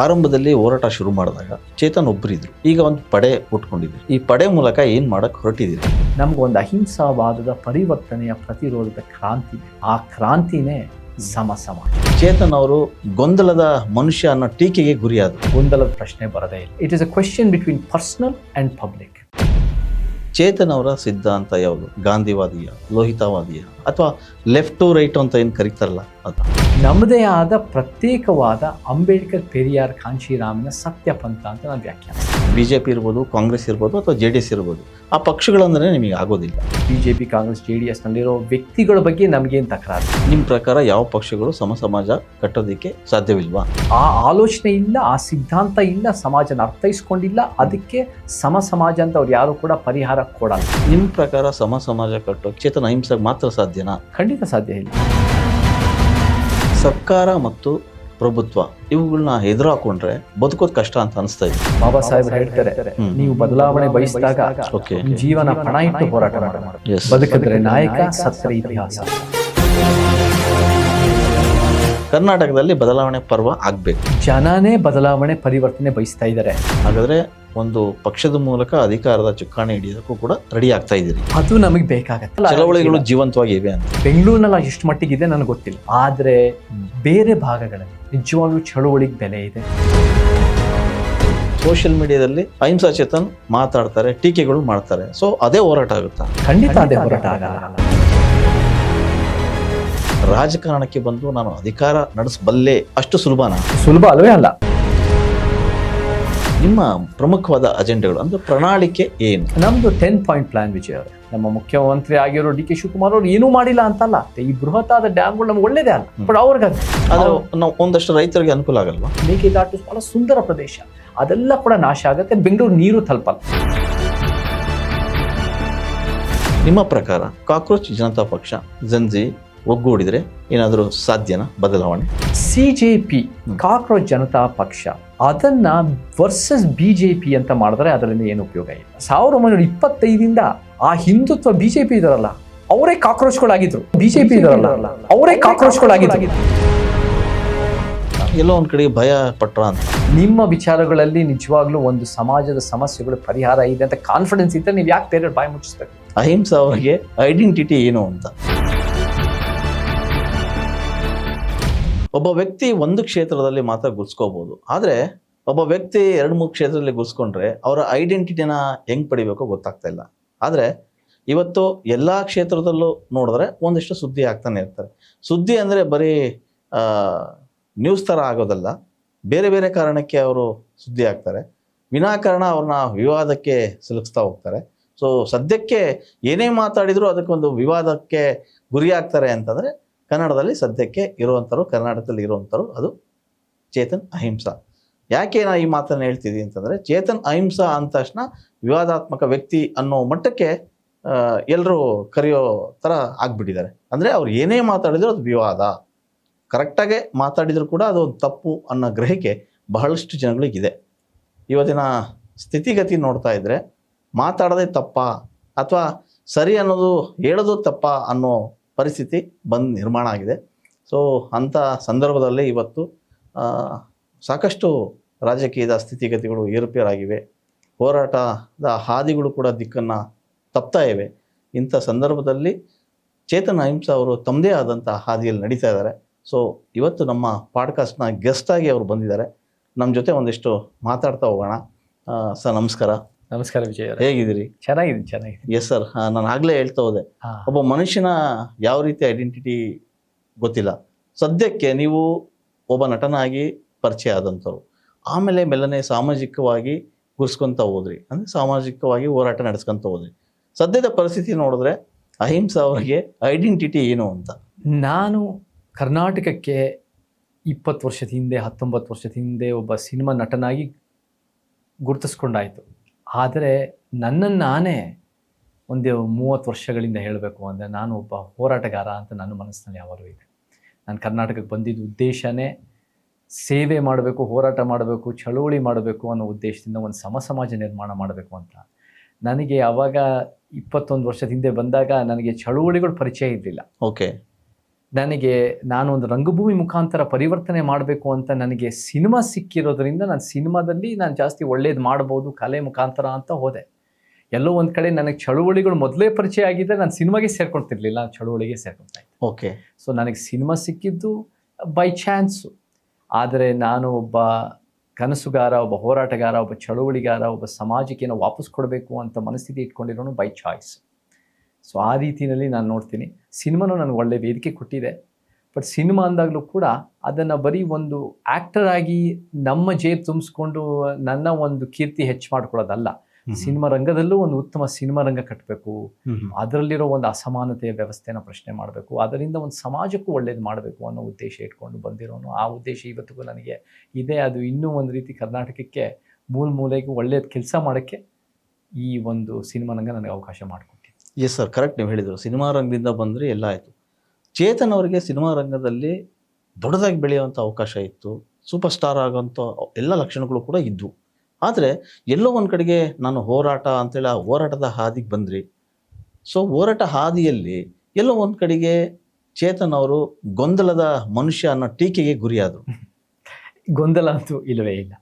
ಆರಂಭದಲ್ಲಿ ಹೋರಾಟ ಶುರು ಮಾಡಿದಾಗ ಚೇತನ್ ಒಬ್ಬರಿದ್ರು, ಈಗ ಒಂದು ಪಡೆ ಉಟ್ಕೊಂಡಿದೆ. ಈ ಪಡೆ ಮೂಲಕ ಏನ್ ಮಾಡಕ್ ಹೊರಟಿದ್ದೀರಿ? ನಮಗೊಂದು ಅಹಿಂಸಾವಾದದ ಪರಿವರ್ತನೆಯ ಪ್ರತಿರೋಧದ ಕ್ರಾಂತಿ, ಆ ಕ್ರಾಂತಿನೇ ಸಮಾಜ. ಚೇತನ್ ಅವರು ಗೊಂದಲದ ಮನುಷ್ಯ ಅನ್ನೋ ಟೀಕೆಗೆ ಗುರಿಯಾದರು. ಗೊಂದಲದ ಪ್ರಶ್ನೆ ಬರದೇ ಇಲ್ಲ. It is a question between personal and public. Chetan ಅವರ ಸಿದ್ಧಾಂತ ಯಾವುದು? ಗಾಂಧಿವಾದಿಯ, ಲೋಹಿತವಾದಿಯ, ಅಥವಾ ಲೆಫ್ಟ್ ಟು ರೈಟ್ ಅಂತ ಏನು ಕರೀತಾರಲ್ಲ ಅದು? ನಮ್ಮದೇ ಆದ ಪ್ರತ್ಯೇಕವಾದ ಅಂಬೇಡ್ಕರ್, ಪೆರಿಯಾರ್, ಕಾಂಶಿರಾಮನ ಸತ್ಯ ಪಂಥ ಅಂತ ನಾನು ವ್ಯಾಖ್ಯಾನ. ಬಿಜೆಪಿ ಇರ್ಬೋದು, ಕಾಂಗ್ರೆಸ್ ಇರ್ಬೋದು, ಅಥವಾ JDS ಇರ್ಬೋದು, ಆ ಪಕ್ಷಗಳಂದ್ರೆ ನಿಮಗೆ ಆಗೋದಿಲ್ಲ. ಬಿಜೆಪಿ, ಕಾಂಗ್ರೆಸ್, JDS ನಲ್ಲಿರೋ ವ್ಯಕ್ತಿಗಳ ಬಗ್ಗೆ ನಮಗೇನು ತಕರಾರು? ನಿಮ್ಮ ಪ್ರಕಾರ ಯಾವ ಪಕ್ಷಗಳು ಸಮಾಜ ಕಟ್ಟೋದಕ್ಕೆ ಸಾಧ್ಯವಿಲ್ವಾ? ಆ ಆಲೋಚನೆ ಇಲ್ಲ, ಆ ಸಿದ್ಧಾಂತ ಇಲ್ಲ, ಸಮಾಜನ ಅರ್ಥೈಸ್ಕೊಂಡಿಲ್ಲ. ಅದಕ್ಕೆ ಸಮಾಜ ಅಂತ ಅವ್ರು ಯಾರು ಕೂಡ ಪರಿಹಾರ ಕೊಡಲ್ಲ. ನಿಮ್ಮ ಪ್ರಕಾರ ಸಮಾಜ ಕಟ್ಟೋಕೆ ಚೇತನ್ ಅಹಿಂಸೆಗೆ ಮಾತ್ರ ಸಾಧ್ಯನಾ? ಖಂಡಿತ ಸಾಧ್ಯ ಇಲ್ಲ. ಸರ್ಕಾರ ಮತ್ತು ಪ್ರಭುತ್ವ ಇವುಗಳನ್ನ ಎದುರು ಹಾಕೊಂಡ್ರೆ ಬದುಕೋದ್ ಕಷ್ಟ ಅಂತ ಅನಿಸ್ತಾ ಇದೆ. ಬಾಬಾ ಸಾಹೇಬ್ ಹೇಳ್ತಾರೆ, ನೀವು ಬದಲಾವಣೆ ಬಯಸಿದಾಗ ಜೀವನ ಪಣ ಇಟ್ಟು ಹೋರಾಟ ಮಾಡಿ, ಬದುಕಿದ್ರೆ ನಾಯಕ, ಸತ್ತರೆ ಇತಿಹಾಸ. ಕರ್ನಾಟಕದಲ್ಲಿ ಬದಲಾವಣೆ ಪರ್ವ ಆಗ್ಬೇಕು. ಜನನೇ ಬದಲಾವಣೆ, ಪರಿವರ್ತನೆ ಬಯಸ್ತಾ ಇದ್ದಾರೆ. ಹಾಗಾದ್ರೆ ಒಂದು ಪಕ್ಷದ ಮೂಲಕ ಅಧಿಕಾರದ ಚುಕ್ಕಾಣಿ ಹಿಡಿಯೋದಕ್ಕೂ ಕೂಡ ರೆಡಿ ಆಗ್ತಾ ಇದ್ದೀರಿ. ಅದು ನಮಗೆ ಬೇಕಾಗತ್ತೆ. ಚಳವಳಿಗಳು ಜೀವಂತವಾಗಿ ಇವೆ ಅಂತ. ಬೆಂಗಳೂರಿನಲ್ಲಿ ಎಷ್ಟು ಮಟ್ಟಿಗಿದೆ ನನಗೆ ಗೊತ್ತಿಲ್ಲ, ಆದ್ರೆ ಬೇರೆ ಭಾಗಗಳಲ್ಲಿ ನಿಜವಾಗ್ಲೂ ಚಳವಳಿಗೆ ಬೆಲೆ ಇದೆ. ಸೋಷಿಯಲ್ ಮೀಡಿಯಾದಲ್ಲಿ ಅಹಿಂಸಾ ಚೇತನ್ ಮಾತಾಡ್ತಾರೆ, ಟೀಕೆಗಳು ಮಾಡ್ತಾರೆ. ಸೊ ಅದೇ ಹೋರಾಟ ಆಗುತ್ತಾ? ಖಂಡಿತ ಅದೇ ಹೋರಾಟ ಆಗಲ್ಲ. ರಾಜಕಾರಣಕ್ಕೆ ಬಂದು ನಾನು ಅಧಿಕಾರ ನಡೆಸಬಲ್ಲೆ ಅಷ್ಟು ಸುಲಭ ಅಲ್ವೇ ಅಲ್ಲ. ನಿಮ್ಮ ಪ್ರಮುಖವಾದ ಅಜೆಂಡಾಗಳು ಅಂದ್ರೆ ಪ್ರಣಾಳಿಕೆ ಏನು? ನಮ್ದು 10 ಪಾಯಿಂಟ್ ಪ್ಲಾನ್ ವಿಜಯ್ ಅವರು. ನಮ್ಮ ಮುಖ್ಯಮಂತ್ರಿ ಆಗಿರೋ DK ಶಿವಕುಮಾರ್ ಅವರು ಏನೂ ಮಾಡಿಲ್ಲ ಅಂತಲ್ಲ. ಈ ಬೃಹತ್ತಾದ ಡ್ಯಾಮ್ಗಳು ನಮ್ಗೆ ಒಳ್ಳೇದೇ ಅಲ್ಲ, ಬಟ್ ಅವ್ರಿಗೆ ನಾವು ಒಂದಷ್ಟು ರೈತರಿಗೆ ಅನುಕೂಲ ಆಗಲ್ವಾ? ಮೇಕೆದಾಟು ಬಹಳ ಸುಂದರ ಪ್ರದೇಶ, ಅದೆಲ್ಲ ಕೂಡ ನಾಶ ಆಗುತ್ತೆ. ಬೆಂಗಳೂರು ನೀರು ತಲುಪಲ್ಲ. ನಿಮ್ಮ ಪ್ರಕಾರ ಕಾಕ್ರೋಚ್ ಜನತಾ ಪಕ್ಷ, ಜನ್ಜಿ ಒಗ್ಗೂಡಿದ್ರೆ ಏನಾದರೂ ಸಾಧ್ಯನಾ ಬದಲಾವಣೆ? CJP ಕಾಕ್ರೋಚ್ ಜನತಾ ಪಕ್ಷ ಅದನ್ನ ವರ್ಸಸ್ BJP ಅಂತ ಮಾಡಿದ್ರೆ ಅದರಿಂದ ಏನು ಉಪಯೋಗ ಇಲ್ಲ. 1925ರಿಂದ ಆ ಹಿಂದುತ್ವ BJP ಇದಾರಲ್ಲ ಅವರೇ ಕಾಕ್ರೋಚ್ಗಳಾಗಿದ್ರು. BJP ಇದಾರಲ್ಲ ಅವರೇ ಕಾಕ್ರೋಚ್ಗಳಾಗಿದ್ರು. ಎಲ್ಲೋ ಒಂದ್ ಕಡೆ ಭಯ ಪಟ್ರ ಅಂತ. ನಿಮ್ಮ ವಿಚಾರಗಳಲ್ಲಿ ನಿಜವಾಗ್ಲೂ ಒಂದು ಸಮಾಜದ ಸಮಸ್ಯೆಗಳು ಪರಿಹಾರ ಇದೆ ಅಂತ ಕಾನ್ಫಿಡೆನ್ಸ್ ಇದ್ರೆ ನೀವು ಯಾಕೆ ಬೇರೆ ಬಾಯಿ ಮುಚ್ಚಿಸ್ಬೇಕು? ಅಹಿಂಸಾ ಅವರಿಗೆ ಐಡೆಂಟಿಟಿ ಏನು ಅಂತ? ಒಬ್ಬ ವ್ಯಕ್ತಿ ಒಂದು ಕ್ಷೇತ್ರದಲ್ಲಿ ಮಾತ್ರ ಗುರ್ಸ್ಕೋಬಹುದು, ಆದ್ರೆ ಒಬ್ಬ ವ್ಯಕ್ತಿ 2-3 ಕ್ಷೇತ್ರದಲ್ಲಿ ಗುರ್ಸ್ಕೊಂಡ್ರೆ ಅವರ ಐಡೆಂಟಿಟಿನ ಹೆಂಗ್ ಪಡಿಬೇಕೋ ಗೊತ್ತಾಗ್ತಾ ಇಲ್ಲ. ಆದ್ರೆ ಇವತ್ತು ಎಲ್ಲಾ ಕ್ಷೇತ್ರದಲ್ಲೂ ನೋಡಿದ್ರೆ ಒಂದಿಷ್ಟು ಸುದ್ದಿ ಆಗ್ತಾನೆ ಇರ್ತಾರೆ. ಸುದ್ದಿ ಅಂದ್ರೆ ಬರೀ ನ್ಯೂಸ್ ತರ ಆಗೋದಲ್ಲ, ಬೇರೆ ಬೇರೆ ಕಾರಣಕ್ಕೆ ಅವರು ಸುದ್ದಿ ಆಗ್ತಾರೆ. ವಿನಾಕಾರಣ ಅವ್ರನ್ನ ವಿವಾದಕ್ಕೆ ಸಿಲುಕಿಸ್ತಾ ಹೋಗ್ತಾರೆ. ಸೊ ಸದ್ಯಕ್ಕೆ ಏನೇ ಮಾತಾಡಿದ್ರು ಅದಕ್ಕೊಂದು ವಿವಾದಕ್ಕೆ ಗುರಿ ಆಗ್ತಾರೆ ಅಂತಂದ್ರೆ ಕನ್ನಡದಲ್ಲಿ ಸದ್ಯಕ್ಕೆ ಇರುವಂಥವ್ರು, ಕರ್ನಾಟಕದಲ್ಲಿ ಇರುವಂಥವ್ರು ಅದು ಚೇತನ್ ಅಹಿಂಸಾ. ಯಾಕೆ ನಾ ಈ ಮಾತನ್ನು ಹೇಳ್ತಿದ್ದೀನಿ ಅಂತಂದರೆ, ಚೇತನ್ ಅಹಿಂಸಾ ಅಂದ ತಕ್ಷಣ ವಿವಾದಾತ್ಮಕ ವ್ಯಕ್ತಿ ಅನ್ನೋ ಮಟ್ಟಕ್ಕೆ ಎಲ್ಲರೂ ಕರೆಯೋ ಥರ ಆಗ್ಬಿಟ್ಟಿದ್ದಾರೆ. ಅಂದರೆ ಅವ್ರು ಏನೇ ಮಾತಾಡಿದ್ರು ಅದು ವಿವಾದ, ಕರೆಕ್ಟಾಗೆ ಮಾತಾಡಿದ್ರು ಕೂಡ ಅದು ಒಂದು ತಪ್ಪು ಅನ್ನೋ ಗ್ರಹಿಕೆ ಬಹಳಷ್ಟು ಜನಗಳಿಗಿದೆ. ಇವತ್ತಿನ ಸ್ಥಿತಿಗತಿ ನೋಡ್ತಾ ಇದ್ದರೆ ಮಾತಾಡೋದೇ ತಪ್ಪಾ ಅಥವಾ ಸರಿ ಅನ್ನೋದು ಹೇಳೋದು ತಪ್ಪಾ ಅನ್ನೋ ಪರಿಸ್ಥಿತಿ ನಿರ್ಮಾಣ ಆಗಿದೆ. ಸೊ ಅಂಥ ಸಂದರ್ಭದಲ್ಲಿ ಇವತ್ತು ಸಾಕಷ್ಟು ರಾಜಕೀಯದ ಸ್ಥಿತಿಗತಿಗಳು ಏರುಪೇರಾಗಿವೆ. ಹೋರಾಟದ ಹಾದಿಗಳು ಕೂಡ ದಿಕ್ಕನ್ನು ತಪ್ತಾ ಇವೆ. ಇಂಥ ಸಂದರ್ಭದಲ್ಲಿ ಚೇತನ್ ಅಹಿಂಸಾ ಅವರು ತಮ್ಮದೇ ಆದಂಥ ಹಾದಿಯಲ್ಲಿ ನಡೀತಾ ಇದ್ದಾರೆ. ಸೊ ಇವತ್ತು ನಮ್ಮ ಪಾಡ್ಕಾಸ್ಟ್ನ ಗೆಸ್ಟಾಗಿ ಅವರು ಬಂದಿದ್ದಾರೆ. ನಮ್ಮ ಜೊತೆ ಒಂದಿಷ್ಟು ಮಾತಾಡ್ತಾ ಹೋಗೋಣ. ಸರ್ ನಮಸ್ಕಾರ. ನಮಸ್ಕಾರ ವಿಜಯ್, ಹೇಗಿದ್ದೀರಿ? ಚೆನ್ನಾಗಿದೆ. ಎಸ್ ಸರ್, ನಾನು ಆಗಲೇ ಹೇಳ್ತಾ ಹೋದೆ, ಒಬ್ಬ ಮನುಷ್ಯನ ಯಾವ ರೀತಿ ಐಡೆಂಟಿಟಿ ಗೊತ್ತಿಲ್ಲ. ಸದ್ಯಕ್ಕೆ ನೀವು ಒಬ್ಬ ನಟನಾಗಿ ಪರಿಚಯ ಆದಂಥವ್ರು, ಆಮೇಲೆ ಮೆಲ್ಲನೆ ಸಾಮಾಜಿಕವಾಗಿ ಗುರ್ಸ್ಕೊತ ಹೋದ್ರಿ, ಅಂದರೆ ಸಾಮಾಜಿಕವಾಗಿ ಹೋರಾಟ ನಡೆಸ್ಕೊಂತ ಹೋದ್ರಿ. ಸದ್ಯದ ಪರಿಸ್ಥಿತಿ ನೋಡಿದ್ರೆ ಅಹಿಂಸಾ ಅವರಿಗೆ ಐಡೆಂಟಿಟಿ ಏನು ಅಂತ? ನಾನು ಕರ್ನಾಟಕಕ್ಕೆ 20 ವರ್ಷದ ಹಿಂದೆ, 19 ವರ್ಷದ ಹಿಂದೆ ಒಬ್ಬ ಸಿನಿಮಾ ನಟನಾಗಿ ಗುರುತಿಸ್ಕೊಂಡಾಯಿತು. ಆದರೆ ನನ್ನನ್ನು ನಾನೇ ಒಂದು 30 ವರ್ಷಗಳಿಂದ ಹೇಳಬೇಕು ಅಂದರೆ ನಾನು ಒಬ್ಬ ಹೋರಾಟಗಾರ ಅಂತ ನನ್ನ ಮನಸ್ಸಿನಲ್ಲಿ ಯಾವಾಗಲೂ ಇದೆ. ನಾನು ಕರ್ನಾಟಕಕ್ಕೆ ಬಂದಿದ್ದ ಉದ್ದೇಶನೇ ಸೇವೆ ಮಾಡಬೇಕು, ಹೋರಾಟ ಮಾಡಬೇಕು, ಚಳುವಳಿ ಮಾಡಬೇಕು ಅನ್ನೋ ಉದ್ದೇಶದಿಂದ ಒಂದು ಸಮಾಜ ನಿರ್ಮಾಣ ಮಾಡಬೇಕು ಅಂತ. ನನಗೆ ಆವಾಗ 21 ವರ್ಷದ ಹಿಂದೆ ಬಂದಾಗ ನನಗೆ ಚಳುವಳಿಗಳು ಪರಿಚಯ ಇರಲಿಲ್ಲ. ಓಕೆ. ನಾನು ಒಂದು ರಂಗಭೂಮಿ ಮುಖಾಂತರ ಪರಿವರ್ತನೆ ಮಾಡಬೇಕು ಅಂತ ನನಗೆ ಸಿನಿಮಾ ಸಿಕ್ಕಿರೋದ್ರಿಂದ ನಾನು ಸಿನಿಮಾದಲ್ಲಿ ನಾನು ಜಾಸ್ತಿ ಒಳ್ಳೇದು ಮಾಡ್ಬೋದು ಕಲೆ ಮುಖಾಂತರ ಅಂತ ಹೋದೆ. ಎಲ್ಲೋ ಒಂದು ಕಡೆ ನನಗೆ ಚಳುವಳಿಗಳು ಮೊದಲೇ ಪರಿಚಯ ಆಗಿದ್ದರೆ ನಾನು ಸಿನಿಮಾಗೆ ಸೇರ್ಕೊಳ್ತಿರ್ಲಿಲ್ಲ, ನಾನು ಚಳುವಳಿಗೆ ಸೇರ್ಕೊಳ್ತಾ ಇದ್ದೆ. ಓಕೆ. ಸೊ ನನಗೆ ಸಿನಿಮಾ ಸಿಕ್ಕಿದ್ದು ಬೈ ಚಾನ್ಸು. ಆದರೆ ನಾನು ಒಬ್ಬ ಕನಸುಗಾರ, ಒಬ್ಬ ಹೋರಾಟಗಾರ, ಒಬ್ಬ ಚಳುವಳಿಗಾರ, ಒಬ್ಬ ಸಮಾಜಕ್ಕೆ ಏನೋ ವಾಪಸ್ ಕೊಡಬೇಕು ಅಂತ ಮನಸ್ಥಿತಿ ಇಟ್ಕೊಂಡಿರೋನು ಬೈ ಚಾಯ್ಸ್. ಸೊ ಆ ರೀತಿಯಲ್ಲಿ ನಾನು ನೋಡ್ತೀನಿ. ಸಿನಿಮಾನು ನನಗೆ ಒಳ್ಳೆ ವೇದಿಕೆ ಕೊಟ್ಟಿದೆ. ಬಟ್ ಸಿನಿಮಾ ಅಂದಾಗಲೂ ಕೂಡ ಅದನ್ನು ಬರೀ ಒಂದು ಆ್ಯಕ್ಟರ್ ಆಗಿ ನಮ್ಮ ಜೇಬು ತುಂಬಿಸ್ಕೊಂಡು ನನ್ನ ಒಂದು ಕೀರ್ತಿ ಹೆಚ್ಚು ಮಾಡ್ಕೊಳ್ಳೋದಲ್ಲ. ಸಿನಿಮಾ ರಂಗದಲ್ಲೂ ಒಂದು ಉತ್ತಮ ಸಿನಿಮಾ ರಂಗ ಕಟ್ಟಬೇಕು, ಅದರಲ್ಲಿರೋ ಒಂದು ಅಸಮಾನತೆಯ ವ್ಯವಸ್ಥೆನ ಪ್ರಶ್ನೆ ಮಾಡಬೇಕು, ಅದರಿಂದ ಒಂದು ಸಮಾಜಕ್ಕೂ ಒಳ್ಳೇದು ಮಾಡಬೇಕು ಅನ್ನೋ ಉದ್ದೇಶ ಇಟ್ಕೊಂಡು ಬಂದಿರೋನು. ಆ ಉದ್ದೇಶ ಇವತ್ತಿಗೂ ನನಗೆ ಇದೆ. ಅದು ಇನ್ನೂ ಒಂದು ರೀತಿ ಕರ್ನಾಟಕಕ್ಕೆ ಮೂಲೆಗೂ ಒಳ್ಳೆಯದು ಕೆಲಸ ಮಾಡೋಕ್ಕೆ ಈ ಒಂದು ಸಿನಿಮಾ ರಂಗ ನನಗೆ ಅವಕಾಶ ಮಾಡಿಕೊಟ್ಟಿದೆ. Yes sir, correct. ನೀವು ಹೇಳಿದರು ಸಿನಿಮಾ ರಂಗದಿಂದ ಬಂದರೆ ಎಲ್ಲ ಆಯಿತು. ಚೇತನ್ ಅವರಿಗೆ ಸಿನಿಮಾ ರಂಗದಲ್ಲಿ ದೊಡ್ಡದಾಗಿ ಬೆಳೆಯುವಂಥ ಅವಕಾಶ ಇತ್ತು, ಸೂಪರ್ ಸ್ಟಾರ್ ಆಗೋಂಥ ಎಲ್ಲ ಲಕ್ಷಣಗಳು ಕೂಡ ಇದ್ದವು. ಆದರೆ ಎಲ್ಲೋ ಒಂದು ಕಡೆಗೆ ನಾನು ಹೋರಾಟ ಅಂತೇಳಿ ಆ ಹೋರಾಟದ ಹಾದಿಗೆ ಬಂದ್ರಿ. ಸೊ ಹೋರಾಟ ಹಾದಿಯಲ್ಲಿ ಎಲ್ಲೋ ಒಂದು ಕಡೆಗೆ ಚೇತನ್ ಅವರು ಗೊಂದಲದ ಮನುಷ್ಯ ಅನ್ನೋ ಟೀಕೆಗೆ ಗುರಿಯಾದರು. ಗೊಂದಲ ಅಂತೂ ಇಲ್ಲವೇ ಇಲ್ಲ.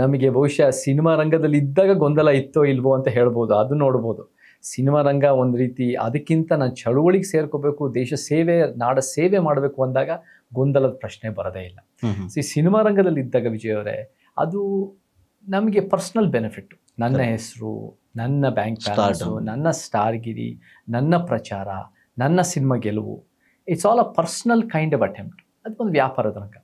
ನಮಗೆ ಬಹುಶಃ ಸಿನಿಮಾ ರಂಗದಲ್ಲಿ ಇದ್ದಾಗ ಗೊಂದಲ ಇತ್ತೋ ಇಲ್ವೋ ಅಂತ ಹೇಳ್ಬೋದು, ಅದು ನೋಡ್ಬೋದು. ಸಿನಿಮಾ ರಂಗ ಒಂದು ರೀತಿ, ಅದಕ್ಕಿಂತ ನಾನು ಚಳುವಳಿಗೆ ಸೇರ್ಕೋಬೇಕು, ದೇಶ ಸೇವೆ, ನಾಡ ಸೇವೆ ಮಾಡಬೇಕು ಅಂದಾಗ ಗೊಂದಲದ ಪ್ರಶ್ನೆ ಬರೋದೇ ಇಲ್ಲ. ಸಿನಿಮಾ ರಂಗದಲ್ಲಿ ಇದ್ದಾಗ ವಿಜಯ್ ಅವರೇ, ಅದು ನಮಗೆ ಪರ್ಸ್ನಲ್ ಬೆನಿಫಿಟ್. ನನ್ನ ಹೆಸರು, ನನ್ನ ಬ್ಯಾಂಕ್ ಬ್ಯಾಲೆನ್ಸು, ನನ್ನ ಸ್ಟಾರ್ಗಿರಿ, ನನ್ನ ಪ್ರಚಾರ, ನನ್ನ ಸಿನಿಮಾ ಗೆಲುವು, it's all a personal kind of attempt. ಅದು ಒಂದು ವ್ಯಾಪಾರದ ರಂಗ.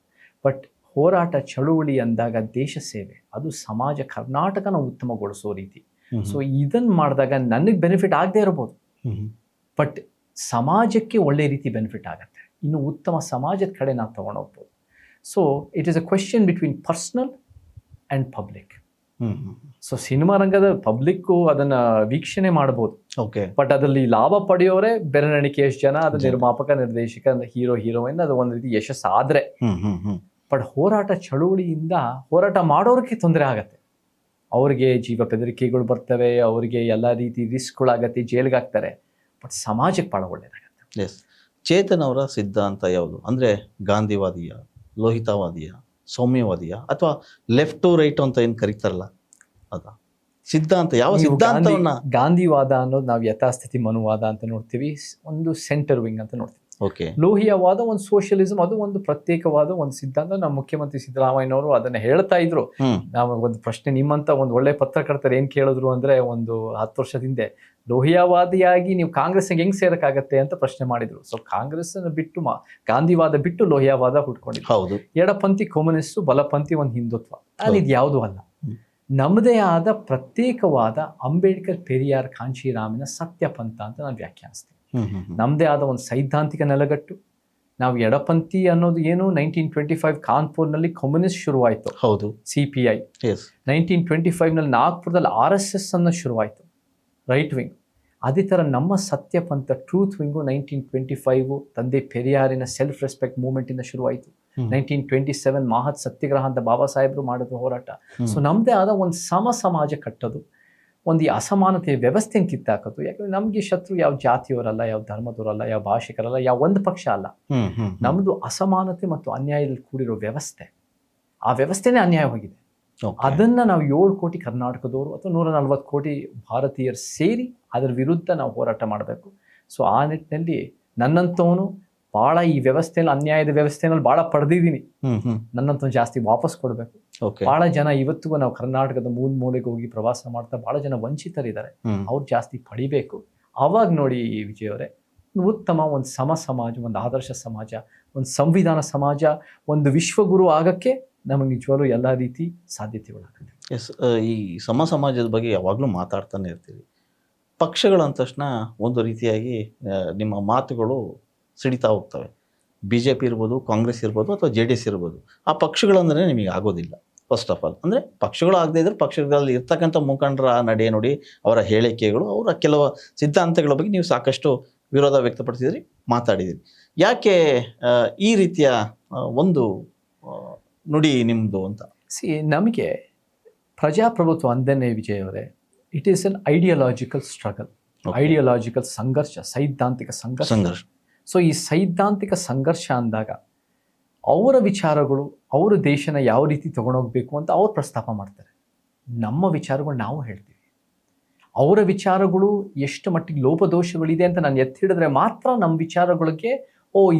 ಬಟ್ ಹೋರಾಟ ಚಳುವಳಿ ಅಂದಾಗ ದೇಶ ಸೇವೆ, ಅದು ಸಮಾಜ, ಕರ್ನಾಟಕನ ಉತ್ತಮಗೊಳಿಸೋ ರೀತಿ. ಸೊ ಇದನ್ನು ಮಾಡಿದಾಗ ನನಗೆ ಬೆನಿಫಿಟ್ ಆಗದೆ ಇರ್ಬೋದು, ಬಟ್ ಸಮಾಜಕ್ಕೆ ಒಳ್ಳೆ ರೀತಿ ಬೆನಿಫಿಟ್ ಆಗುತ್ತೆ. ಇನ್ನು ಉತ್ತಮ ಸಮಾಜದ ಕಡೆ ನಾವು ತೊಗೊಂಡೋಗ್ಬೋದು. So it is a question between personal and public. So cinema ರಂಗದ ಪಬ್ಲಿಕ್ಕು ಅದನ್ನು ವೀಕ್ಷಣೆ ಮಾಡ್ಬೋದು, ಓಕೆ, ಬಟ್ ಅದರಲ್ಲಿ ಲಾಭ ಪಡೆಯೋರೆ ಬೆರಳೆಣಿಕೆ ಎಷ್ಟು ಜನ, ಅದು ನಿರ್ಮಾಪಕ, ನಿರ್ದೇಶಕ, ಹೀರೋ, ಹೀರೋಯಿನ್, ಅದು ಒಂದು ರೀತಿ ಯಶಸ್ಸು ಆದರೆ. ಬಟ್ ಹೋರಾಟ ಚಳುವಳಿಯಿಂದ ಹೋರಾಟ ಮಾಡೋರಿಗೆ ತೊಂದರೆ ಆಗತ್ತೆ. ಅವ್ರಿಗೆ ಜೀವ ಬೆದರಿಕೆಗಳು ಬರ್ತವೆ, ಅವರಿಗೆ ಎಲ್ಲ ರೀತಿ ರಿಸ್ಕ್ಗಳಾಗತ್ತೆ, ಜೈಲಿಗಾಗ್ತಾರೆ. ಬಟ್ ಸಮಾಜಕ್ಕೆ ಭಾಳ ಒಳ್ಳೆಯದಾಗತ್ತೆ. ಎಸ್. ಚೇತನ್ ಅವರ ಸಿದ್ಧಾಂತ ಯಾವುದು? ಅಂದರೆ ಗಾಂಧಿವಾದಿಯ, ಲೋಹಿತವಾದಿಯ, ಸೌಮ್ಯವಾದಿಯ, ಅಥವಾ ಲೆಫ್ಟ್ ಟು ರೈಟ್ ಅಂತ ಏನು ಕರೀತಾರಲ್ಲ ಅದ ಸಿದ್ಧಾಂತ? ಯಾವ ಸಿದ್ಧಾಂತವನ್ನ? ಗಾಂಧಿವಾದ ಅನ್ನೋದು ನಾವು ಯಥಾಸ್ಥಿತಿ ಮನುವಾದ ಅಂತ ನೋಡ್ತೀವಿ, ಒಂದು ಸೆಂಟರ್ ವಿಂಗ್ ಅಂತ ನೋಡ್ತೀವಿ. ಓಕೆ. ಲೋಹಿಯವಾದ ಒಂದು ಸೋಷಿಯಲಿಸಂ, ಅದು ಒಂದು ಪ್ರತ್ಯೇಕವಾದ ಒಂದು ಸಿದ್ಧಾಂತ. ನಮ್ಮ ಮುಖ್ಯಮಂತ್ರಿ ಸಿದ್ದರಾಮಯ್ಯನವರು ಅದನ್ನ ಹೇಳ್ತಾ ಇದ್ರು. ನಾವು ಒಂದು ಪ್ರಶ್ನೆ, ನಿಮ್ಮಂತ ಒಂದು ಒಳ್ಳೆ ಪತ್ರಕರ್ತರು ಏನ್ ಕೇಳಿದ್ರು ಅಂದ್ರೆ, ಒಂದು 10 ವರ್ಷದ ಹಿಂದೆ ಲೋಹಿಯಾವಾದಿಯಾಗಿ ನೀವು ಕಾಂಗ್ರೆಸ್ಗೆ ಹೆಂಗ್ ಸೇರಕ್ಕಾಗತ್ತೆ ಅಂತ ಪ್ರಶ್ನೆ ಮಾಡಿದ್ರು. ಸೊ ಕಾಂಗ್ರೆಸ್ ಬಿಟ್ಟು ಗಾಂಧಿವಾದ ಬಿಟ್ಟು ಲೋಹಿಯಾವಾದ ಹುಟ್ಕೊಂಡಿದ್ರು. ಹೌದು. ಎಡಪಂಥಿ ಕಮ್ಯುನಿಸ್ಟು, ಬಲಪಂಥಿ ಒಂದು ಹಿಂದುತ್ವ, ಅಲ್ಲಿ ಇದು ಯಾವುದೂ ಅಲ್ಲ. ನಮ್ಮದೇ ಆದ ಪ್ರತ್ಯೇಕವಾದ ಅಂಬೇಡ್ಕರ್, ಪೆರಿಯಾರ್, ಕಾಂಚೀರಾಮನ ಸತ್ಯಪಂಥ ಅಂತ ನಾನು ವ್ಯಾಖ್ಯಾನಿಸ್ತೀನಿ. ನಮ್ಮದೇ ಆದ ಒಂದು ಸೈದ್ಧಾಂತಿಕ ನೆಲಗಟ್ಟು. ನಾವು ಎಡಪಂಥಿ ಅನ್ನೋದು ಏನು, 1925 ಕಾನ್ಪುರ್ನಲ್ಲಿ ಕಮ್ಯುನಿಸ್ಟ್ ಶುರುವಾಯಿತು. ಹೌದು. CPI 1925ನಲ್ಲಿ ನಾಗ್ಪುರದಲ್ಲಿ RSS ಅನ್ನು ಶುರುವಾಯಿತು, ರೈಟ್ ವಿಂಗ್. ಅದೇ ಥರ ನಮ್ಮ ಸತ್ಯಪಂಥ, ಟ್ರೂತ್ ವಿಂಗು 1925 ತಂದೆ ಪೆರಿಯಾರಿನ ಸೆಲ್ಫ್ ರೆಸ್ಪೆಕ್ಟ್ ಮೂವ್ಮೆಂಟಿಂದ ಶುರುವಾಯಿತು. 1927 ಮಹತ್ ಸತ್ಯಾಗ್ರಹ ಅಂತ ಬಾಬಾ ಸಾಹೇಬರು ಮಾಡಿದ್ರು ಹೋರಾಟ. ಸೊ ನಮ್ಮದೇ ಆದ ಒಂದು ಸಮಾಜ ಕಟ್ಟೋದು, ಒಂದು ಈ ಅಸಮಾನತೆಯ ವ್ಯವಸ್ಥೆನ ಕಿತ್ತಾಕೋದು. ಯಾಕಂದ್ರೆ ನಮಗೆ ಶತ್ರು ಯಾವ ಜಾತಿಯವರಲ್ಲ, ಯಾವ ಧರ್ಮದವರಲ್ಲ, ಯಾವ ಭಾಷಿಕರಲ್ಲ, ಯಾವ ಒಂದು ಪಕ್ಷ ಅಲ್ಲ. ನಮ್ಮದು ಅಸಮಾನತೆ ಮತ್ತು ಅನ್ಯಾಯದಲ್ಲಿ ಕೂಡಿರೋ ವ್ಯವಸ್ಥೆ. ಆ ವ್ಯವಸ್ಥೆನೇ ಅನ್ಯಾಯವಾಗಿದೆ. ಅದನ್ನು ನಾವು 7 ಕೋಟಿ ಕರ್ನಾಟಕದವರು ಅಥವಾ 140 ಕೋಟಿ ಭಾರತೀಯರು ಸೇರಿ ಅದರ ವಿರುದ್ಧ ನಾವು ಹೋರಾಟ ಮಾಡಬೇಕು. ಸೊ ಆ ನಿಟ್ಟಿನಲ್ಲಿ ನನ್ನಂಥವನು ಭಾಳ ಈ ವ್ಯವಸ್ಥೆಯಲ್ಲಿ, ಅನ್ಯಾಯದ ವ್ಯವಸ್ಥೆಯಲ್ಲಿ ಭಾಳ ಪಡೆದಿದ್ದೀನಿ. ನನ್ನಂಥವ್ನು ಜಾಸ್ತಿ ವಾಪಸ್ ಕೊಡಬೇಕು. ಭಾಳ ಜನ ಇವತ್ತಿಗೂ ನಾವು ಕರ್ನಾಟಕದ ಮೂಲೆಗೆ ಹೋಗಿ ಪ್ರವಾಸ ಮಾಡ್ತಾ ಭಾಳ ಜನ ವಂಚಿತರಿದ್ದಾರೆ, ಅವ್ರು ಜಾಸ್ತಿ ಪಡಿಬೇಕು. ಆವಾಗ ನೋಡಿ ವಿಜಯ್ ಅವರೇ, ಒಂದು ಉತ್ತಮ, ಒಂದು ಸಮಾಜ, ಒಂದು ಆದರ್ಶ ಸಮಾಜ, ಒಂದು ಸಂವಿಧಾನ ಸಮಾಜ, ಒಂದು ವಿಶ್ವಗುರು ಆಗಕ್ಕೆ ನಮಗೆ ನಿಜವಾಗ್ಲೂ ಎಲ್ಲ ರೀತಿ ಸಾಧ್ಯತೆಗಳಾಗುತ್ತೆ. ಎಸ್. ಈ ಸಮಾಜದ ಬಗ್ಗೆ ಯಾವಾಗಲೂ ಮಾತಾಡ್ತಾನೆ ಇರ್ತೀವಿ. ಪಕ್ಷಗಳು ಅಂದ ತಕ್ಷಣ ಒಂದು ರೀತಿಯಾಗಿ ನಿಮ್ಮ ಮಾತುಗಳು ಸಿಡಿತಾ ಹೋಗ್ತವೆ. BJP ಇರ್ಬೋದು, ಕಾಂಗ್ರೆಸ್ ಇರ್ಬೋದು, ಅಥವಾ JDS ಇರ್ಬೋದು. ಆ ಪಕ್ಷಗಳಂದ್ರೆ ನಿಮಗೆ ಆಗೋದಿಲ್ಲ. ಫಸ್ಟ್ ಆಫ್ ಆಲ್ ಅಂದರೆ ಪಕ್ಷಗಳು ಆಗದೇ ಇದ್ರೆ ಪಕ್ಷಗಳಲ್ಲಿ ಇರ್ತಕ್ಕಂಥ ಮುಖಂಡರ ನಡೆ ನುಡಿ, ಅವರ ಹೇಳಿಕೆಗಳು, ಅವರ ಕೆಲವು ಸಿದ್ಧಾಂತಗಳ ಬಗ್ಗೆ ನೀವು ಸಾಕಷ್ಟು ವಿರೋಧ ವ್ಯಕ್ತಪಡಿಸಿದ್ರಿ, ಮಾತಾಡಿದಿರಿ. ಯಾಕೆ ಈ ರೀತಿಯ ಒಂದು ನುಡಿ ನಿಮ್ಮದು ಅಂತ? ನಮಗೆ ಪ್ರಜಾಪ್ರಭುತ್ವ ಅಂದನೇ ವಿಜಯ್ ಅವರೇ, it is an ideological struggle, ideological ಸಂಘರ್ಷ, ಸೈದ್ಧಾಂತಿಕ ಸಂಘರ್ಷ. ಸೊ ಈ ಸೈದ್ಧಾಂತಿಕ ಸಂಘರ್ಷ ಅಂದಾಗ ಅವರ ವಿಚಾರಗಳು, ಅವರು ದೇಶನ ಯಾವ ರೀತಿ ತಗೊಂಡೋಗ್ಬೇಕು ಅಂತ ಅವ್ರು ಪ್ರಸ್ತಾಪ ಮಾಡ್ತಾರೆ. ನಮ್ಮ ವಿಚಾರಗಳು ನಾವು ಹೇಳ್ತೀವಿ. ಅವರ ವಿಚಾರಗಳು ಎಷ್ಟು ಮಟ್ಟಿಗೆ ಲೋಪದೋಷಗಳಿದೆ ಅಂತ ನಾನು ಎತ್ತಿ ಹಿಡಿದ್ರೆ ಮಾತ್ರ ನಮ್ಮ ವಿಚಾರಗಳಿಗೆ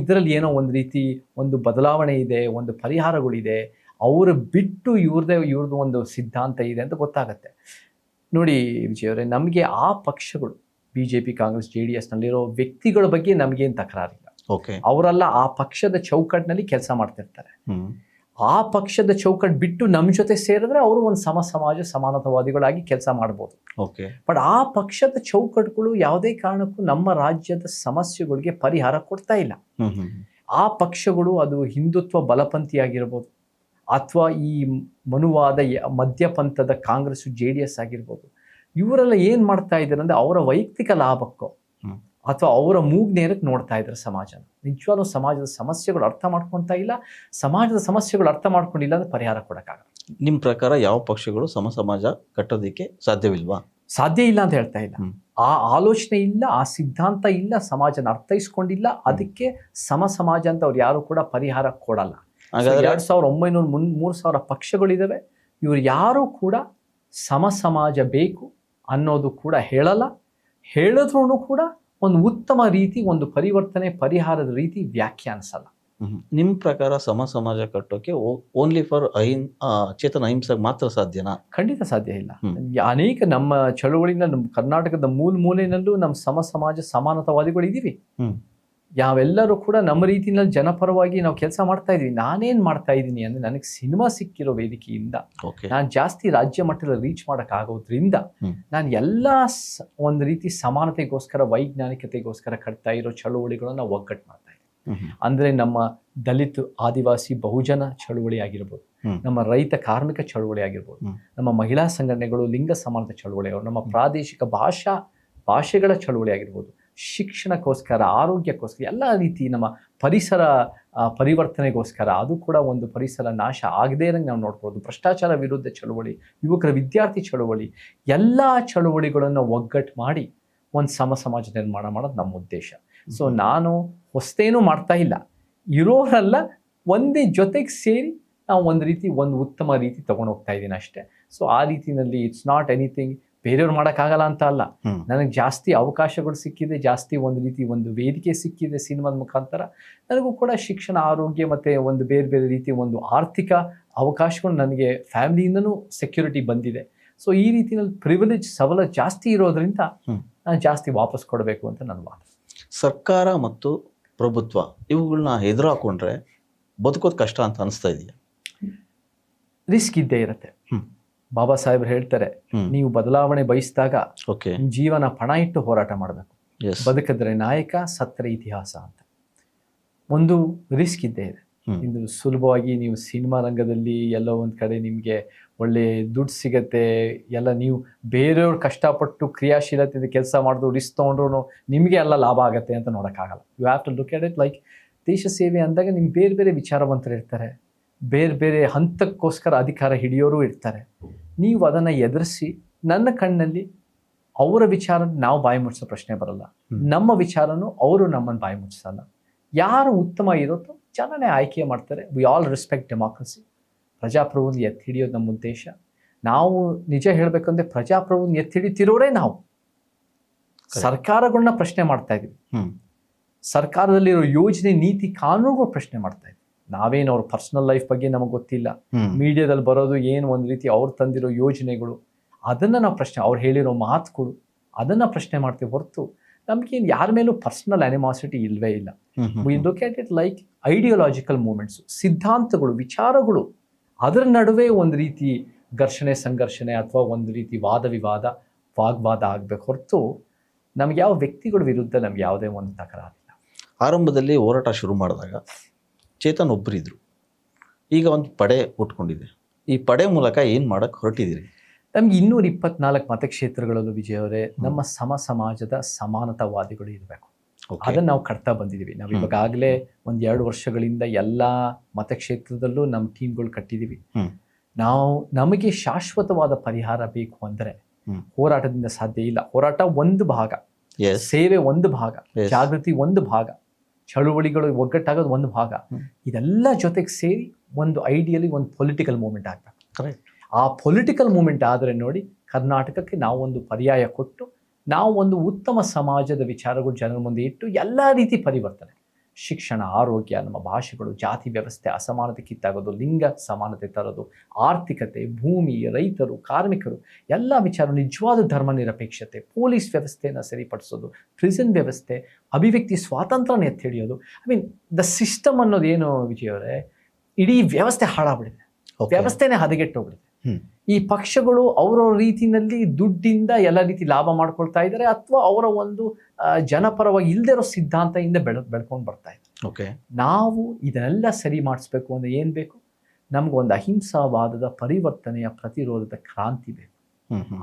ಇದರಲ್ಲಿ ಏನೋ ಒಂದು ರೀತಿ ಒಂದು ಬದಲಾವಣೆ ಇದೆ, ಒಂದು ಪರಿಹಾರಗಳಿದೆ, ಅವರು ಬಿಟ್ಟು ಇವ್ರದ್ದು ಒಂದು ಸಿದ್ಧಾಂತ ಇದೆ ಅಂತ ಗೊತ್ತಾಗತ್ತೆ. ನೋಡಿ ವಿಜಯ್ ಅವರೇ, ನಮಗೆ ಆ ಪಕ್ಷಗಳು BJP, ಕಾಂಗ್ರೆಸ್, JDSನಲ್ಲಿರೋ ವ್ಯಕ್ತಿಗಳ ಬಗ್ಗೆ ನಮಗೇನು ತಕರಾರಿಲ್ಲ. ಅವರೆಲ್ಲ ಆ ಪಕ್ಷದ ಚೌಕಟ್ಟಿನಲ್ಲಿ ಕೆಲಸ ಮಾಡ್ತಿರ್ತಾರೆ. ಆ ಪಕ್ಷದ ಚೌಕಟ್ಟು ಬಿಟ್ಟು ನಮ್ಮ ಜೊತೆ ಸೇರಿದ್ರೆ ಅವರು ಒಂದು ಸಮಾಜ ಸಮಾನತಾವಾದಿಗಳಾಗಿ ಕೆಲಸ ಮಾಡ್ಬೋದು. ಬಟ್ ಆ ಪಕ್ಷದ ಚೌಕಟ್ಟುಗಳು ಯಾವುದೇ ಕಾರಣಕ್ಕೂ ನಮ್ಮ ರಾಜ್ಯದ ಸಮಸ್ಯೆಗಳಿಗೆ ಪರಿಹಾರ ಕೊಡ್ತಾ ಇಲ್ಲ. ಆ ಪಕ್ಷಗಳು ಅದು ಹಿಂದುತ್ವ ಬಲಪಂಥಿಯಾಗಿರ್ಬೋದು, ಅಥವಾ ಈ ಮನುವಾದ ಮಧ್ಯಪಂಥದ ಕಾಂಗ್ರೆಸ್ JDS ಆಗಿರ್ಬೋದು. ಇವರೆಲ್ಲ ಏನು ಮಾಡ್ತಾ ಇದ್ದಾರೆ ಅಂದರೆ ಅವರ ವೈಯಕ್ತಿಕ ಲಾಭಕ್ಕೋ ಅಥವಾ ಅವರ ಮೂಗ್ನೇರಕ್ಕೆ ನೋಡ್ತಾ ಇದ್ದಾರೆ ಸಮಾಜನ. ನಿಜವಾಗ್ಲೂ ಸಮಾಜದ ಸಮಸ್ಯೆಗಳು ಅರ್ಥ ಮಾಡ್ಕೊಳ್ತಾ ಇಲ್ಲ. ಸಮಾಜದ ಸಮಸ್ಯೆಗಳು ಅರ್ಥ ಮಾಡ್ಕೊಂಡಿಲ್ಲ ಅಂದ್ರೆ ಪರಿಹಾರ ಕೊಡೋಕ್ಕಾಗಲ್ಲ. ನಿಮ್ಮ ಪ್ರಕಾರ ಯಾವ ಪಕ್ಷಗಳು ಸಮಾಜ ಕಟ್ಟೋದಕ್ಕೆ ಸಾಧ್ಯವಿಲ್ವಾ? ಸಾಧ್ಯ ಇಲ್ಲ ಅಂತ ಹೇಳ್ತಾ ಇಲ್ಲ. ಆ ಆಲೋಚನೆ ಇಲ್ಲ, ಆ ಸಿದ್ಧಾಂತ ಇಲ್ಲ, ಸಮಾಜನ ಅರ್ಥೈಸ್ಕೊಂಡಿಲ್ಲ. ಅದಕ್ಕೆ ಸಮಾಜ ಅಂತ ಅವ್ರು ಯಾರು ಕೂಡ ಪರಿಹಾರ ಕೊಡಲ್ಲ. 2900 3000 ಪಕ್ಷಗಳಿದಾವೆ. ಇವ್ರು ಯಾರು ಕೂಡ ಸಮಾಜ ಬೇಕು ಅನ್ನೋದು ಕೂಡ ಹೇಳಲ್ಲ. ಹೇಳಿದ್ರೂ ಕೂಡ ಒಂದು ಉತ್ತಮ ರೀತಿ, ಒಂದು ಪರಿಹಾರದ ರೀತಿ ವ್ಯಾಖ್ಯಾನಿಸಲ್ಲ. ನಿಮ್ಮ ಪ್ರಕಾರ ಸಮಾಜ ಕಟ್ಟೋಕೆ ಓನ್ಲಿ ಫಾರ್ ಚೇತನ ಅಹಿಂಸೆಗೆ ಮಾತ್ರ ಸಾಧ್ಯನಾ? ಖಂಡಿತ ಸಾಧ್ಯ ಇಲ್ಲ. ಅನೇಕ ನಮ್ಮ ಚಳವಳಿನ ನಮ್ಮ ಕರ್ನಾಟಕದ ಮೂಲೆಯಲ್ಲೂ ನಮ್ಮ ಸಮಾಜ ಸಮಾನತಾವಾದಿಗಳು ಇದ್ದೀವಿ. ಯಾವೆಲ್ಲರೂ ಕೂಡ ನಮ್ಮ ರೀತಿಯಲ್ಲಿ ಜನಪರವಾಗಿ ನಾವು ಕೆಲಸ ಮಾಡ್ತಾ ಇದೀವಿ. ನಾನೇನ್ ಮಾಡ್ತಾ ಇದ್ದೀನಿ ಅಂದ್ರೆ, ನನಗೆ ಸಿನಿಮಾ ಸಿಕ್ಕಿರೋ ವೇದಿಕೆಯಿಂದ ನಾನು ಜಾಸ್ತಿ ರಾಜ್ಯ ಮಟ್ಟದಲ್ಲಿ ರೀಚ್ ಮಾಡೋಕ್ಕಾಗೋದ್ರಿಂದ ನಾನು ಎಲ್ಲಾ ಒಂದು ರೀತಿ ಸಮಾನತೆಗೋಸ್ಕರ, ವೈಜ್ಞಾನಿಕತೆಗೋಸ್ಕರ ಕಟ್ತಾ ಇರೋ ಚಳುವಳಿಗಳನ್ನ ಒಗ್ಗಟ್ಟು ಮಾಡ್ತಾ ಇದ್ದೀನಿ. ಅಂದ್ರೆ ನಮ್ಮ ದಲಿತ, ಆದಿವಾಸಿ, ಬಹುಜನ ಚಳುವಳಿ ಆಗಿರ್ಬೋದು, ನಮ್ಮ ರೈತ ಕಾರ್ಮಿಕ ಚಳುವಳಿ ಆಗಿರ್ಬೋದು, ನಮ್ಮ ಮಹಿಳಾ ಸಂಘಟನೆಗಳು, ಲಿಂಗ ಸಮಾನತೆ ಚಳುವಳಿ, ನಮ್ಮ ಪ್ರಾದೇಶಿಕ ಭಾಷೆಗಳ ಚಳುವಳಿ ಆಗಿರ್ಬೋದು, ಶಿಕ್ಷಣಕ್ಕೋಸ್ಕರ, ಆರೋಗ್ಯಕ್ಕೋಸ್ಕರ, ಎಲ್ಲ ರೀತಿ ನಮ್ಮ ಪರಿಸರ ಪರಿವರ್ತನೆಗೋಸ್ಕರ, ಅದು ಕೂಡ ಒಂದು ಪರಿಸರ ನಾಶ ಆಗದೇ ಇರಂಗೆ ನಾವು ನೋಡ್ಬೋದು, ಭ್ರಷ್ಟಾಚಾರ ವಿರುದ್ಧ ಚಳುವಳಿ, ಯುವಕರ ವಿದ್ಯಾರ್ಥಿ ಚಳುವಳಿ, ಎಲ್ಲ ಚಳುವಳಿಗಳನ್ನು ಒಗ್ಗಟ್ಟು ಮಾಡಿ ಒಂದು ಸಮಾಜ ನಿರ್ಮಾಣ ಮಾಡೋದು ನಮ್ಮ ಉದ್ದೇಶ. ಸೊ ನಾನು ಹೊಸ್ತೇನೂ ಮಾಡ್ತಾ ಇಲ್ಲ, ಇರೋರೆಲ್ಲ ಒಂದೇ ಜೊತೆಗೆ ಸೇರಿ ನಾವು ಒಂದು ಉತ್ತಮ ರೀತಿ ತಗೊಂಡು ಹೋಗ್ತಾ ಇದ್ದೀನಿ ಅಷ್ಟೇ. ಸೊ ಆ ರೀತಿಯಲ್ಲಿ ಇಟ್ಸ್ ನಾಟ್ ಎನಿಥಿಂಗ್ ಬೇರೆಯವ್ರು ಮಾಡೋಕ್ಕಾಗಲ್ಲ ಅಂತ ಅಲ್ಲ. ನನಗೆ ಜಾಸ್ತಿ ಅವಕಾಶಗಳು ಸಿಕ್ಕಿದೆ, ಜಾಸ್ತಿ ಒಂದು ವೇದಿಕೆ ಸಿಕ್ಕಿದೆ ಸಿನಿಮಾದ ಮುಖಾಂತರ. ನನಗೂ ಕೂಡ ಶಿಕ್ಷಣ, ಆರೋಗ್ಯ ಮತ್ತು ಒಂದು ಬೇರೆ ರೀತಿ ಒಂದು ಆರ್ಥಿಕ ಅವಕಾಶಗಳು ನನಗೆ ಫ್ಯಾಮಿಲಿಯಿಂದನೂ ಸೆಕ್ಯೂರಿಟಿ ಬಂದಿದೆ. ಸೊ ಈ ರೀತಿಯಲ್ಲಿ ಪ್ರಿವಿಲೇಜ್ ಸವಲತ್ತು ಜಾಸ್ತಿ ಇರೋದ್ರಿಂದ ನಾನು ಜಾಸ್ತಿ ವಾಪಸ್ ಕೊಡಬೇಕು ಅಂತ ನನ್ನ ವಾದ. ಸರ್ಕಾರ ಮತ್ತು ಪ್ರಭುತ್ವ ಇವುಗಳನ್ನ ಎದುರು ಹಾಕೊಂಡ್ರೆ ಬದುಕೋದು ಕಷ್ಟ ಅಂತ ಅನಿಸ್ತಾ ಇದೆಯಾ? ರಿಸ್ಕ್ ಇದ್ದೇ ಇರುತ್ತೆ. ಬಾಬಾ ಸಾಹೇಬ್ರು ಹೇಳ್ತಾರೆ, ನೀವು ಬದಲಾವಣೆ ಬಯಸಿದಾಗ ಜೀವನ ಪಣ ಇಟ್ಟು ಹೋರಾಟ ಮಾಡಬೇಕು. ಬದುಕಿದ್ರೆ ನಾಯಕ, ಸತ್ತರೆ ಇತಿಹಾಸ ಅಂತ ಒಂದು ರಿಸ್ಕ್ ಇದ್ದೇ ಇದೆ. ಇದು ಸುಲಭವಾಗಿ ನೀವು ಸಿನಿಮಾ ರಂಗದಲ್ಲಿ ಎಲ್ಲೋ ಒಂದು ಕಡೆ ನಿಮಗೆ ಒಳ್ಳೆ ದುಡ್ಡು ಸಿಗತ್ತೆ, ಎಲ್ಲ ನೀವು ಬೇರೆಯವ್ರು ಕಷ್ಟಪಟ್ಟು ಕ್ರಿಯಾಶೀಲತೆಯಿಂದ ಕೆಲಸ ಮಾಡಿದ್ರು ರಿಸ್ಕ್ ತೊಗೊಂಡ್ರು ನಿಮಗೆ ಎಲ್ಲ ಲಾಭ ಆಗುತ್ತೆ ಅಂತ ನೋಡೋಕ್ಕಾಗಲ್ಲ. You have to look at it like ದೇಶ ಸೇವೆ ಅಂದಾಗ ನಿಮ್ಗೆ ಬೇರೆ ವಿಚಾರವಂತರು ಇರ್ತಾರೆ, ಬೇರೆ ಹಂತಕ್ಕೋಸ್ಕರ ಅಧಿಕಾರ ಹಿಡಿಯೋರು ಇರ್ತಾರೆ. ನೀವು ಅದನ್ನು ಎದುರಿಸಿ, ನನ್ನ ಕಣ್ಣಲ್ಲಿ ಅವರ ವಿಚಾರ ನಾವು ಬಾಯಿ ಮುಚ್ಚಿಸೋ ಪ್ರಶ್ನೆ ಬರಲ್ಲ, ನಮ್ಮ ವಿಚಾರನೂ ಅವರು ನಮ್ಮನ್ನು ಬಾಯಿ ಮುಚ್ಚಿಸಲ್ಲ. ಯಾರು ಉತ್ತಮ ಇರುತ್ತೋ ಜನನೇ ಆಯ್ಕೆ ಮಾಡ್ತಾರೆ. We all respect democracy. ಪ್ರಜಾಪ್ರಭುತ್ವ ಎತ್ತಿ ಹಿಡಿಯೋದು ನಮ್ಮ ಉದ್ದೇಶ. ನಾವು ನಿಜ ಹೇಳಬೇಕಂದ್ರೆ ಪ್ರಜಾಪ್ರಭುತ್ವ ಎತ್ತಿ ಹಿಡಿತಿರೋರೇ ನಾವು. ಸರ್ಕಾರಗಳನ್ನ ಪ್ರಶ್ನೆ ಮಾಡ್ತಾ ಇದೀವಿ, ಸರ್ಕಾರದಲ್ಲಿರೋ ಯೋಜನೆ, ನೀತಿ, ಕಾನೂನುಗಳು ಪ್ರಶ್ನೆ ಮಾಡ್ತಾ ಇದ್ವಿ. ನಾವೇನು ಅವ್ರ ಪರ್ಸನಲ್ ಲೈಫ್ ಬಗ್ಗೆ ನಮಗೆ ಗೊತ್ತಿಲ್ಲ. ಮೀಡಿಯಾದಲ್ಲಿ ಬರೋದು ಏನು ಒಂದು ರೀತಿ ಅವ್ರು ತಂದಿರೋ ಯೋಜನೆಗಳು, ಅದನ್ನು ನಾವು ಪ್ರಶ್ನೆ, ಅವ್ರು ಹೇಳಿರೋ ಮಾತುಗಳು, ಅದನ್ನು ಪ್ರಶ್ನೆ ಮಾಡ್ತೀವಿ ಹೊರತು ನಮಗೇನು ಯಾರ ಮೇಲೂ ಪರ್ಸನಲ್ ಅನಿಮಾಸಿಟಿ ಇಲ್ವೇ ಇಲ್ಲ. We look at it like ideological movements, ಸಿದ್ಧಾಂತಗಳು, ವಿಚಾರಗಳು, ಅದರ ನಡುವೆ ಒಂದು ರೀತಿ ಘರ್ಷಣೆ, ಸಂಘರ್ಷಣೆ ಅಥವಾ ಒಂದು ರೀತಿ ವಾಗ್ವಾದ ಆಗಬೇಕು ಹೊರತು ನಮ್ಗೆ ಯಾವ ವ್ಯಕ್ತಿಗಳ ವಿರುದ್ಧ ನಮ್ಗೆ ಯಾವುದೇ ಒಂದು ತಕರಾರಿಲ್ಲ. ಆರಂಭದಲ್ಲಿ ಹೋರಾಟ ಶುರು ಮಾಡಿದಾಗ ಚೇತನ್ ಒಬ್ಬರಿದ್ರು, ಈಗ ಒಂದು ಪಡೆ ಉಟ್ಕೊಂಡಿದೆ. ಈ ಪಡೆ ಮೂಲಕ ಏನು ಮಾಡಕ್ಕೆ ಹೊರಟಿದ್ದೀರಿ? ನಮ್ಗೆ 224 ಮತಕ್ಷೇತ್ರಗಳಲ್ಲೂ ವಿಜಯ್ ಅವರೇ ನಮ್ಮ ಸಮಾಜದ ಸಮಾನತಾವಾದಿಗಳು ಇರಬೇಕು. ಅದನ್ನು ನಾವು ಕಟ್ತಾ ಬಂದಿದ್ದೀವಿ. ನಾವು ಇವಾಗಲೇ 1-2 ವರ್ಷಗಳಿಂದ ಎಲ್ಲ ಮತಕ್ಷೇತ್ರದಲ್ಲೂ ನಮ್ಮ ಟೀಮ್ಗಳು ಕಟ್ಟಿದ್ದೀವಿ. ನಮಗೆ ಶಾಶ್ವತವಾದ ಪರಿಹಾರ ಬೇಕು ಅಂದರೆ ಹೋರಾಟದಿಂದ ಸಾಧ್ಯ ಇಲ್ಲ. ಹೋರಾಟ ಒಂದು ಭಾಗ, ಸೇವೆ ಒಂದು ಭಾಗ, ಜಾಗೃತಿ ಒಂದು ಭಾಗ. ಚಳುವಳಿಗಳು ಒಗ್ಗಟ್ಟಾಗೋದು ಒಂದು ಭಾಗ. ಇದೆಲ್ಲ ಜೊತೆಗೆ ಸೇರಿ ಒಂದು ಐಡಿಯಲಿ ಒಂದು ಪೊಲಿಟಿಕಲ್ ಮೂವ್ಮೆಂಟ್ ಆಗ್ಬೇಕು. ಕರೆಕ್ಟ್. ಆ ಪೊಲಿಟಿಕಲ್ ಮೂವ್ಮೆಂಟ್ ಆದರೆ ನೋಡಿ ಕರ್ನಾಟಕಕ್ಕೆ ನಾವು ಒಂದು ಪರ್ಯಾಯ ಕೊಟ್ಟು ನಾವು ಒಂದು ಉತ್ತಮ ಸಮಾಜದ ವಿಚಾರಗಳು ಜನರ ಮುಂದೆ ಇಟ್ಟು ಎಲ್ಲ ರೀತಿ ಪರಿವರ್ತನೆ, ಶಿಕ್ಷಣ, ಆರೋಗ್ಯ, ನಮ್ಮ ಭಾಷೆಗಳು, ಜಾತಿ ವ್ಯವಸ್ಥೆ, ಅಸಮಾನತೆ ಕಿತ್ತಾಗೋದು, ಲಿಂಗ ಸಮಾನತೆ ತರೋದು, ಆರ್ಥಿಕತೆ, ಭೂಮಿ, ರೈತರು, ಕಾರ್ಮಿಕರು, ಎಲ್ಲ ವಿಚಾರ, ನಿಜವಾದ ಧರ್ಮ ನಿರಪೇಕ್ಷತೆ, ಪೊಲೀಸ್ ವ್ಯವಸ್ಥೆಯನ್ನು ಸರಿಪಡಿಸೋದು, ಪ್ರಿಸನ್ ವ್ಯವಸ್ಥೆ, ಅಭಿವ್ಯಕ್ತಿ ಸ್ವಾತಂತ್ರ್ಯನ ಎತ್ತಿ ಹಿಡಿಯೋದು. ಐ ಮೀನ್ ದ ಸಿಸ್ಟಮ್ ಅನ್ನೋದೇನು ವಿಜಯ್ ಅವರೇ, ಇಡೀ ವ್ಯವಸ್ಥೆ ಹಾಳಾಗ್ಬಿಟ್ಟಿದೆ, ವ್ಯವಸ್ಥೆನೇ ಹದಗೆಟ್ಟೋಗ್ಬಿಟ್ಟಿದೆ. ಈ ಪಕ್ಷಗಳು ಅವರ ರೀತಿಯಲ್ಲಿ ದುಡ್ಡಿಂದ ಎಲ್ಲ ರೀತಿ ಲಾಭ ಮಾಡ್ಕೊಳ್ತಾ ಇದ್ದಾರೆ, ಅಥವಾ ಅವರ ಒಂದು ಜನಪರವಾಗಿ ಇಲ್ಲದೆ ಇರೋ ಸಿದ್ಧಾಂತದಿಂದ ಬೆಳ್ಕೊಂಡು ಬರ್ತಾ ಇದ್ದಾರೆ. ನಾವು ಇದನ್ನೆಲ್ಲ ಸರಿ ಮಾಡಿಸ್ಬೇಕು ಅಂದ್ರೆ ಏನು ಬೇಕು? ನಮಗೊಂದು ಅಹಿಂಸಾವಾದದ ಪರಿವರ್ತನೆಯ ಪ್ರತಿರೋಧದ ಕ್ರಾಂತಿ ಬೇಕು.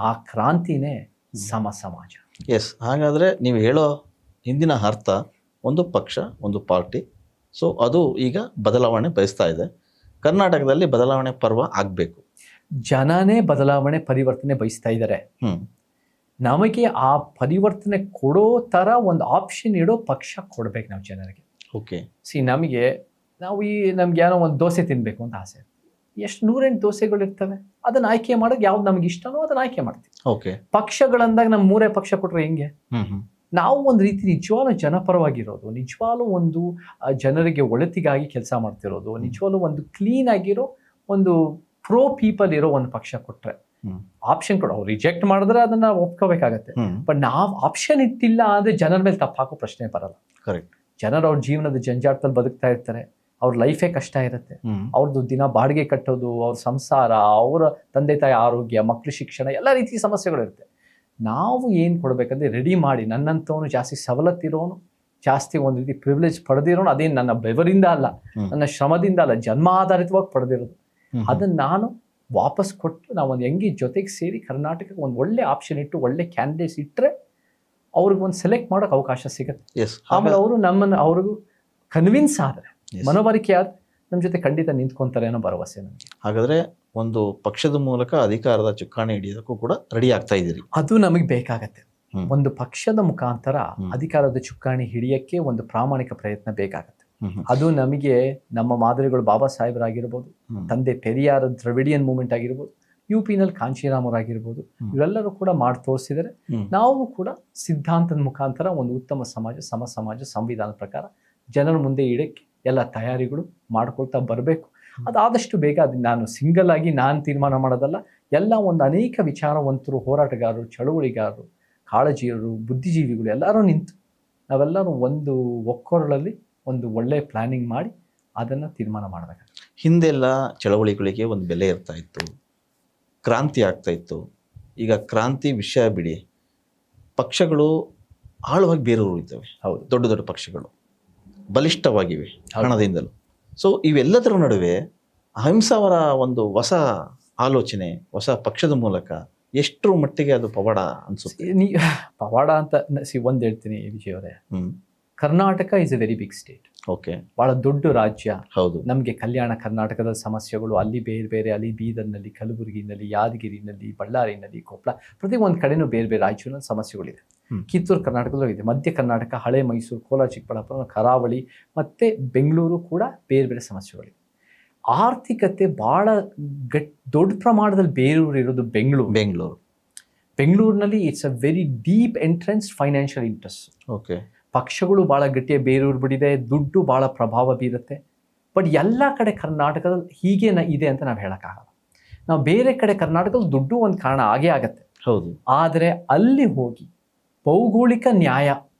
ಆ ಕ್ರಾಂತಿನೇ ಸಮ ಸಮಾಜ. ಎಸ್, ಹಾಗಾದರೆ ನೀವು ಹೇಳೋ ಹಿಂದಿನ ಅರ್ಥ ಒಂದು ಪಕ್ಷ, ಒಂದು ಪಾರ್ಟಿ, ಸೊ ಅದು ಈಗ ಬದಲಾವಣೆ ಬಯಸ್ತಾ ಇದೆ. ಕರ್ನಾಟಕದಲ್ಲಿ ಬದಲಾವಣೆ ಪರ್ವ ಆಗಬೇಕು. ಜನನೇ ಬದಲಾವಣೆ ಪರಿವರ್ತನೆ ಬಯಸ್ತಾ ಇದ್ದಾರೆ. ನಮಗೆ ಆ ಪರಿವರ್ತನೆ ಕೊಡೋ ಥರ ಒಂದು ಆಪ್ಷನ್ ಇಡೋ ಪಕ್ಷ ಕೊಡ್ಬೇಕು ನಾವು ಜನರಿಗೆ. ಓಕೆ, ನಮಗೆ ನಮ್ಗೆ ಏನೋ ಒಂದು ದೋಸೆ ತಿನ್ನಬೇಕು ಅಂತ ಆಸೆ, ಎಷ್ಟು 108 ದೋಸೆಗಳು ಇರ್ತವೆ, ಅದನ್ನ ಆಯ್ಕೆ ಮಾಡೋಕೆ ಯಾವ್ದು ನಮ್ಗೆ ಇಷ್ಟನೋ ಅದನ್ನ ಆಯ್ಕೆ ಮಾಡ್ತೀವಿ. ಓಕೆ, ಪಕ್ಷಗಳಂದಾಗ ನಮ್ 3 ಪಕ್ಷ ಕೊಟ್ರೆ ಹೆಂಗೆ? ನಾವು ಒಂದು ರೀತಿ ನಿಜವಾಗ್ಲೂ ಜನಪರವಾಗಿರೋದು, ನಿಜವಾಗ್ಲೂ ಒಂದು ಜನರಿಗೆ ಒಳಿತಿಗಾಗಿ ಕೆಲಸ ಮಾಡ್ತಿರೋದು, ನಿಜವಾಗ್ಲೂ ಒಂದು ಕ್ಲೀನ್ ಆಗಿರೋ ಒಂದು ಪ್ರೋ ಪೀಪಲ್ ಇರೋ ಒಂದು ಪಕ್ಷ ಕೊಟ್ರೆ ಆಪ್ಷನ್ ಕೊಡು. ಅವ್ರು ರಿಜೆಕ್ಟ್ ಮಾಡಿದ್ರೆ ಅದನ್ನ ಒಪ್ಕೋಬೇಕಾಗತ್ತೆ. ಬಟ್ ನಾವು ಆಪ್ಷನ್ ಇಟ್ಟಿಲ್ಲ ಅಂದ್ರೆ ಜನರ ಮೇಲೆ ತಪ್ಪು ಹಾಕೋ ಪ್ರಶ್ನೆ ಬರಲ್ಲ. ಕರೆಕ್ಟ್. ಜನರು ಅವ್ರ ಜೀವನದ ಜಂಜಾಟದಲ್ಲಿ ಬದುಕ್ತಾ ಇರ್ತಾರೆ, ಅವ್ರ ಲೈಫೇ ಕಷ್ಟ ಇರುತ್ತೆ, ಅವ್ರದ್ದು ದಿನ ಬಾಡಿಗೆ ಕಟ್ಟೋದು, ಅವ್ರ ಸಂಸಾರ, ಅವರ ತಂದೆ ತಾಯಿ ಆರೋಗ್ಯ, ಮಕ್ಕಳು ಶಿಕ್ಷಣ, ಎಲ್ಲ ರೀತಿ ಸಮಸ್ಯೆಗಳು ಇರುತ್ತೆ. ನಾವು ಏನು ಕೊಡ್ಬೇಕಂದ್ರೆ ರೆಡಿ ಮಾಡಿ, ನನ್ನಂಥವನು ಜಾಸ್ತಿ ಸವಲತ್ತಿರೋನು, ಜಾಸ್ತಿ ಒಂದು ರೀತಿ ಪ್ರಿವಿಲೇಜ್ ಪಡೆದಿರೋನು, ಅದೇನು ನನ್ನ ಬೆವರಿಂದ ಅಲ್ಲ, ನನ್ನ ಶ್ರಮದಿಂದ ಅಲ್ಲ, ಜನ್ಮ ಆಧಾರಿತವಾಗಿ ಪಡೆದಿರೋದು, ಅದನ್ನು ನಾನು ವಾಪಸ್ ಕೊಟ್ಟು ನಾವು ಒಂದು ಹೆಂಗೆ ಜೊತೆಗೆ ಸೇರಿ ಕರ್ನಾಟಕಕ್ಕೆ ಒಂದು ಒಳ್ಳೆ ಆಪ್ಷನ್ ಇಟ್ಟು ಒಳ್ಳೆ ಕ್ಯಾಂಡಿಡೇಟ್ಸ್ ಇಟ್ಟರೆ ಅವ್ರಿಗೆ ಒಂದು ಸೆಲೆಕ್ಟ್ ಮಾಡೋಕೆ ಅವಕಾಶ ಸಿಗುತ್ತೆ. ಆಮೇಲೆ ಅವರು ನಮ್ಮನ್ನು ಅವ್ರಿಗೂ ಕನ್ವಿನ್ಸ್ ಆದರೆ, ಮನವರಿಕೆ ಆದರೆ ನಮ್ಮ ಜೊತೆ ಖಂಡಿತ ನಿಂತ್ಕೊಂತಾರೆ ಅನ್ನೋ ಭರವಸೆ ನನಗೆ. ಹಾಗಾದರೆ ಒಂದು ಪಕ್ಷದ ಮೂಲಕ ಅಧಿಕಾರದ ಚುಕ್ಕಾಣಿ ಹಿಡಿಯೋದಕ್ಕೂ ಕೂಡ ರೆಡಿ ಆಗ್ತಾ ಇದ್ದೀರಿ? ಅದು ನಮಗೆ ಬೇಕಾಗತ್ತೆ. ಒಂದು ಪಕ್ಷದ ಮುಖಾಂತರ ಅಧಿಕಾರದ ಚುಕ್ಕಾಣಿ ಹಿಡಿಯಕ್ಕೆ ಒಂದು ಪ್ರಾಮಾಣಿಕ ಪ್ರಯತ್ನ ಬೇಕಾಗತ್ತೆ. ಅದು ನಮಗೆ ನಮ್ಮ ಮಾದರಿಗಳು ಬಾಬಾ ಸಾಹೇಬರಾಗಿರ್ಬೋದು, ತಂದೆ ಪೆರಿಯಾರ ದ್ರವಿಡಿಯನ್ ಮೂವ್ಮೆಂಟ್ ಆಗಿರ್ಬೋದು, UP-ನಲ್ಲಿ ಕಾಂಚೀರಾಮರಾಗಿರ್ಬೋದು, ಇವೆಲ್ಲರೂ ಕೂಡ ಮಾಡಿ ತೋರಿಸಿದರೆ ನಾವು ಕೂಡ ಸಿದ್ಧಾಂತದ ಮುಖಾಂತರ ಒಂದು ಉತ್ತಮ ಸಮಾಜ, ಸಮ ಸಮಾಜ, ಸಂವಿಧಾನದ ಪ್ರಕಾರ ಜನರ ಮುಂದೆ ಇಡಕ್ಕೆ ಎಲ್ಲ ತಯಾರಿಗಳು ಮಾಡ್ಕೊಳ್ತಾ ಬರಬೇಕು. ಅದಾದಷ್ಟು ಬೇಗ ಅದು ನಾನು ಸಿಂಗಲ್ ಆಗಿ ನಾನು ತೀರ್ಮಾನ ಮಾಡೋದಲ್ಲ, ಎಲ್ಲ ಒಂದು ಅನೇಕ ವಿಚಾರವಂತರು, ಹೋರಾಟಗಾರರು, ಚಳುವಳಿಗಾರರು, ಕಾಳಜಿಯರು, ಬುದ್ಧಿಜೀವಿಗಳು ಎಲ್ಲರೂ ನಿಂತು ನಾವೆಲ್ಲರೂ ಒಂದು ಒಕ್ಕೊರಳಲ್ಲಿ ಒಂದು ಒಳ್ಳೆಯ ಪ್ಲಾನಿಂಗ್ ಮಾಡಿ ಅದನ್ನು ತೀರ್ಮಾನ ಮಾಡಬೇಕಾಗುತ್ತೆ. ಹಿಂದೆಲ್ಲ ಚಳವಳಿಗಳಿಗೆ ಒಂದು ಬೆಲೆ ಇರ್ತಾ ಇತ್ತು, ಕ್ರಾಂತಿ ಆಗ್ತಾ ಇತ್ತು. ಈಗ ಕ್ರಾಂತಿ ವಿಷಯ ಬಿಡಿ, ಪಕ್ಷಗಳು ಆಳವಾಗಿ ಬೇರೆಯವರು ಇದ್ದಾವೆ. ಹೌದು, ದೊಡ್ಡ ದೊಡ್ಡ ಪಕ್ಷಗಳು ಬಲಿಷ್ಠವಾಗಿವೆ ಹಣದಿಂದಲೂ. ಸೊ ಇವೆಲ್ಲದರ ನಡುವೆ ಅಹಿಂಸಾವರ ಒಂದು ಹೊಸ ಆಲೋಚನೆ, ಹೊಸ ಪಕ್ಷದ ಮೂಲಕ ಎಷ್ಟರ ಮಟ್ಟಿಗೆ ಅದು ಪವಾಡ ಅನ್ಸುತ್ತೆ? ಪವಾಡ ಅಂತ ಒಂದು ಹೇಳ್ತೀನಿ ವಿಜಯ್ ಅವರೇ, Karnataka is a very big state. Okay, ಬಹಳ ದೊಡ್ಡ ರಾಜ್ಯ. ಹೌದು. ನಮಗೆ ಕಲ್ಯಾಣ ಕರ್ನಾಟಕದ ಸಮಸ್ಯೆಗಳು ಅಲ್ಲಿ ಬೇರೆ ಬೇರೆ, ಅಲ್ಲಿ ಬೀದರ್ನಲ್ಲಿ, ಕಲಬುರಗಿನಲ್ಲಿ, ಯಾದಗಿರಿನಲ್ಲಿ, ಬಳ್ಳಾರಿನಲ್ಲಿ, ಕೊಪ್ಪಳ, ಪ್ರತಿ ಒಂದು ಕಡೆನೂ ಬೇರೆ ಬೇರೆ ರಾಜ್ಯಗಳಲ್ಲಿ ಸಮಸ್ಯೆಗಳಿದೆ. ಕಿತ್ತೂರು ಕರ್ನಾಟಕದಲ್ಲೂ ಇದೆ, ಮಧ್ಯ ಕರ್ನಾಟಕ, ಹಳೆ ಮೈಸೂರು, ಕೋಲಾರ, ಚಿಕ್ಕಬಳ್ಳಾಪುರ, ಕರಾವಳಿ ಮತ್ತು ಬೆಂಗಳೂರು ಕೂಡ ಬೇರೆ ಬೇರೆ ಸಮಸ್ಯೆಗಳಿದೆ. ಆರ್ಥಿಕತೆ ಭಾಳ ದೊಡ್ಡ ಪ್ರಮಾಣದಲ್ಲಿ ಬೇರೂರು ಇರೋದು ಬೆಂಗಳೂರಿನಲ್ಲಿ it's a very deep entrance financial interest. Okay, ಪಕ್ಷಗಳು ಭಾಳ ಗಟ್ಟಿಯ ಬೇರೂರು ಬಿಡಿದೆ, ದುಡ್ಡು ಭಾಳ ಪ್ರಭಾವ ಬೀರುತ್ತೆ. ಬಟ್ ಎಲ್ಲ ಕಡೆ ಕರ್ನಾಟಕದಲ್ಲಿ ಹೀಗೆ ಇದೆ ಅಂತ ನಾವು ಹೇಳೋಕ್ಕಾಗಲ್ಲ. ನಾವು ಬೇರೆ ಕಡೆ ಕರ್ನಾಟಕದಲ್ಲಿ ದುಡ್ಡು ಒಂದು ಕಾರಣ ಆಗೇ ಆಗತ್ತೆ. ಹೌದು. ಆದರೆ ಅಲ್ಲಿ ಹೋಗಿ ಭೌಗೋಳಿಕ ನ್ಯಾಯ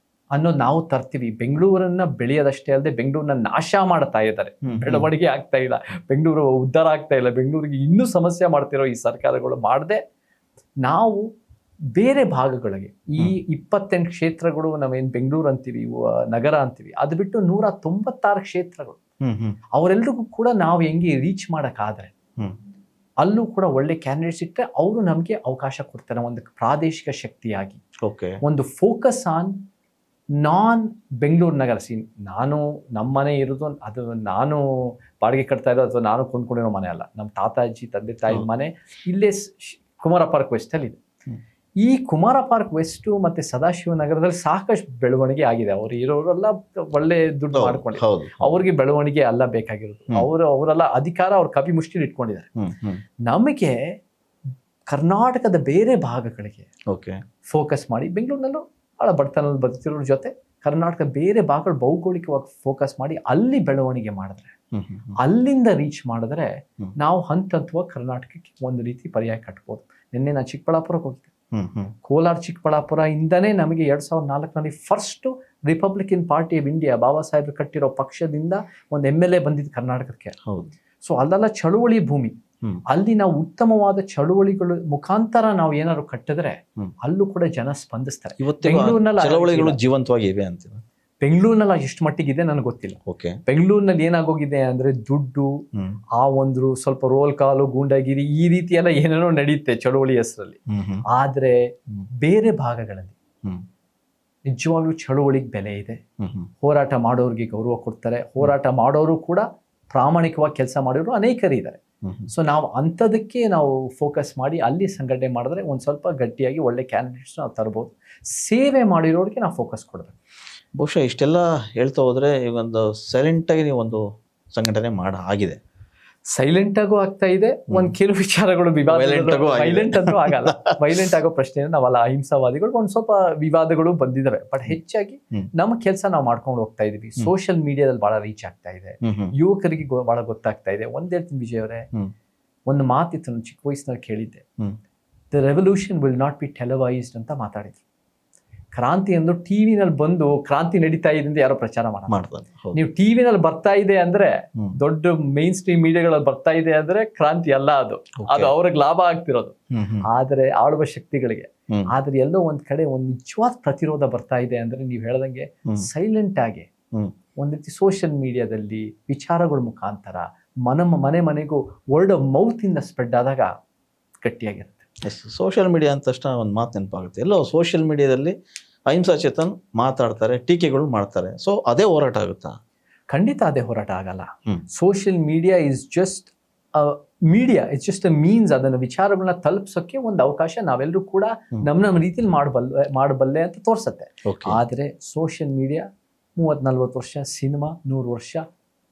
ಅನ್ನೋದು ನಾವು ತರ್ತೀವಿ. ಬೆಂಗಳೂರನ್ನ ಬೆಳೆಯೋದಷ್ಟೇ ಅಲ್ಲದೆ ಬೆಂಗಳೂರನ್ನ ನಾಶ ಮಾಡ್ತಾ ಇದ್ದಾರೆ, ಬೆಳವಣಿಗೆ ಆಗ್ತಾ ಇಲ್ಲ, ಬೆಂಗಳೂರು ಉದ್ಧಾರ ಆಗ್ತಾ ಇಲ್ಲ, ಬೆಂಗಳೂರಿಗೆ ಇನ್ನೂ ಸಮಸ್ಯೆ ಮಾಡ್ತಿರೋ ಈ ಸರ್ಕಾರಗಳು ಮಾಡದೆ ನಾವು ಬೇರೆ ಭಾಗಗಳಿಗೆ ಈ 28 ಕ್ಷೇತ್ರಗಳು ನಾವೇನು ಬೆಂಗಳೂರು ಅಂತೀವಿ, ನಗರ ಅಂತೀವಿ, ಅದು ಬಿಟ್ಟು 196 ಕ್ಷೇತ್ರಗಳು, ಅವರೆಲ್ಲರಿಗೂ ಕೂಡ ನಾವು ಹೆಂಗೆ ರೀಚ್ ಮಾಡೋಕ್ಕಾದ್ರೆ ಅಲ್ಲೂ ಕೂಡ ಒಳ್ಳೆ ಕ್ಯಾಂಡಿಡೇಟ್ಸ್ ಇಟ್ಟರೆ ಅವರು ನಮಗೆ ಅವಕಾಶ ಕೊಡ್ತಾರೆ ಒಂದು ಪ್ರಾದೇಶಿಕ ಶಕ್ತಿಯಾಗಿ. ಒಂದು ಫೋಕಸ್ ಆನ್ ನಾನ್ ಬೆಂಗಳೂರು ನಗರ. ನಾನು ನಮ್ಮ ಮನೆ ಇರೋದು, ಅದು ನಾನು ಬಾಡಿಗೆ ಕಟ್ತಾ ಇರೋದು ಅಥವಾ ನಾನು ಕೊಂಡ್ಕೊಂಡಿರೋ ಮನೆ ಅಲ್ಲ, ನಮ್ಮ ತಾತಾಜಿ ತಂದೆ ತಾಯಿ ಮನೆ ಇಲ್ಲೇ ಕುಮಾರ ಪಾರ್ಕ್ ವೆಸ್ಟಲ್ಲಿ ಇದೆ. ಈ ಕುಮಾರ ಪಾರ್ಕ್ ವೆಸ್ಟ್ ಮತ್ತೆ ಸದಾಶಿವನಗರದಲ್ಲಿ ಸಾಕಷ್ಟು ಬೆಳವಣಿಗೆ ಆಗಿದೆ. ಅವ್ರು ಇರೋರೆಲ್ಲ ಒಳ್ಳೆ ದುಡ್ಡು ಮಾಡ್ಕೊಂಡು ಹೌದು ಅವ್ರಿಗೆ ಬೆಳವಣಿಗೆ ಅಲ್ಲ ಬೇಕಾಗಿರೋದು. ಅವರೆಲ್ಲ ಅಧಿಕಾರ ಅವ್ರ ಕಪಿ ಮುಷ್ಟಿಲಿ ಇಟ್ಕೊಂಡಿದ್ದಾರೆ. ನಮಗೆ ಕರ್ನಾಟಕದ ಬೇರೆ ಭಾಗಗಳಿಗೆ ಓಕೆ ಫೋಕಸ್ ಮಾಡಿ, ಬೆಂಗಳೂರಿನಲ್ಲೂ ಭಾಳ ಬಡತನದಲ್ಲಿ ಬದುಕ್ತಿರೋರ ಜೊತೆ ಕರ್ನಾಟಕ ಬೇರೆ ಭಾಗಗಳು ಭೌಗೋಳಿಕವಾಗಿ ಫೋಕಸ್ ಮಾಡಿ ಅಲ್ಲಿ ಬೆಳವಣಿಗೆ ಮಾಡಿದ್ರೆ, ಅಲ್ಲಿಂದ ರೀಚ್ ಮಾಡಿದ್ರೆ ನಾವು ಹಂತವಾಗಿ ಕರ್ನಾಟಕಕ್ಕೆ ಒಂದು ರೀತಿ ಪರ್ಯಾಯ ಕಟ್ಬೋದು. ನಿನ್ನೆ ನಾನು ಚಿಕ್ಕಬಳ್ಳಾಪುರಕ್ಕೆ ಹೋಗಿದ್ದೆ. ಕೋಲಾರ ಚಿಕ್ಕಬಳ್ಳಾಪುರ ಇಂದನೇ ನಮಗೆ 2004ರಲ್ಲಿ first Republican Party of India Baba ಸಾಹೇಬ್ರು ಕಟ್ಟಿರೋ ಪಕ್ಷದಿಂದ ಒಂದು MLA ಬಂದಿದ್ದು ಕರ್ನಾಟಕಕ್ಕೆ. ಸೊ ಅಲ್ಲೆಲ್ಲ ಚಳುವಳಿ ಭೂಮಿ. ಅಲ್ಲಿ ನಾವು ಉತ್ತಮವಾದ ಚಳುವಳಿಗಳು ಮುಖಾಂತರ ನಾವು ಏನಾದ್ರು ಕಟ್ಟಿದ್ರೆ ಅಲ್ಲೂ ಕೂಡ ಜನ ಸ್ಪಂದಿಸ್ತಾರೆ. ಚಳುವಳಿಗಳು ಜೀವಂತವಾಗಿವೆ ಅಂತೀರ? ಬೆಂಗಳೂರಿನಲ್ಲಿ ಎಷ್ಟು ಮಟ್ಟಿಗಿದೆ ನನಗೆ ಗೊತ್ತಿಲ್ಲ. ಬೆಂಗಳೂರಿನಲ್ಲಿ ಏನಾಗೋಗಿದೆ ಅಂದ್ರೆ ದುಡ್ಡು, ಆ ಒಂದು ಸ್ವಲ್ಪ ರೋಲ್ ಕಾಲು, ಗೂಂಡಾಗಿರಿ, ಈ ರೀತಿ ಎಲ್ಲ ಏನೇನೋ ನಡೆಯುತ್ತೆ ಚಳುವಳಿ ಹೆಸರಲ್ಲಿ. ಆದ್ರೆ ಬೇರೆ ಭಾಗಗಳಲ್ಲಿ ನಿಜವಾಗ್ಲೂ ಚಳುವಳಿಗೆ ಬೆಲೆ ಇದೆ. ಹೋರಾಟ ಮಾಡೋರಿಗೆ ಗೌರವ ಕೊಡ್ತಾರೆ. ಹೋರಾಟ ಮಾಡೋರು ಕೂಡ ಪ್ರಾಮಾಣಿಕವಾಗಿ ಕೆಲಸ ಮಾಡಿರೋರು ಅನೇಕರಿದ್ದಾರೆ. ಸೊ ನಾವು ಅಂಥದಕ್ಕೆ ನಾವು ಫೋಕಸ್ ಮಾಡಿ ಅಲ್ಲಿ ಸಂಘಟನೆ ಮಾಡಿದ್ರೆ ಒಂದು ಸ್ವಲ್ಪ ಗಟ್ಟಿಯಾಗಿ ಒಳ್ಳೆ ಕ್ಯಾಂಡಿಡೇಟ್ಸ್ ನಾವು ತರ್ಬೋದು. ಸೇವೆ ಮಾಡಿರೋರಿಗೆ ನಾವು ಫೋಕಸ್ ಕೊಡಬೇಕು. ಬಹುಶಃ ಇಷ್ಟೆಲ್ಲ ಹೇಳ್ತಾ ಹೋದ್ರೆ ಈಗ ಒಂದು ಸೈಲೆಂಟಾಗಿ ನೀವು ಒಂದು ಸಂಘಟನೆ ಆಗಿದೆ. ಸೈಲೆಂಟ್ ಆಗೋ ಆಗ್ತಾ ಇದೆ. ಒಂದು ಕೆಲವು ವಿಚಾರಗಳು ವೈಲೆಂಟ್ ಅಂತೂ ಆಗಲ್ಲ. ವೈಲೆಂಟ್ ಆಗೋ ಪ್ರಶ್ನೆ ನಾವಲ್ಲ, ಅಹಿಂಸಾವಾದಿಗಳು ಒಂದು ಸ್ವಲ್ಪ ವಿವಾದಗಳು ಬಂದಿದ್ದಾವೆ. ಬಟ್ ಹೆಚ್ಚಾಗಿ ನಮ್ಮ ಕೆಲಸ ನಾವು ಮಾಡ್ಕೊಂಡು ಹೋಗ್ತಾ ಇದೀವಿ. ಸೋಷಿಯಲ್ ಮೀಡಿಯಾದಲ್ಲಿ ಬಹಳ ರೀಚ್ ಆಗ್ತಾ ಇದೆ, ಯುವಕರಿಗೆ ಬಹಳ ಗೊತ್ತಾಗ್ತಾ ಇದೆ. ಒಂದ್ ಹೇಳ್ತೀನಿ ವಿಜಯ್ ಅವರೇ, ಒಂದು ಮಾತಿತ್ತು ನಾನು ಚಿಕ್ಕ ವಯಸ್ಸಿನಲ್ಲಿ ಕೇಳಿದ್ದೆ, the revolution will not be televised ಅಂತ ಮಾತಾಡಿದ್ರು. ಕ್ರಾಂತಿ ಅಂದ್ರು ಟಿವಿನಲ್ಲಿ ಬಂದು ಕ್ರಾಂತಿ ನಡೀತಾ ಇದೆ ಅಂತ ಯಾರೋ ಪ್ರಚಾರ ಮಾಡ್ತಾರೆ. ನೀವು ಟಿವಿನಲ್ಲಿ ಬರ್ತಾ ಇದೆ ಅಂದ್ರೆ, ದೊಡ್ಡ ಮೈನ್ ಸ್ಟ್ರೀಮ್ ಮೀಡಿಯಾಗಳಲ್ಲಿ ಬರ್ತಾ ಇದೆ ಅಂದ್ರೆ ಕ್ರಾಂತಿ ಅಲ್ಲ ಅದು. ಅದು ಅವ್ರಿಗೆ ಲಾಭ ಆಗ್ತಿರೋದು. ಆದ್ರೆ ಆಳುವ ಶಕ್ತಿಗಳಿಗೆ. ಆದ್ರೆ ಎಲ್ಲೋ ಒಂದ್ ಕಡೆ ಒಂದ್ ನಿಜವಾದ ಪ್ರತಿರೋಧ ಬರ್ತಾ ಇದೆ ಅಂದ್ರೆ ನೀವು ಹೇಳ್ದಂಗೆ ಸೈಲೆಂಟ್ ಆಗಿ ಒಂದ್ ರೀತಿ ಸೋಷಿಯಲ್ ಮೀಡಿಯಾದಲ್ಲಿ ವಿಚಾರಗಳ ಮುಖಾಂತರ ಮನೆ ಮನೆಗೂ ವರ್ಡ್ ಆಫ್ ಮೌತ್ ಇಂದ ಸ್ಪ್ರೆಡ್ ಆದಾಗ ಗಟ್ಟಿಯಾಗಿರುತ್ತೆ. ಸೋಷಿಯಲ್ ಮೀಡಿಯಾ ಅಂತ ತಕ್ಷಣ ಒಂದು ಮಾತು ನೆನಪಾಗುತ್ತೆ. ಎಲ್ಲೋ ಸೋಷಿಯಲ್ ಮೀಡಿಯಾದಲ್ಲಿ ಅಹಿಂಸಾ ಚೇತನ್ ಮಾತಾಡ್ತಾರೆ, ಟೀಕೆಗಳು ಮಾಡ್ತಾರೆ. ಸೊ ಅದೇ ಹೋರಾಟ ಆಗುತ್ತಾ? ಖಂಡಿತ ಅದೇ ಹೋರಾಟ ಆಗಲ್ಲ. Social media is just media, it's just a means. ಅದನ್ನ ವಿಚಾರಗಳನ್ನ ತಲುಪಿಸೋಕೆ ಒಂದು ಅವಕಾಶ ನಾವೆಲ್ಲರೂ ಕೂಡ ನಮ್ಮ ರೀತಿಲಿ ಮಾಡಬಲ್ಲೆ ಅಂತ ತೋರ್ಸತ್ತೆ. ಆದ್ರೆ ಸೋಷಿಯಲ್ ಮೀಡಿಯಾ 30-40 ವರ್ಷ, ಸಿನಿಮಾ 100 ವರ್ಷ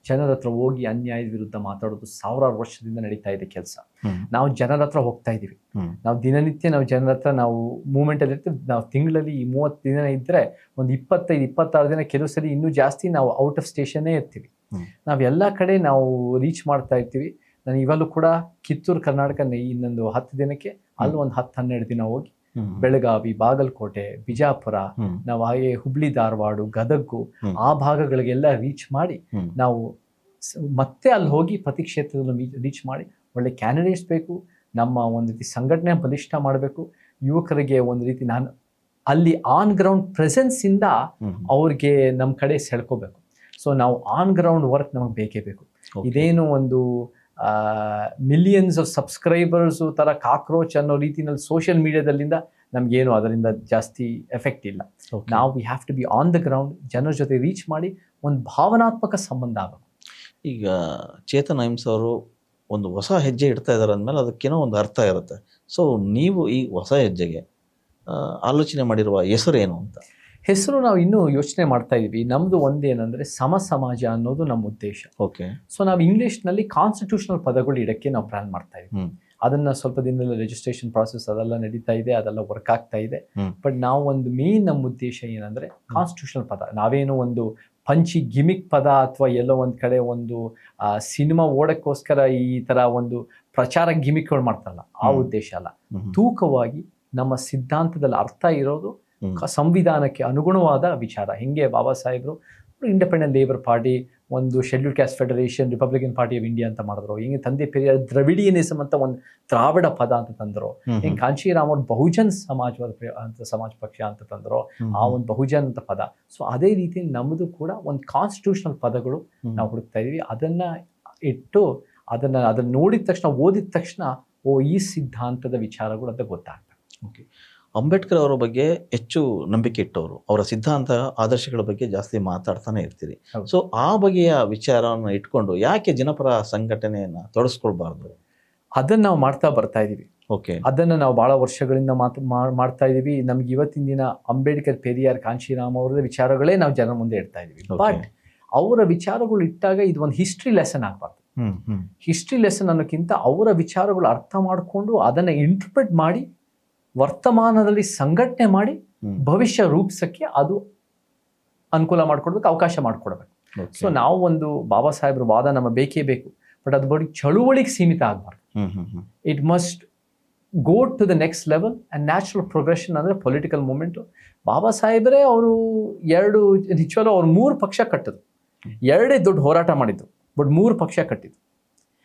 ಜನರ ಹತ್ರ ಹೋಗಿ ಅನ್ಯಾಯದ ವಿರುದ್ಧ ಮಾತಾಡೋದು ಸಾವಿರಾರು ವರ್ಷದಿಂದ ನಡೀತಾ ಇದೆ ಕೆಲಸ. ನಾವು ಜನರ ಹತ್ರ ಹೋಗ್ತಾ ಇದೀವಿ. ನಾವು ದಿನನಿತ್ಯ ನಾವು ಜನರ ಹತ್ರ ನಾವು ಮೂವ್ಮೆಂಟ್ ಅಲ್ಲಿ ಇರ್ತೀವಿ. ನಾವು ತಿಂಗಳಲ್ಲಿ 30 ದಿನ ಇದ್ರೆ ಒಂದು 25-26 ದಿನ, ಕೆಲವು ಸರಿ ಇನ್ನೂ ಜಾಸ್ತಿ ನಾವು ಔಟ್ ಆಫ್ ಸ್ಟೇಷನ್ನೇ ಇರ್ತೀವಿ. ನಾವೆಲ್ಲ ಕಡೆ ನಾವು ರೀಚ್ ಮಾಡ್ತಾ ಇರ್ತೀವಿ. ನಾನು ಇವಾಗಲೂ ಕೂಡ ಕಿತ್ತೂರು ಕರ್ನಾಟಕ ಇನ್ನೊಂದು 10 ದಿನಕ್ಕೆ ಅಲ್ಲಿ ಒಂದು 10-12 ದಿನ ಹೋಗಿ ಬೆಳಗಾವಿ, ಬಾಗಲಕೋಟೆ, ಬಿಜಾಪುರ, ನಾವು ಹಾಗೆ ಹುಬ್ಳಿ, ಧಾರವಾಡ, ಗದಗು ಆ ಭಾಗಗಳಿಗೆಲ್ಲ ರೀಚ್ ಮಾಡಿ ನಾವು ಮತ್ತೆ ಅಲ್ಲಿ ಹೋಗಿ ಪ್ರತಿ ಕ್ಷೇತ್ರದಲ್ಲೂ ರೀಚ್ ಮಾಡಿ ಒಳ್ಳೆ ಕ್ಯಾಂಡಿಡೇಟ್ಸ್ ಬೇಕು. ನಮ್ಮ ಒಂದು ರೀತಿ ಸಂಘಟನೆ ಬಲಿಷ್ಠ ಮಾಡಬೇಕು. ಯುವಕರಿಗೆ ಒಂದು ರೀತಿ ನಾನು ಅಲ್ಲಿ ಆನ್ ಗ್ರೌಂಡ್ ಪ್ರೆಸೆನ್ಸ್ ಇಂದ ಅವ್ರಿಗೆ ನಮ್ಮ ಕಡೆ ಸೆಳ್ಕೋಬೇಕು. ಸೊ ನಾವು ಆನ್ ಗ್ರೌಂಡ್ ವರ್ಕ್ ನಮಗೆ ಬೇಕೇ ಬೇಕು. ಇದೇನು ಒಂದು ಮಿಲಿಯನ್ಸ್ ಆಫ್ ಸಬ್ಸ್ಕ್ರೈಬರ್ಸ್ ತರ ಕಾಕ್ರೋಚ್ ಅನ್ನೋ ರೀತಿನಲ್ಲಿ ಸೋಷಿಯಲ್ ಮೀಡಿಯಾದಲ್ಲಿಂದ ನಮ್ಗೇನು ಅದರಿಂದ ಜಾಸ್ತಿ ಎಫೆಕ್ಟ್ ಇಲ್ಲ. ನಾವು we have to be on the ground, ಜನರ ಜೊತೆ ರೀಚ್ ಮಾಡಿ ಒಂದು ಭಾವನಾತ್ಮಕ ಸಂಬಂಧ ಆಗಬೇಕು. ಈಗ ಚೇತನ್ ಅಹಿಂಸಾ ಅವರು ಒಂದು ಹೊಸ ಹೆಜ್ಜೆ ಇಡ್ತಾ ಇದ್ದಾರೆ ಅಂದಮೇಲೆ ಅದಕ್ಕೇನೋ ಒಂದು ಅರ್ಥ ಇರುತ್ತೆ. ಸೊ ನೀವು ಈ ಹೊಸ ಹೆಜ್ಜೆಗೆ ಆಲೋಚನೆ ಮಾಡಿರುವ ಹೆಸರು ಏನು ಅಂತ? ಹೆಸರು ನಾವು ಇನ್ನೂ ಯೋಚನೆ ಮಾಡ್ತಾ ಇದೀವಿ. ನಮ್ದು ಒಂದೇನಂದ್ರೆ ಸಮ ಸಮಾಜ ಅನ್ನೋದು ನಮ್ಮ ಉದ್ದೇಶ. ಸೊ ನಾವು ಇಂಗ್ಲಿಷ್ನಲ್ಲಿ ಕಾನ್ಸ್ಟಿಟ್ಯೂಷನಲ್ ಪದಗಳು ಇಡಕ್ಕೆ ನಾವು ಪ್ಲಾನ್ ಮಾಡ್ತಾ ಇದೀವಿ. ಅದನ್ನ ಸ್ವಲ್ಪ ದಿನದಲ್ಲಿ ರಿಜಿಸ್ಟ್ರೇಷನ್ ಪ್ರಾಸೆಸ್ ಅದೆಲ್ಲ ನಡೀತಾ ಇದೆ, ಅದೆಲ್ಲ ವರ್ಕ್ ಆಗ್ತಾ ಇದೆ. ಬಟ್ ನಾವು ಒಂದು ಮೇನ್ ನಮ್ಮ ಉದ್ದೇಶ ಏನಂದ್ರೆ ಕಾನ್ಸ್ಟಿಟ್ಯೂಷನಲ್ ಪದ. ನಾವೇನು ಒಂದು ಪಂಚಿ ಗಿಮಿಕ್ ಪದ ಅಥವಾ ಎಲ್ಲೋ ಒಂದ್ ಕಡೆ ಒಂದು ಸಿನಿಮಾ ಓಡಕ್ಕೋಸ್ಕರ ಈ ತರ ಒಂದು ಪ್ರಚಾರ ಗಿಮಿಕ್ಗಳು ಮಾಡ್ತಾರಲ್ಲ, ಆ ಉದ್ದೇಶ ಅಲ್ಲ. ತೂಕವಾಗಿ ನಮ್ಮ ಸಿದ್ಧಾಂತದಲ್ಲಿ ಅರ್ಥ ಇರೋದು ಸಂವಿಧಾನಕ್ಕೆ ಅನುಗುಣವಾದ ವಿಚಾರ. ಹಿಂಗೆ ಬಾಬಾ ಸಾಹೇಬ್ರು ಇಂಡಿಪೆಂಡೆಂಟ್ ಲೇಬರ್ ಪಾರ್ಟಿ, ಒಂದು schedule caste federation, Republican Party of India ಅಂತ ಮಾಡಿದ್ರು. ಹಿಂಗೆ ತಂದೆ ಪೆರಿಯಾರ್ ದ್ರವಿಡಿಯನಿಸಮ್ ಅಂತ ಒಂದು ದ್ರಾವಿಡ ಪದ ಅಂತ ತಂದ್ರು. ಹಿಂಗೆ ಕಾಂಚೀರಾಮ್ ಅವ್ರು ಬಹುಜನ್ ಸಮಾಜ ಪಕ್ಷ ಅಂತ ತಂದ್ರು, ಆ ಒಂದು ಬಹುಜನ್ ಅಂತ ಪದ. ಸೊ ಅದೇ ರೀತಿ ನಮ್ಮದು ಕೂಡ ಒಂದು ಕಾನ್ಸ್ಟಿಟ್ಯೂಷನಲ್ ಪದಗಳು ನಾವು ಹುಡುಕ್ತಾ ಇದೀವಿ. ಅದನ್ನ ಇಟ್ಟು ಅದನ್ನ ನೋಡಿದ ತಕ್ಷಣ, ಓದಿದ ತಕ್ಷಣ ಈ ಸಿದ್ಧಾಂತದ ವಿಚಾರಗಳು ಅಂತ ಗೊತ್ತಾಗ್ತದೆ. ಅಂಬೇಡ್ಕರ್ ಅವರ ಬಗ್ಗೆ ಹೆಚ್ಚು ನಂಬಿಕೆ ಇಟ್ಟವರು, ಅವರ ಸಿದ್ಧಾಂತ ಆದರ್ಶಗಳ ಬಗ್ಗೆ ಜಾಸ್ತಿ ಮಾತಾಡ್ತಾನೆ ಇರ್ತೀರಿ. ಸೊ ಆ ಬಗೆಯ ವಿಚಾರವನ್ನು ಇಟ್ಕೊಂಡು ಯಾಕೆ ಜನಪರ ಸಂಘಟನೆಯನ್ನು ತೊಡಸ್ಕೊಳ್ಬಾರ್ದು? ಅದನ್ನು ನಾವು ಮಾಡ್ತಾ ಬರ್ತಾ ಇದ್ದೀವಿ. ಓಕೆ. ಅದನ್ನು ನಾವು ಭಾಳ ವರ್ಷಗಳಿಂದ ಮಾಡ್ತಾ ಇದ್ದೀವಿ. ನಮ್ಗೆ ಇವತ್ತಿನ ದಿನ ಅಂಬೇಡ್ಕರ್, ಪೆರಿಯಾರ್, ಕಾಂಶಿರಾಮ್ ಅವರ ವಿಚಾರಗಳೇ ನಾವು ಜನರ ಮುಂದೆ ಇಡ್ತಾ ಇದ್ದೀವಿ. ಬಟ್ ಅವರ ವಿಚಾರಗಳು ಇಟ್ಟಾಗ ಇದು ಒಂದು ಹಿಸ್ಟ್ರಿ ಲೆಸನ್ ಆಗಬಾರ್ದು. ಹಿಸ್ಟ್ರಿ ಲೆಸನ್ ಅನ್ನೋಕ್ಕಿಂತ ಅವರ ವಿಚಾರಗಳು ಅರ್ಥ ಮಾಡಿಕೊಂಡು ಅದನ್ನು ಇಂಟರ್ಪ್ರೆಟ್ ಮಾಡಿ ವರ್ತಮಾನದಲ್ಲಿ ಸಂಘಟನೆ ಮಾಡಿ ಭವಿಷ್ಯ ರೂಪಿಸಕ್ಕೆ ಅದು ಅನುಕೂಲ ಮಾಡಿಕೊಡ್ಬೇಕು, ಅವಕಾಶ ಮಾಡಿಕೊಡ್ಬೇಕು. ಸೊ ನಾವು ಒಂದು ಬಾಬಾ ಸಾಹೇಬ್ರ ವಾದ ನಮ್ಮ ಬೇಕೇ ಬೇಕು, ಬಟ್ ಅದು ಬರೀ ಚಳುವಳಿಗೆ ಸೀಮಿತ ಆಗಬಾರ್ದು. It must go to the next level and natural progression ಅಂದರೆ ಪೊಲಿಟಿಕಲ್ ಮೂಮೆಂಟು. ಬಾಬಾ ಸಾಹೇಬ್ರೇ ಅವರು ನಿಜವಾಗ್ಲೂ ಅವ್ರು 3 ಪಕ್ಷ ಕಟ್ಟಿದ್ರು. 2 ದೊಡ್ಡ ಹೋರಾಟ ಮಾಡಿದ್ದು, ಬಟ್ 3 ಪಕ್ಷ ಕಟ್ಟಿದ್ದು.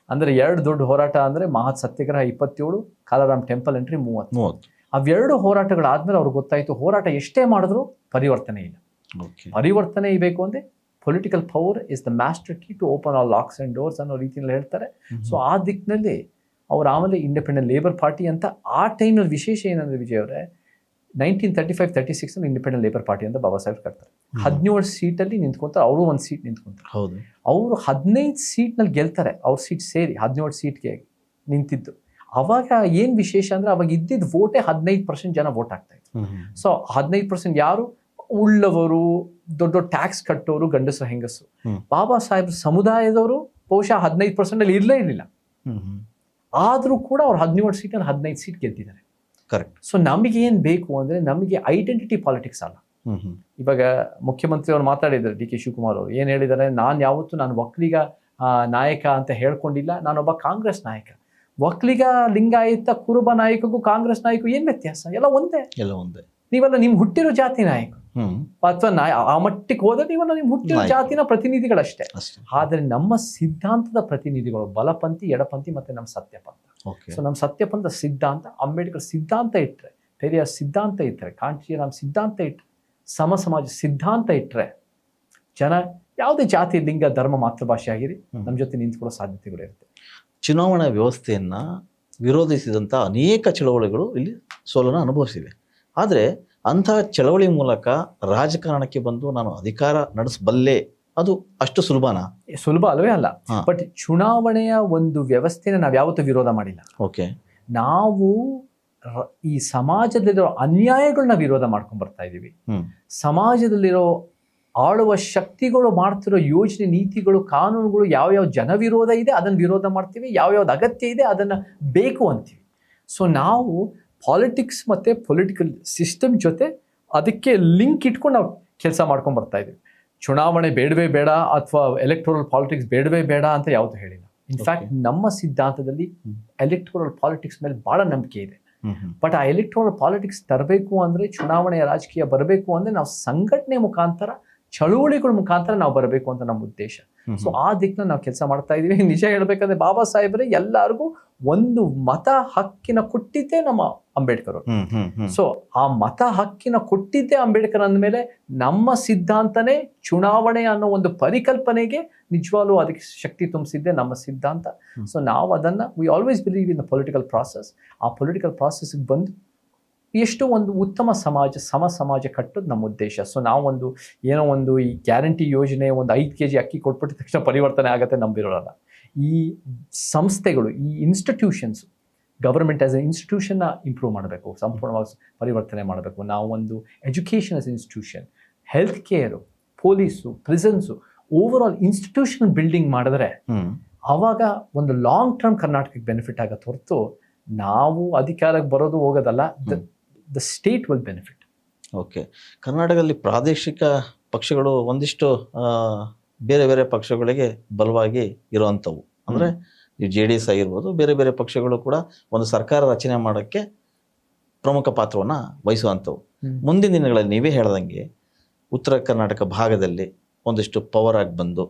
ಅಂದರೆ 2 ದೊಡ್ಡ ಹೋರಾಟ ಅಂದರೆ ಮಹತ್ ಸತ್ಯಾಗ್ರಹ 27, ಕಾಲಾರಾಮ್ ಟೆಂಪಲ್ ಎಂಟ್ರಿ 30. ಅವೆರಡು ಹೋರಾಟಗಳಾದ್ಮೇಲೆ ಅವ್ರಿಗೆ ಗೊತ್ತಾಯಿತು ಹೋರಾಟ ಎಷ್ಟೇ ಮಾಡಿದ್ರು ಪರಿವರ್ತನೆ ಇಲ್ಲ. ಪರಿವರ್ತನೆ ಬೇಕು ಅಂದರೆ political power is the master key to open all locks and doors ಅನ್ನೋ ರೀತಿಯಲ್ಲಿ ಹೇಳ್ತಾರೆ. ಸೊ ಆ ದಿಕ್ಕಿನಲ್ಲಿ ಅವ್ರು ಆಮೇಲೆ ಇಂಡಿಪೆಂಡೆಂಟ್ ಲೇಬರ್ ಪಾರ್ಟಿ ಅಂತ ಆ ಟೈಮ್ನಲ್ಲಿ ವಿಶೇಷ ಏನಂದರೆ ವಿಜಯ್ ಅವರೇ 1935-36 ಇಂಡಿಪೆಂಡೆಂಟ್ ಲೇಬರ್ ಪಾರ್ಟಿ ಅಂತ ಬಾಬಾ ಸಾಹೇಬ್ ಕಟ್ತಾರೆ. 17 ಸೀಟಲ್ಲಿ ನಿಂತ್ಕೊಂತಾರೆ, ಅವರು 1 ಸೀಟ್ ನಿಂತ್ಕೊಂತಾರೆ. ಹೌದು, ಅವರು 15 ಸೀಟ್ನಲ್ಲಿ ಗೆಲ್ತಾರೆ. ಅವ್ರ ಸೀಟ್ ಸೇರಿ 17 ಸೀಟ್ಗೆ ನಿಂತಿದ್ದು. ಅವಾಗ ಏನು ವಿಶೇಷ ಅಂದರೆ ಅವಾಗ ಇದ್ದಿದ್ದು ವೋಟೇ 15% ಜನ ವೋಟ್ ಆಗ್ತಾ ಇತ್ತು. ಸೊ 15% ಯಾರು ಉಳ್ಳವರು, ದೊಡ್ಡ ದೊಡ್ಡ ಟ್ಯಾಕ್ಸ್ ಕಟ್ಟೋರು, ಗಂಡಸರು, ಹೆಂಗಸರು. ಬಾಬಾ ಸಾಹೇಬ್ ಸಮುದಾಯದವರು ಬಹುಶಃ 15% ಇರಲೇ ಇರಲಿಲ್ಲ. ಆದರೂ ಕೂಡ ಅವ್ರು 17 ಸೀಟಲ್ಲಿ 15 ಸೀಟ್ ಗೆದ್ದಿದ್ದಾರೆ. ಕರೆಕ್ಟ್. ಸೊ ನಮಗೆ ಏನು ಬೇಕು ಅಂದರೆ ನಮಗೆ ಐಡೆಂಟಿಟಿ ಪಾಲಿಟಿಕ್ಸ್ ಅಲ್ಲ. ಇವಾಗ ಮುಖ್ಯಮಂತ್ರಿ ಅವರು ಮಾತಾಡಿದ್ದಾರೆ, ಡಿ ಕೆ ಶಿವಕುಮಾರ್ ಅವರು ಏನು ಹೇಳಿದ್ದಾರೆ, ನಾನು ಒಕ್ಕಲಿಗ ನಾಯಕ ಅಂತ ಹೇಳ್ಕೊಂಡಿಲ್ಲ, ನಾನೊಬ್ಬ ಕಾಂಗ್ರೆಸ್ ನಾಯಕ. ಒಕ್ಕಲಿಗ, ಲಿಂಗಾಯತ, ಕುರುಬ ನಾಯಕಗೂ ಕಾಂಗ್ರೆಸ್ ನಾಯಕಗೂ ಏನು ವ್ಯತ್ಯಾಸ? ಎಲ್ಲ ಒಂದೇ. ನೀವೆಲ್ಲ ನಿಮ್ ಹುಟ್ಟಿರೋ ಜಾತಿ ನಾಯಕ ಅಥವಾ ಆ ಮಟ್ಟಿಗೆ ಹೋದ್ರೆ ನೀವೆಲ್ಲ ನಿಮ್ ಹುಟ್ಟಿರೋ ಜಾತಿನ ಪ್ರತಿನಿಧಿಗಳಷ್ಟೇ. ಆದ್ರೆ ನಮ್ಮ ಸಿದ್ಧಾಂತದ ಪ್ರತಿನಿಧಿಗಳು ಬಲಪಂಥಿ, ಎಡಪಂಥಿ ಮತ್ತೆ ನಮ್ಮ ಸತ್ಯಪಂಥ. ಸೊ ನಮ್ಮ ಸತ್ಯಪಂಥ ಸಿದ್ಧಾಂತ, ಅಂಬೇಡ್ಕರ್ ಸಿದ್ಧಾಂತ ಇಟ್ಟರೆ, ಪೆರಿಯಾರ್ ಸಿದ್ಧಾಂತ ಇಟ್ಟರೆ, ಕಾಂಶಿರಾಮ್ ಸಿದ್ಧಾಂತ ಇಟ್ಟರೆ, ಸಮ ಸಮಾಜ ಸಿದ್ಧಾಂತ ಇಟ್ಟರೆ ಜನ ಯಾವುದೇ ಜಾತಿ, ಲಿಂಗ, ಧರ್ಮ, ಮಾತೃಭಾಷೆ ಆಗಿರಿ ನಮ್ಮ ಜೊತೆ ನಿಂತ್ಕೊಳ್ಳೋ ಸಾಧ್ಯತೆಗಳು ಇರುತ್ತೆ. ಚುನಾವಣಾ ವ್ಯವಸ್ಥೆಯನ್ನ ವಿರೋಧಿಸಿದಂಥ ಅನೇಕ ಚಳವಳಿಗಳು ಇಲ್ಲಿ ಸೋಲನ್ನು ಅನುಭವಿಸಿವೆ. ಆದರೆ ಅಂತಹ ಚಳವಳಿ ಮೂಲಕ ರಾಜಕಾರಣಕ್ಕೆ ಬಂದು ನಾನು ಅಧಿಕಾರ ನಡೆಸಬಲ್ಲೆ, ಅದು ಅಷ್ಟು ಸುಲಭ ಅಲ್ವೇ ಅಲ್ಲ. ಬಟ್ ಚುನಾವಣೆಯ ಒಂದು ವ್ಯವಸ್ಥೆನ ನಾವು ಯಾವತ್ತೂ ವಿರೋಧ ಮಾಡಿಲ್ಲ. ಓಕೆ. ನಾವು ಈ ಸಮಾಜದಲ್ಲಿರೋ ಅನ್ಯಾಯಗಳನ್ನ ವಿರೋಧ ಮಾಡ್ಕೊಂಡು ಬರ್ತಾ ಇದ್ದೀವಿ. ಸಮಾಜದಲ್ಲಿರೋ ಆಳುವ ಶಕ್ತಿಗಳು ಮಾಡ್ತಿರೋ ಯೋಜನೆ, ನೀತಿಗಳು, ಕಾನೂನುಗಳು ಯಾವ್ಯಾವ ಜನ ವಿರೋಧ ಇದೆ ಅದನ್ನು ವಿರೋಧ ಮಾಡ್ತೀವಿ, ಯಾವ್ಯಾವ್ದು ಅಗತ್ಯ ಇದೆ ಅದನ್ನು ಬೇಕು ಅಂತೀವಿ. ಸೊ ನಾವು ಪಾಲಿಟಿಕ್ಸ್ ಮತ್ತು ಪೊಲಿಟಿಕಲ್ ಸಿಸ್ಟಮ್ ಜೊತೆ ಅದಕ್ಕೆ ಲಿಂಕ್ ಇಟ್ಕೊಂಡು ನಾವು ಕೆಲಸ ಮಾಡ್ಕೊಂಡು ಬರ್ತಾ ಇದ್ದೀವಿ. ಚುನಾವಣೆ ಬೇಡವೇ ಬೇಡ ಅಥವಾ ಎಲೆಕ್ಟೋರಲ್ ಪಾಲಿಟಿಕ್ಸ್ ಬೇಡವೇ ಬೇಡ ಅಂತ ಯಾವತ್ತೂ ಹೇಳಿಲ್ಲ. ಇನ್ಫ್ಯಾಕ್ಟ್ ನಮ್ಮ ಸಿದ್ಧಾಂತದಲ್ಲಿ ಎಲೆಕ್ಟೋರಲ್ ಪಾಲಿಟಿಕ್ಸ್ ಮೇಲೆ ಭಾಳ ನಂಬಿಕೆ ಇದೆ. ಬಟ್ ಆ ಎಲೆಕ್ಟೋರಲ್ ಪಾಲಿಟಿಕ್ಸ್ ತರಬೇಕು ಅಂದರೆ, ಚುನಾವಣೆಯ ರಾಜಕೀಯ ಬರಬೇಕು ಅಂದರೆ ನಾವು ಸಂಘಟನೆ ಮುಖಾಂತರ, ಚಳುವಳಿಗಳ ಮುಖಾಂತರ ನಾವು ಬರಬೇಕು ಅಂತ ನಮ್ಮ ಉದ್ದೇಶ. ಸೊ ಆ ದಿಕ್ಕನ್ನ ನಾವು ಕೆಲಸ ಮಾಡ್ತಾ ಇದ್ದೀವಿ. ನಿಜ ಹೇಳ್ಬೇಕಂದ್ರೆ ಬಾಬಾ ಸಾಹೇಬ್ರೆ ಎಲ್ಲರಿಗೂ ಒಂದು ಮತ ಹಕ್ಕಿನ ಕೊಟ್ಟಿದ್ದೇ ನಮ್ಮ ಅಂಬೇಡ್ಕರ್ ಅವರು. ಸೊ ಆ ಮತ ಹಕ್ಕಿನ ಕೊಟ್ಟಿದ್ದೇ ಅಂಬೇಡ್ಕರ್ ಅಂದಮೇಲೆ ನಮ್ಮ ಸಿದ್ಧಾಂತನೇ ಚುನಾವಣೆ ಅನ್ನೋ ಒಂದು ಪರಿಕಲ್ಪನೆಗೆ ನಿಜವಾಗ್ಲೂ ಅದಕ್ಕೆ ಶಕ್ತಿ ತುಂಬಿಸಿದ್ದೆ ನಮ್ಮ ಸಿದ್ಧಾಂತ. ಸೊ ನಾವು ಅದನ್ನು we always believe in the political process. ಆ ಪೊಲಿಟಿಕಲ್ ಪ್ರಾಸೆಸ್ಗೆ ಬಂದು ಎಷ್ಟು ಒಂದು ಉತ್ತಮ ಸಮಾಜ, ಸಮ ಸಮಾಜ ಕಟ್ಟೋದು ನಮ್ಮ ಉದ್ದೇಶ. ಸೊ ನಾವು ಏನೋ ಒಂದು ಈ ಗ್ಯಾರಂಟಿ ಯೋಜನೆ, ಒಂದು 5 kg ಅಕ್ಕಿ ಕೊಟ್ಬಿಟ್ಟ ತಕ್ಷಣ ಪರಿವರ್ತನೆ ಆಗುತ್ತೆ ನಂಬಿರೋಲ್ಲ. ಈ ಸಂಸ್ಥೆಗಳು, ಈ ಇನ್ಸ್ಟಿಟ್ಯೂಷನ್ಸ್, ಗವರ್ಮೆಂಟ್ ಆಸ್ ಎ ಇನ್ಸ್ಟಿಟ್ಯೂಷನ್ನ ಇಂಪ್ರೂವ್ ಮಾಡಬೇಕು, ಸಂಪೂರ್ಣವಾಗಿ ಪರಿವರ್ತನೆ ಮಾಡಬೇಕು. ನಾವು ಒಂದು education as institution, health care, police, prisons, over all institution building ಮಾಡಿದ್ರೆ ಆವಾಗ ಒಂದು ಲಾಂಗ್ ಟರ್ಮ್ ಕರ್ನಾಟಕಕ್ಕೆ ಬೆನಿಫಿಟ್ ಆಗತ್ತೆ ಹೊರತು ನಾವು ಅಧಿಕಾರಕ್ಕೆ ಬರೋದು ಹೋಗೋದಲ್ಲ. The state will benefit. Okay. ಕರ್ನಾಟಕದಲ್ಲಿ ಪ್ರಾದೇಶಿಕ ಪಕ್ಷಗಳು ಒಂದಿಷ್ಟು ಬೇರೆ ಬೇರೆ ಪಕ್ಷಗಳಿಗೆ ಬಲವಾಗಿ ಇರುವಂಥವು, ಅಂದರೆ JDS ಆಗಿರ್ಬೋದು, ಬೇರೆ ಬೇರೆ ಪಕ್ಷಗಳು ಕೂಡ ಒಂದು ಸರ್ಕಾರ ರಚನೆ ಮಾಡೋಕ್ಕೆ ಪ್ರಮುಖ ಪಾತ್ರವನ್ನು ವಹಿಸುವಂಥವು. ಮುಂದಿನ ದಿನಗಳಲ್ಲಿ ನೀವೇ ಹೇಳ್ದಂಗೆ ಉತ್ತರ ಕರ್ನಾಟಕ ಭಾಗದಲ್ಲಿ ಒಂದಿಷ್ಟು ಪವರ್ ಆಗಿ ಬಂದು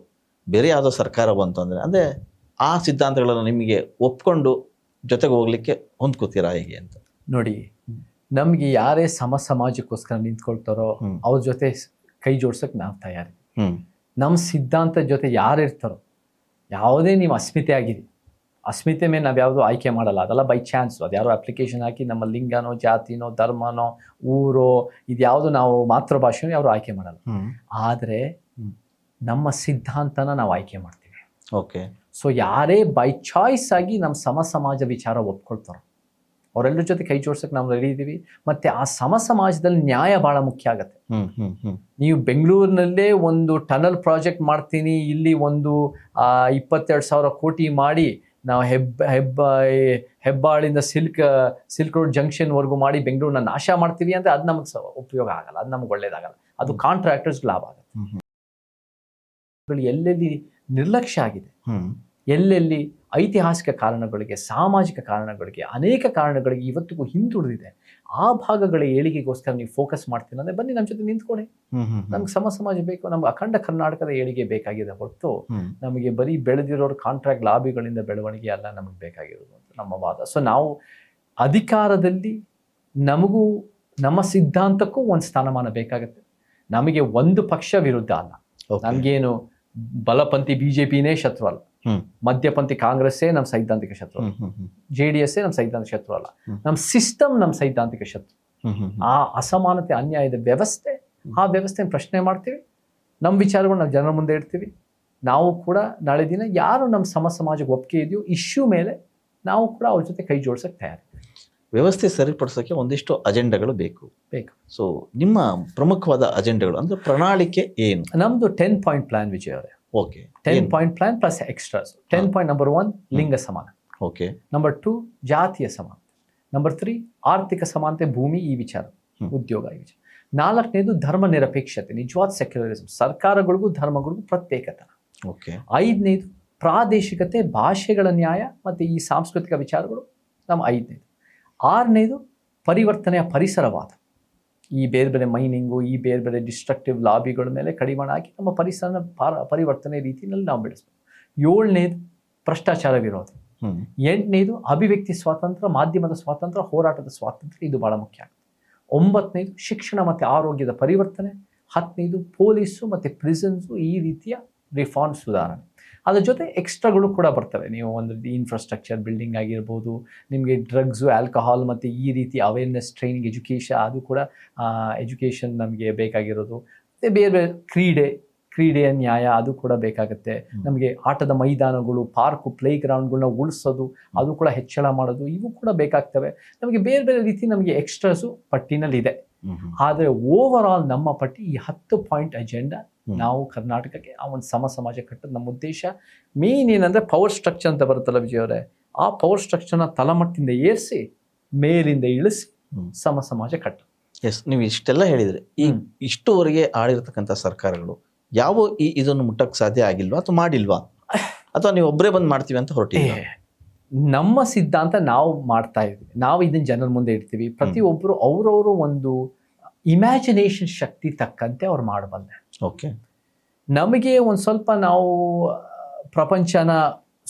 ಬೇರೆ ಯಾವುದೋ ಸರ್ಕಾರ ಬಂತು ಅಂದರೆ ಆ ಸಿದ್ಧಾಂತಗಳನ್ನು ನಿಮಗೆ ಒಪ್ಕೊಂಡು ಜೊತೆಗೆ ಹೋಗ್ಲಿಕ್ಕೆ ಹೊಂದ್ಕೋತೀರಾ ಹೇಗೆ ಅಂತ ನೋಡಿ. ನಮಗೆ ಯಾರೇ ಸಮಾಜಕ್ಕೋಸ್ಕರ ನಿಂತ್ಕೊಳ್ತಾರೋ ಅವ್ರ ಜೊತೆ ಕೈ ಜೋಡ್ಸೋಕೆ ನಾವು ತಯಾರಿ. ನಮ್ಮ ಸಿದ್ಧಾಂತದ ಜೊತೆ ಯಾರು ಇರ್ತಾರೋ, ಯಾವುದೇ ನೀವು ಅಸ್ಮಿತೆ ಆಗಿರಿ, ಅಸ್ಮಿತೆ ಮೇಲೆ ನಾವು ಯಾವುದು ಆಯ್ಕೆ ಮಾಡಲ್ಲ, ಅದೆಲ್ಲ ಬೈ ಚಾನ್ಸು. ಅದು ಯಾರೋ ಅಪ್ಲಿಕೇಶನ್ ಹಾಕಿ ನಮ್ಮ ಲಿಂಗನೋ, ಜಾತಿನೋ, ಧರ್ಮನೋ, ಊರೋ, ಇದ್ಯಾವುದು ನಾವು ಮಾತೃಭಾಷೆನೋ ಯಾರು ಆಯ್ಕೆ ಮಾಡಲ್ಲ. ಆದರೆ ನಮ್ಮ ಸಿದ್ಧಾಂತನ ನಾವು ಆಯ್ಕೆ ಮಾಡ್ತೀವಿ. ಓಕೆ. ಸೊ ಯಾರೇ ಬೈ ಚಾಯ್ಸ್ ಆಗಿ ನಮ್ಮ ಸಮಾಜ ವಿಚಾರ ಒಪ್ಕೊಳ್ತಾರೋ ಅವರೆಲ್ಲರ ಜೊತೆ ಕೈ ಜೋಡ್ಸಕ್ಕೆ ನಾವು ರೆಡಿ ಇದ್ದೀವಿ. ಮತ್ತು ಆ ಸಮಾಜದಲ್ಲಿ ನ್ಯಾಯ ಭಾಳ ಮುಖ್ಯ ಆಗುತ್ತೆ. ನೀವು ಬೆಂಗಳೂರಿನಲ್ಲೇ ಒಂದು ಟನಲ್ ಪ್ರಾಜೆಕ್ಟ್ ಮಾಡ್ತೀನಿ, ಇಲ್ಲಿ ಒಂದು 22,000 ಕೋಟಿ ಮಾಡಿ ನಾವು ಹೆಬ್ಬಾಳಿಂದ ಸಿಲ್ಕ್ ರೋಡ್ ಜಂಕ್ಷನ್ವರೆಗೂ ಮಾಡಿ ಬೆಂಗಳೂರನ್ನ ನಾಶ ಮಾಡ್ತೀವಿ ಅಂದರೆ ಅದು ನಮಗೆ ಉಪಯೋಗ ಆಗಲ್ಲ, ಅದು ನಮ್ಗೆ ಒಳ್ಳೇದಾಗಲ್ಲ, ಅದು ಕಾಂಟ್ರಾಕ್ಟರ್ಸ್ ಲಾಭ ಆಗುತ್ತೆ. ಎಲ್ಲೆಲ್ಲಿ ನಿರ್ಲಕ್ಷ್ಯ ಆಗಿದೆ, ಎಲ್ಲೆಲ್ಲಿ ಐತಿಹಾಸಿಕ ಕಾರಣಗಳಿಗೆ, ಸಾಮಾಜಿಕ ಕಾರಣಗಳಿಗೆ, ಅನೇಕ ಕಾರಣಗಳಿಗೆ ಇವತ್ತಿಗೂ ಹಿಂದುಳಿದಿದೆ, ಆ ಭಾಗಗಳ ಏಳಿಗೆಗೋಸ್ಕರ ನೀವು ಫೋಕಸ್ ಮಾಡ್ತೀನಿ ಅಂದರೆ ಬನ್ನಿ ನಮ್ಮ ಜೊತೆ ನಿಂತ್ಕೊಳ್ಳಿ. ನಮ್ಗೆ ಸಮಾಜ ಬೇಕು, ನಮ್ಗೆ ಅಖಂಡ ಕರ್ನಾಟಕದ ಏಳಿಗೆ ಬೇಕಾಗಿದೆ ಹೊರತು ನಮಗೆ ಬರೀ ಬೆಳೆದಿರೋರು ಕಾಂಟ್ರಾಕ್ಟ್ ಲಾಬಿಗಳಿಂದ ಬೆಳವಣಿಗೆ ಅಲ್ಲ ನಮಗೆ ಬೇಕಾಗಿರೋದು ಅಂತ ನಮ್ಮ ವಾದ. ಸೊ ನಾವು ಅಧಿಕಾರದಲ್ಲಿ ನಮಗೂ ನಮ್ಮ ಸಿದ್ಧಾಂತಕ್ಕೂ ಒಂದು ಸ್ಥಾನಮಾನ ಬೇಕಾಗುತ್ತೆ. ನಮಗೆ ಒಂದು ಪಕ್ಷ ವಿರುದ್ಧ ಅಲ್ಲ, ನಮಗೇನು ಬಲಪಂಥಿ BJPನೇ ಶತ್ರು ಅಲ್ಲ, ಮಧ್ಯಪಂಥಿ ಕಾಂಗ್ರೆಸ್ಸೇ ನಮ್ಮ ಸೈದ್ಧಾಂತಿಕ ಶತ್ರು ಅಲ್ಲ, JDS ನಮ್ಮ ಸೈದ್ಧಾಂತಿಕ ಶತ್ರು ಅಲ್ಲ, ನಮ್ಮ ಸಿಸ್ಟಮ್ ನಮ್ಮ ಸೈದ್ಧಾಂತಿಕ ಶತ್ರು. ಆ ಅಸಮಾನತೆ, ಅನ್ಯಾಯದ ವ್ಯವಸ್ಥೆ, ಆ ವ್ಯವಸ್ಥೆನ ಪ್ರಶ್ನೆ ಮಾಡ್ತೀವಿ, ನಮ್ಮ ವಿಚಾರಗಳು ನಾವು ಜನರ ಮುಂದೆ ಇಡ್ತೀವಿ. ನಾವು ಕೂಡ ನಾಳೆ ದಿನ ಯಾರು ನಮ್ಮ ಸಮಾಜಕ್ಕೆ ಒಪ್ಪಿಗೆ ಇದೆಯೋ ಇಶ್ಯೂ ಮೇಲೆ ನಾವು ಕೂಡ ಅವ್ರ ಜೊತೆ ಕೈ ಜೋಡ್ಸಕ್ಕೆ ತಯಾರಿ. ವ್ಯವಸ್ಥೆ ಸರಿಪಡಿಸೋಕ್ಕೆ ಒಂದಿಷ್ಟು ಅಜೆಂಡಾಗಳು ಬೇಕು. ಸೊ ನಿಮ್ಮ ಪ್ರಮುಖವಾದ ಅಜೆಂಡಾಗಳು ಅಂದ್ರೆ ಪ್ರಣಾಳಿಕೆ ಏನು? ನಮ್ದು 10 ಪಾಯಿಂಟ್ ಪ್ಲಾನ್ ವಿಜಯ್ ಅವರೇ. Okay, 10 point plan plus extras. 10 point number 1 ಲಿಂಗ ಸಮಾನತೆ, ಓಕೆ. ನಂಬರ್ 2 ಜಾತಿಯ ಸಮಾನತೆ, ನಂಬರ್ 3 ಆರ್ಥಿಕ ಸಮಾನತೆ, ಭೂಮಿ ಈ ವಿಚಾರ, ಉದ್ಯೋಗ ಈ ವಿಚಾರ. 4ನೇದು ಧರ್ಮ ನಿರಪೇಕ್ಷತೆ, ನಿಜವಾದ ಸೆಕ್ಯುಲರಿಸಮ್, ಸರ್ಕಾರಗಳಿಗೂ ಧರ್ಮಗಳಿಗೂ ಪ್ರತ್ಯೇಕತನ. ಓಕೆ. 5ನೇದು ಪ್ರಾದೇಶಿಕತೆ, ಭಾಷೆಗಳ ನ್ಯಾಯ ಮತ್ತು ಈ ಸಾಂಸ್ಕೃತಿಕ ವಿಚಾರಗಳು ನಮ್ಮ 5ನೇದು. 6ನೇದು ಪರಿವರ್ತನೆಯ ಪರಿಸರವಾದ, ಈ ಬೇರೆ ಬೇರೆ ಮೈನಿಂಗು, ಈ ಬೇರೆ ಬೇರೆ ಡಿಸ್ಟ್ರಕ್ಟಿವ್ ಲಾಬಿಗಳ ಮೇಲೆ ಕಡಿವಾಣ ಹಾಕಿ ನಮ್ಮ ಪರಿಸರ ಪರಿವರ್ತನೆ ರೀತಿಯಲ್ಲಿ ನಾವು ಬೆಳೆಸ್ಬೇಕು. 7ನೇದು ಭ್ರಷ್ಟಾಚಾರ ವಿರೋಧ. 8ನೇದು ಅಭಿವ್ಯಕ್ತಿ ಸ್ವಾತಂತ್ರ್ಯ, ಮಾಧ್ಯಮದ ಸ್ವಾತಂತ್ರ್ಯ, ಹೋರಾಟದ ಸ್ವಾತಂತ್ರ್ಯ, ಇದು ಬಹಳ ಮುಖ್ಯ ಆಗುತ್ತೆ. 9ನೇದು ಶಿಕ್ಷಣ ಮತ್ತು ಆರೋಗ್ಯದ ಪರಿವರ್ತನೆ. 10ನೇದು ಪೊಲೀಸು ಮತ್ತು ಪ್ರಿಸನ್ಸು, ಈ ರೀತಿಯ ರಿಫಾರ್ಮ್, ಸುಧಾರಣೆ. ಅದ್ರ ಜೊತೆ ಎಕ್ಸ್ಟ್ರಾಗಳು ಕೂಡ ಬರ್ತವೆ. ನೀವು ಒಂದು ಇನ್ಫ್ರಾಸ್ಟ್ರಕ್ಚರ್ ಬಿಲ್ಡಿಂಗ್ ಆಗಿರ್ಬೋದು, ನಿಮಗೆ ಡ್ರಗ್ಸು, ಆಲ್ಕೋಹಾಲ್ ಮತ್ತು ಈ ರೀತಿ ಅವೇರ್ನೆಸ್ ಟ್ರೈನಿಂಗ್, ಎಜುಕೇಷನ್, ಕೂಡ ಎಜುಕೇಷನ್ ನಮಗೆ ಬೇಕಾಗಿರೋದು. ಮತ್ತು ಬೇರೆ ಬೇರೆ ಕ್ರೀಡೆಯ ನ್ಯಾಯ, ಅದು ಕೂಡ ಬೇಕಾಗುತ್ತೆ ನಮಗೆ. ಆಟದ ಮೈದಾನಗಳು, ಪಾರ್ಕು, ಪ್ಲೇ ಗ್ರೌಂಡ್ಗಳನ್ನ ಉಳಿಸೋದು, ಅದು ಕೂಡ ಹೆಚ್ಚಳ ಮಾಡೋದು, ಇವು ಕೂಡ ಬೇಕಾಗ್ತವೆ ನಮಗೆ. ಬೇರೆ ಬೇರೆ ರೀತಿ ನಮಗೆ ಎಕ್ಸ್ಟ್ರಾಸು ಪಟ್ಟಿನಲ್ಲಿದೆ. ಆದರೆ ಓವರ್ ಆಲ್ ನಮ್ಮ ಪಟ್ಟಿ ಈ 10 ಪಾಯಿಂಟ್ ಅಜೆಂಡಾ ನಾವು ಕರ್ನಾಟಕಕ್ಕೆ ಆ ಒಂದು ಸಮಾಜ ಕಟ್ಟೋದು ನಮ್ಮ ಉದ್ದೇಶ. ಮೇನ್ ಏನಂದರೆ ಪವರ್ ಸ್ಟ್ರಕ್ಚರ್ ಅಂತ ಬರುತ್ತಲ್ಲ ವಿಜಯ್ ಅವರೇ, ಆ ಪವರ್ ಸ್ಟ್ರಕ್ಚರ್ನ ತಳಮಟ್ಟದಿಂದ ಏರಿಸಿ ಮೇಲಿಂದ ಇಳಿಸಿ ಸಮಾಜ ಕಟ್ಟೋದು. ಎಸ್, ನೀವು ಇಷ್ಟೆಲ್ಲ ಹೇಳಿದರೆ ಈ ಇಷ್ಟುವರೆಗೆ ಆಳಿರ್ತಕ್ಕಂಥ ಸರ್ಕಾರಗಳು ಯಾವ ಇದನ್ನು ಮುಟ್ಟಕ್ಕೆ ಸಾಧ್ಯ ಆಗಿಲ್ವಾ ಅಥವಾ ಮಾಡಿಲ್ವಾ, ಅಥವಾ ನೀವು ಒಬ್ಬರೇ ಬಂದು ಮಾಡ್ತೀವಿ ಅಂತ ಹೊರಟಿದ್ದೀವಿ? ನಮ್ಮ ಸಿದ್ಧಾಂತ ನಾವು ಮಾಡ್ತಾ ಇದ್ದೀವಿ, ನಾವು ಇದನ್ನ ಜನರ ಮುಂದೆ ಇಡ್ತೀವಿ. ಪ್ರತಿಯೊಬ್ಬರು ಅವರವರು ಒಂದು ಇಮ್ಯಾಜಿನೇಷನ್ ಶಕ್ತಿ ತಕ್ಕಂತೆ ಅವ್ರು ಮಾಡಬಲ್ಲೆ. ಓಕೆ. ನಮಗೆ ಒಂದು ಸ್ವಲ್ಪ ನಾವು ಪ್ರಪಂಚನ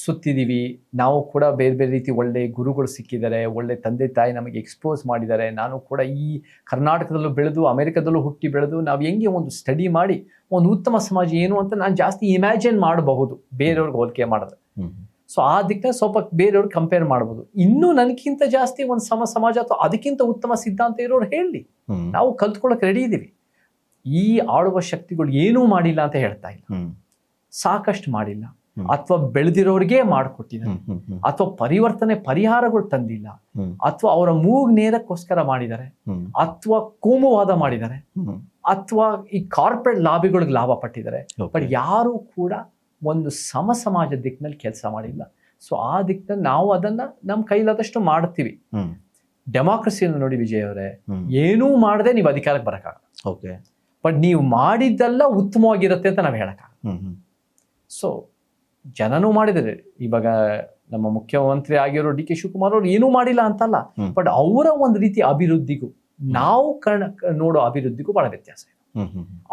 ಸುತ್ತಿದ್ದೀವಿ, ನಾವು ಕೂಡ ಬೇರೆ ಬೇರೆ ರೀತಿ ಒಳ್ಳೆ ಗುರುಗಳು ಸಿಕ್ಕಿದ್ದಾರೆ, ಒಳ್ಳೆ ತಂದೆ ತಾಯಿ ನಮಗೆ ಎಕ್ಸ್ಪೋಸ್ ಮಾಡಿದ್ದಾರೆ. ನಾನು ಕೂಡ ಈ ಕರ್ನಾಟಕದಲ್ಲೂ ಬೆಳೆದು ಅಮೆರಿಕದಲ್ಲೂ ಹುಟ್ಟಿ ಬೆಳೆದು ನಾವು ಹೆಂಗೆ ಒಂದು ಸ್ಟಡಿ ಮಾಡಿ ಒಂದು ಉತ್ತಮ ಸಮಾಜ ಏನು ಅಂತ ನಾನು ಜಾಸ್ತಿ ಇಮ್ಯಾಜಿನ್ ಮಾಡಬಹುದು ಬೇರೆಯವ್ರಿಗೆ ಹೋಲಿಕೆ ಮಾಡಿದ್ರೆ. ಸೊ ಆ ದಿಕ್ಕನ್ನ ಸ್ವಲ್ಪ ಬೇರೆಯವ್ರಿಗೆ ಕಂಪೇರ್ ಮಾಡ್ಬೋದು. ಇನ್ನೂ ನನಗಿಂತ ಜಾಸ್ತಿ ಒಂದು ಸಮಾಜ ಅಥವಾ ಅದಕ್ಕಿಂತ ಉತ್ತಮ ಸಿದ್ಧಾಂತ ಇರೋರು ಹೇಳಿ, ನಾವು ಕಲ್ತ್ಕೊಳ್ಳೋಕೆ ರೆಡಿ ಇದ್ದೀವಿ. ಈ ಆಳುವ ಶಕ್ತಿಗಳು ಏನೂ ಮಾಡಿಲ್ಲ ಅಂತ ಹೇಳ್ತಾ ಇಲ್ಲ, ಸಾಕಷ್ಟು ಮಾಡಿಲ್ಲ, ಅಥವಾ ಬೆಳೆದಿರೋರಿಗೆ ಮಾಡಿಕೊಟ್ಟಿದ್ದಾರೆ, ಅಥವಾ ಪರಿಹಾರಗಳು ತಂದಿಲ್ಲ, ಅಥವಾ ಅವರ ಮೂಗ್ ನೇರಕ್ಕೋಸ್ಕರ ಮಾಡಿದ್ದಾರೆ, ಅಥವಾ ಕೋಮುವಾದ ಮಾಡಿದ್ದಾರೆ, ಅಥವಾ ಈ ಕಾರ್ಪೊರೇಟ್ ಲಾಬಿಗಳಿಗೆ ಲಾಭ ಪಟ್ಟಿದ್ದಾರೆ. ಬಟ್ ಯಾರೂ ಕೂಡ ಒಂದು ಸಮಾಜ ದಿಕ್ಕಿನಲ್ಲಿ ಕೆಲಸ ಮಾಡಿಲ್ಲ. ಸೊ ಆ ದಿಕ್ಕಿನಲ್ಲಿ ನಾವು ಅದನ್ನ ನಮ್ಮ ಕೈಲಾದಷ್ಟು ಮಾಡ್ತೀವಿ. ಡೆಮಾಕ್ರಸಿಯನ್ನು ನೋಡಿ ವಿಜಯ್ ಅವರೇ, ಏನೂ ಮಾಡದೆ ನೀವು ಅಧಿಕಾರಕ್ಕೆ ಬರೋಕ್ಕಾಗಲ್ಲ. ಓಕೆ. ಬಟ್ ನೀವು ಮಾಡಿದ್ದೆಲ್ಲ ಉತ್ತಮವಾಗಿರುತ್ತೆ ಅಂತ ನಾವು ಹೇಳಕ್ಕಾಗಲ್ಲ. ಸೊ ಜನನೂ ಮಾಡಿದರೆ, ಇವಾಗ ನಮ್ಮ ಮುಖ್ಯಮಂತ್ರಿ ಆಗಿರೋ DK ಶಿವಕುಮಾರ್ ಅವರು ಏನೂ ಮಾಡಿಲ್ಲ ಅಂತಲ್ಲ, ಬಟ್ ಅವರ ಒಂದು ರೀತಿ ಅಭಿವೃದ್ಧಿಗೂ ನಾವು ನೋಡೋ ಅಭಿವೃದ್ಧಿಗೂ ಬಹಳ ವ್ಯತ್ಯಾಸ ಇದೆ.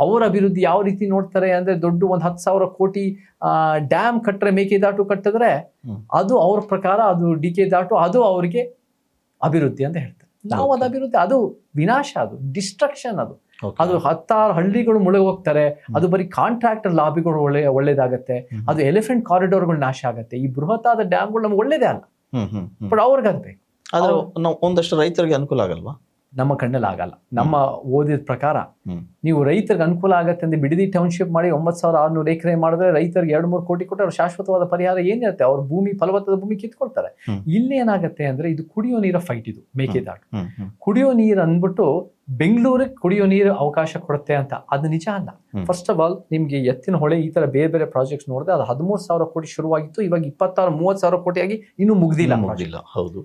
ಅವರ ಅಭಿವೃದ್ಧಿ ಯಾವ ರೀತಿ ನೋಡ್ತಾರೆ ಅಂದ್ರೆ, ದೊಡ್ಡ ಒಂದು 10,000 ಕೋಟಿ ಡ್ಯಾಮ್ ಕಟ್ಟರೆ, ಮೇಕೆದಾಟು ಕಟ್ಟಿದ್ರೆ ಅದು ಅವ್ರ ಪ್ರಕಾರ ಅದು DK ಅದು ಅವ್ರಿಗೆ ಅಭಿವೃದ್ಧಿ ಅಂತ ಹೇಳ್ತಾರೆ. ನಾವು ಅದು ಅಭಿವೃದ್ಧಿ, ಅದು ವಿನಾಶ, ಅದು ಡಿಸ್ಟ್ರಕ್ಷನ್, ಅದು 10 ಹಳ್ಳಿಗಳು ಮುಳುಗಿ ಹೋಗ್ತಾರೆ, ಅದು ಬರೀ ಕಾಂಟ್ರಾಕ್ಟರ್ ಲಾಬಿಗಳು ಒಳ್ಳೇದಾಗತ್ತೆ, ಅದು ಎಲಿಫೆಂಟ್ ಕಾರಿಡಾರ್ಗಳು ನಾಶ ಆಗತ್ತೆ. ಈ ಬೃಹತ್ತಾದ ಡ್ಯಾಮ್ಗಳು ನಮ್ಗೆ ಒಳ್ಳೇದೇ ಅಲ್ಲ, ಬಟ್ ಅವ್ರಿಗೆ ಅದು ಬೇಕು. ಆದ್ರೆ ಒಂದಷ್ಟು ರೈತರಿಗೆ ಅನುಕೂಲ ಆಗಲ್ವಾ? ನಮ್ಮ ಕಣ್ಣಲ್ಲಿ ಆಗಲ್ಲ. ನಮ್ಮ ಓದಿದ ಪ್ರಕಾರ ಹ್ಮ್. ನೀವು ರೈತರಿಗೆ ಅನುಕೂಲ ಆಗತ್ತೆ ಅಂದ್ರೆ ಬಿಡದಿ ಟೌನ್ಶಿಪ್ ಮಾಡಿ 9,600 ಎಕರೆ ಮಾಡಿದ್ರೆ ರೈತರಿಗೆ 2-3 ಕೋಟಿ ಕೊಟ್ಟರೆ ಅವ್ರ ಶಾಶ್ವತವಾದ ಪರಿಹಾರ ಏನಿರುತ್ತೆ, ಅವ್ರ ಭೂಮಿ ಫಲವತ್ತಾದ ಭೂಮಿ ಕಿತ್ಕೊಳ್ತಾರೆ. ಹ್ಮ್. ಇಲ್ಲಿ ಏನಾಗುತ್ತೆ ಅಂದ್ರೆ ಇದು ಕುಡಿಯೋ ನೀರ ಫೈಟ್, ಇದು ಮೇಕೆದಾಟು. ಹ್ಮ್. ಹ್ಮ್. ಕುಡಿಯೋ ನೀರು ಅಂದ್ಬಿಟ್ಟು ಬೆಂಗಳೂರಿಗೆ ಕುಡಿಯೋ ನೀರು ಅವಕಾಶ ಕೊಡುತ್ತೆ ಅಂತ, ಅದು ನಿಜ ಅಲ್ಲ. ಹ್ಮ್. ಫಸ್ಟ್ ಆಫ್ ಆಲ್ ನಿಮ್ಗೆ ಎತ್ತಿನ ಹೊಳೆ ಈ ತರ ಬೇರೆ ಬೇರೆ ಪ್ರಾಜೆಕ್ಟ್ಸ್ ನೋಡಿದ್ರೆ ಅದು 13,000 ಕೋಟಿ ಶುರುವಾಗಿತ್ತು, ಇವಾಗ 26-30,000 ಕೋಟಿ ಆಗಿ ಇನ್ನೂ ಮುಗ್ದಿಲ್ಲ. ಮುಗ್ದಿಲ್ಲ. ಹೌದು.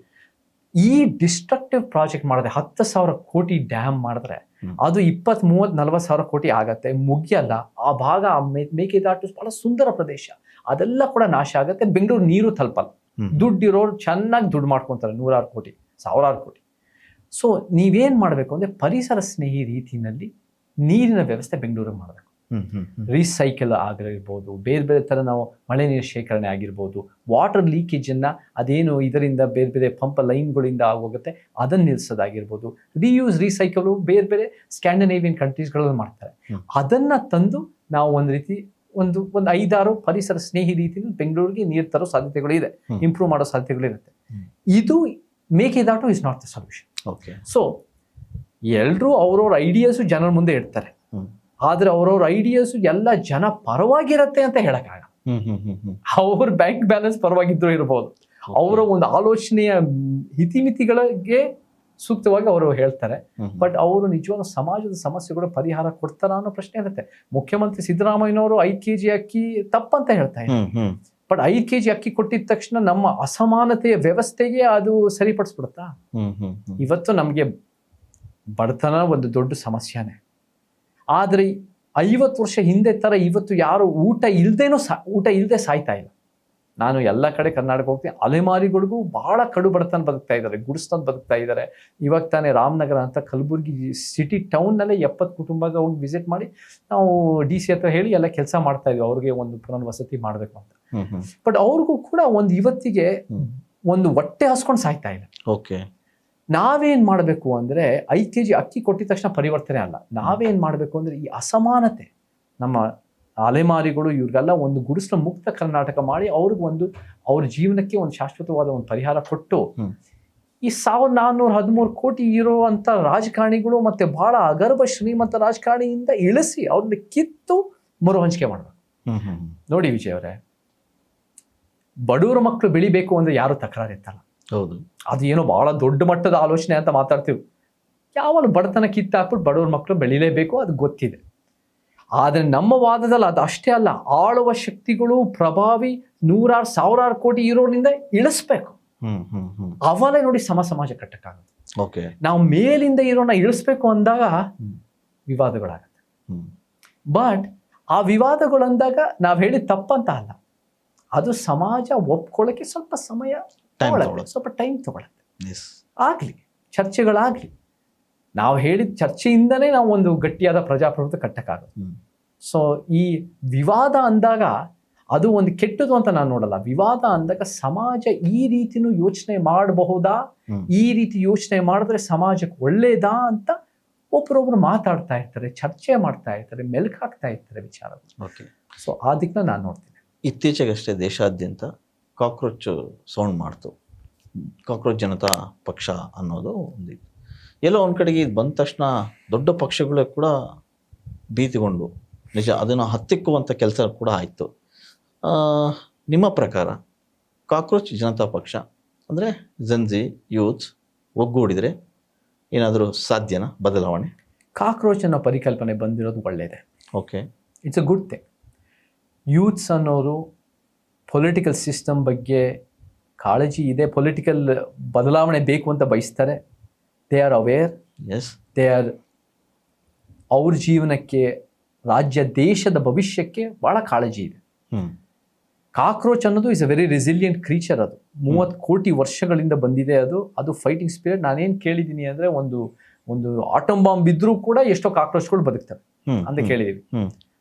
ಈ ಡಿಸ್ಟ್ರಕ್ಟಿವ್ ಪ್ರಾಜೆಕ್ಟ್ ಮಾಡಿದ್ರೆ 10,000 ಕೋಟಿ ಡ್ಯಾಮ್ ಮಾಡಿದ್ರೆ ಹ್ಮ್. ಅದು 20-30-40,000 ಕೋಟಿ ಆಗತ್ತೆ, ಮುಗಿಯಲ್ಲ. ಆ ಭಾಗ ಮೇಕೆದಾಟು ಬಹಳ ಸುಂದರ ಪ್ರದೇಶ, ಅದೆಲ್ಲ ಕೂಡ ನಾಶ ಆಗತ್ತೆ. ಬೆಂಗಳೂರು ನೀರು ತಲುಪಲ್ಲ. ಹ್ಮ್. ದುಡ್ಡಿರೋರು ಚೆನ್ನಾಗಿ ದುಡ್ಡು ಮಾಡ್ಕೊಂತಾರೆ, 100 ಕೋಟಿ 1000 ಕೋಟಿ. ಸೊ ನೀವೇನ್ ಮಾಡಬೇಕು ಅಂದ್ರೆ ಪರಿಸರ ಸ್ನೇಹಿ ರೀತಿಯಲ್ಲಿ ನೀರಿನ ವ್ಯವಸ್ಥೆ ಬೆಂಗಳೂರಿಗೆ ಮಾಡಬೇಕು. ಹ್ಮ್. ಹ್ಮ್. ಹ್ಮ್. ರೀಸೈಕಲ್ ಆಗಿರ್ಬೋದು, ಬೇರೆ ಬೇರೆ ಥರ ನಾವು ಮಳೆ ನೀರು ಶೇಖರಣೆ ಆಗಿರ್ಬೋದು, ವಾಟರ್ ಲೀಕೇಜನ್ನು ಅದೇನು ಇದರಿಂದ ಬೇರೆ ಬೇರೆ ಪಂಪ್ ಲೈನ್ಗಳಿಂದ ಆಗೋಗುತ್ತೆ ಅದನ್ನು ನಿಲ್ಲಿಸೋದಾಗಿರ್ಬೋದು, ರಿಯೂಸ್ ರೀಸೈಕಲು ಬೇರೆ ಬೇರೆ ಸ್ಕ್ಯಾಂಡಿನೇವಿಯನ್ ಕಂಟ್ರೀಸ್ಗಳಲ್ಲಿ ಮಾಡ್ತಾರೆ. ಹ್ಮ್. ಅದನ್ನು ತಂದು ನಾವು ಒಂದು ರೀತಿ ಒಂದು 5-6 ಪರಿಸರ ಸ್ನೇಹಿ ರೀತಿಯಲ್ಲಿ ಬೆಂಗಳೂರಿಗೆ ನೀರು ತರೋ ಸಾಧ್ಯತೆಗಳು ಇದೆ, ಹ್ಮ್. ಇಂಪ್ರೂವ್ ಮಾಡೋ ಸಾಧ್ಯತೆಗಳಿರುತ್ತೆ. ಹ್ಮ್. ಇದು Mekedatu is not the solution. Okay. So ಎಲ್ಲರೂ ಅವ್ರವ್ರ ಐಡಿಯಾಸು ಜನರ ಮುಂದೆ ಇಡ್ತಾರೆ, ಹ್ಮ್. ಆದ್ರೆ ಅವ್ರವ್ರ ಐಡಿಯಾಸು ಎಲ್ಲ ಜನ ಪರವಾಗಿರತ್ತೆ ಅಂತ ಹೇಳಕ್ಕಾಗಲ್ಲ. ಹ್ಮ್. ಹ್ಮ್. ಹ್ಮ್. ಹ್ಮ್. ಅವ್ರ ಬ್ಯಾಂಕ್ ಬ್ಯಾಲೆನ್ಸ್ ಪರವಾಗಿದ್ರು ಇರ್ಬೋದು, ಅವರ ಒಂದು ಆಲೋಚನೆಯ ಹಿತಿಮಿತಿಗಳಿಗೆ ಸೂಕ್ತವಾಗಿ ಅವರು ಹೇಳ್ತಾರೆ. ಹ್ಮ್. ಬಟ್ ಅವರು ನಿಜವಾದ ಸಮಾಜದ ಸಮಸ್ಯೆಗಳು ಪರಿಹಾರ ಕೊಡ್ತಾರ ಅನ್ನೋ ಪ್ರಶ್ನೆ ಇರುತ್ತೆ. ಮುಖ್ಯಮಂತ್ರಿ ಸಿದ್ದರಾಮಯ್ಯನವರು 5 kg ಅಕ್ಕಿ ತಪ್ಪಂತ ಹೇಳ್ತಾ ಇದ್ದಾರೆ. ಹ್ಮ್. ಹ್ಮ್. ಬಟ್ 5 kg ಅಕ್ಕಿ ಕೊಟ್ಟಿದ ತಕ್ಷಣ ನಮ್ಮ ಅಸಮಾನತೆಯ ವ್ಯವಸ್ಥೆಗೆ ಅದು ಸರಿಪಡಿಸ್ಬಿಡುತ್ತಾ? ಹ್ಮ್. ಹ್ಮ್. ಹ್ಮ್. ಇವತ್ತು ನಮಗೆ ಬಡತನ ಒಂದು ದೊಡ್ಡ ಸಮಸ್ಯೆನೇ. ಆದರೆ 50 ವರ್ಷ ಹಿಂದೆ ತರ ಇವತ್ತು ಯಾರು ಊಟ ಇಲ್ಲದೆ ಸಾಯ್ತಾ ಇಲ್ಲ. ನಾನು ಎಲ್ಲ ಕಡೆ ಕರ್ನಾಟಕ ಹೋಗ್ತೀನಿ, ಅಲೆಮಾರಿಗಳಿಗೂ ಬಹಳ ಕಡು ಬಡತನ ಬದುಕ್ತಾ ಇದ್ದಾರೆ, ಗುಡಿಸ್ತನ ಬದುಕ್ತಾ ಇದ್ದಾರೆ. ಇವಾಗ ತಾನೇ ರಾಮನಗರ ಅಂತ ಕಲಬುರಗಿ ಸಿಟಿ ಟೌನ್ನಲ್ಲೇ 70 ಕುಟುಂಬಕ್ಕೆ ಹೋಗಿ ವಿಸಿಟ್ ಮಾಡಿ ನಾವು DC ಹತ್ರ ಹೇಳಿ ಎಲ್ಲ ಕೆಲಸ ಮಾಡ್ತಾ ಇದ್ವಿ, ಅವ್ರಿಗೆ ಒಂದು ಪುನರ್ವಸತಿ ಮಾಡಬೇಕು ಅಂತ. ಹ್ಮ್. ಹ್ಮ್. ಬಟ್ ಅವ್ರಿಗೂ ಕೂಡ ಒಂದು ಇವತ್ತಿಗೆ ಹ್ಮ್. ಒಂದು ಹೊಟ್ಟೆ ಹಸ್ಕೊಂಡು ಸಾಯ್ತಾ ಇಲ್ಲ. ಓಕೆ. ನಾವೇನ್ ಮಾಡಬೇಕು ಅಂದ್ರೆ 5 kg ಅಕ್ಕಿ ಕೊಟ್ಟಿದ ತಕ್ಷಣ ಪರಿವರ್ತನೆ ಅಲ್ಲ. ನಾವೇನ್ ಮಾಡಬೇಕು ಅಂದ್ರೆ ಈ ಅಸಮಾನತೆ, ನಮ್ಮ ಅಲೆಮಾರಿಗಳು ಇವ್ರಿಗೆಲ್ಲ ಒಂದು ಗುಡಿಸಲು ಮುಕ್ತ ಕರ್ನಾಟಕ ಮಾಡಿ ಅವ್ರಿಗೆ ಒಂದು ಅವ್ರ ಜೀವನಕ್ಕೆ ಒಂದು ಶಾಶ್ವತವಾದ ಒಂದು ಪರಿಹಾರ ಕೊಟ್ಟು, ಹ್ಮ್. ಈ 1413 ಕೋಟಿ ಇರುವಂತ ರಾಜಕಾರಣಿಗಳು ಮತ್ತೆ ಬಹಳ ಅಗರ್ಭ ಶ್ರೀಮಂತ ರಾಜಕಾರಣಿಯಿಂದ ಇಳಿಸಿ ಅವ್ರನ್ನ ಕಿತ್ತು ಮರು ಹಂಚಿಕೆ ಮಾಡಬೇಕು. ಹ್ಮ್. ಹ್ಮ್. ನೋಡಿ ವಿಜಯ್ ಅವರೇ, ಬಡವರ ಮಕ್ಕಳು ಬೆಳಿಬೇಕು ಅಂದ್ರೆ ಯಾರು ತಕರಾರು ಎತ್ತಲ್ಲ. ಹೌದು. ಅದು ಏನೋ ಬಹಳ ದೊಡ್ಡ ಮಟ್ಟದ ಆಲೋಚನೆ ಅಂತ ಮಾತಾಡ್ತೀವಿ. ಯಾವಾಗ ಬಡತನ ಕಿತ್ತಾಕ್ಬಿಟ್ಟು ಬಡವ್ರ ಮಕ್ಕಳು ಬೆಳಿಲೇಬೇಕು, ಅದು ಗೊತ್ತಿದೆ. ಆದರೆ ನಮ್ಮ ವಾದದಲ್ಲಿ ಅದು ಅಷ್ಟೇ ಅಲ್ಲ, ಆಳುವ ಶಕ್ತಿಗಳು ಪ್ರಭಾವಿ 100,000 ಕೋಟಿ ಇರೋದ್ರಿಂದ ಇಳಿಸ್ಬೇಕು. ಹ್ಮ್. ಹ್ಮ್. ಹ್ಮ್. ಅವಲೇ ನೋಡಿ ಸಮಾಜ ಕಟ್ಟಕ್ಕಾಗುತ್ತೆ. ಓಕೆ. ನಾವು ಮೇಲಿಂದ ಇರೋನ ಇಳಿಸ್ಬೇಕು ಅಂದಾಗ ವಿವಾದಗಳಾಗತ್ತೆ. ಹ್ಮ್. ಬಟ್ ಆ ವಿವಾದಗಳು ಅಂದಾಗ ನಾವು ಹೇಳಿದ ತಪ್ಪಂತ ಅಲ್ಲ, ಅದು ಸಮಾಜ ಒಪ್ಕೊಳ್ಳೋಕೆ ಸ್ವಲ್ಪ ಸಮಯ ತಗೊಳತ್ತೆ, ಸ್ವಲ್ಪ ಟೈಮ್ ತಗೊಳತ್ತೆ. ಎಸ್. ಆಗ್ಲಿ, ಚರ್ಚೆಗಳಾಗ್ಲಿ. ನಾವು ಹೇಳಿದ ಚರ್ಚೆಯಿಂದನೇ ನಾವು ಒಂದು ಗಟ್ಟಿಯಾದ ಪ್ರಜಾಪ್ರಭುತ್ವ ಕಟ್ಟಕ್ಕಾಗುತ್ತೆ. ಹ್ಮ್. ಸೊ ಈ ವಿವಾದ ಅಂದಾಗ ಅದು ಒಂದು ಕೆಟ್ಟದು ಅಂತ ನಾನು ನೋಡಲ್ಲ. ವಿವಾದ ಅಂದಾಗ ಸಮಾಜ ಈ ರೀತಿನೂ ಯೋಚನೆ ಮಾಡಬಹುದಾ, ಹ್ಮ್. ಈ ರೀತಿ ಯೋಚನೆ ಮಾಡಿದ್ರೆ ಸಮಾಜಕ್ಕೆ ಒಳ್ಳೇದಾ ಅಂತ ಒಬ್ಬರೊಬ್ರು ಮಾತಾಡ್ತಾ ಇರ್ತಾರೆ, ಚರ್ಚೆ ಮಾಡ್ತಾ ಇರ್ತಾರೆ, ಮೆಲ್ಕ್ ಹಾಕ್ತಾ ಇರ್ತಾರೆ ವಿಚಾರ. ಓಕೆ. ಸೊ ಆ ದಿಕ್ಕನ್ನ ನಾನು ನೋಡ್ತೀನಿ. ಇತ್ತೀಚೆಗಷ್ಟೇ ದೇಶಾದ್ಯಂತ ಕಾಕ್ರೋಚ್ ಸೌಂಡ್ ಮಾಡ್ತು. ಕಾಕ್ರೋಚ್ ಜನತಾ ಪಕ್ಷ ಅನ್ನೋದು ಒಂದಿತ್ತು. ಎಲ್ಲೋ ಒಂದು ಕಡೆಗೆ ಇದು ಬಂದ ತಕ್ಷಣ ದೊಡ್ಡ ಪಕ್ಷಗಳೇ ಕೂಡ ಭೀತಿಗೊಂಡು ನಿಜ ಅದನ್ನು ಹತ್ತಿಕ್ಕುವಂಥ ಕೆಲಸ ಕೂಡ ಆಯಿತು. ನಿಮ್ಮ ಪ್ರಕಾರ ಕಾಕ್ರೋಚ್ ಜನತಾ ಪಕ್ಷ ಅಂದರೆ ಜನ್ಜಿ ಯೂತ್ಸ್ ಒಗ್ಗೂಡಿದರೆ ಏನಾದರೂ ಸಾಧ್ಯನಾ ಬದಲಾವಣೆ? ಕಾಕ್ರೋಚ್ ಅನ್ನೋ ಪರಿಕಲ್ಪನೆ ಬಂದಿರೋದು ಒಳ್ಳೆಯದೇ. Okay. It's a good thing. Youths ಅನ್ನೋರು ಪೊಲಿಟಿಕಲ್ ಸಿಸ್ಟಮ್ ಬಗ್ಗೆ ಕಾಳಜಿ ಇದೆ, ಪೊಲಿಟಿಕಲ್ ಬದಲಾವಣೆ ಬೇಕು ಅಂತ ಬಯಸ್ತಾರೆ. They are aware. Yes. They are ಅವ್ರ ಜೀವನಕ್ಕೆ, ರಾಜ್ಯ ದೇಶದ ಭವಿಷ್ಯಕ್ಕೆ ಭಾಳ ಕಾಳಜಿ ಇದೆ. ಕಾಕ್ರೋಚ್ ಅನ್ನೋದು is a very resilient creature. ಅದು 30 ಕೋಟಿ ವರ್ಷಗಳಿಂದ ಬಂದಿದೆ. ಅದು ಫೈಟಿಂಗ್ ಸ್ಪಿರಿಟ್. ನಾನೇನು ಕೇಳಿದ್ದೀನಿ ಅಂದರೆ ಒಂದು ಆಟಮ್ ಬಾಂಬ್ ಬಿದ್ದರೂ ಕೂಡ ಎಷ್ಟೋ ಕಾಕ್ರೋಚ್ಗಳು ಬದುಕ್ತವೆ ಅಂತ ಕೇಳಿದ್ದೀವಿ.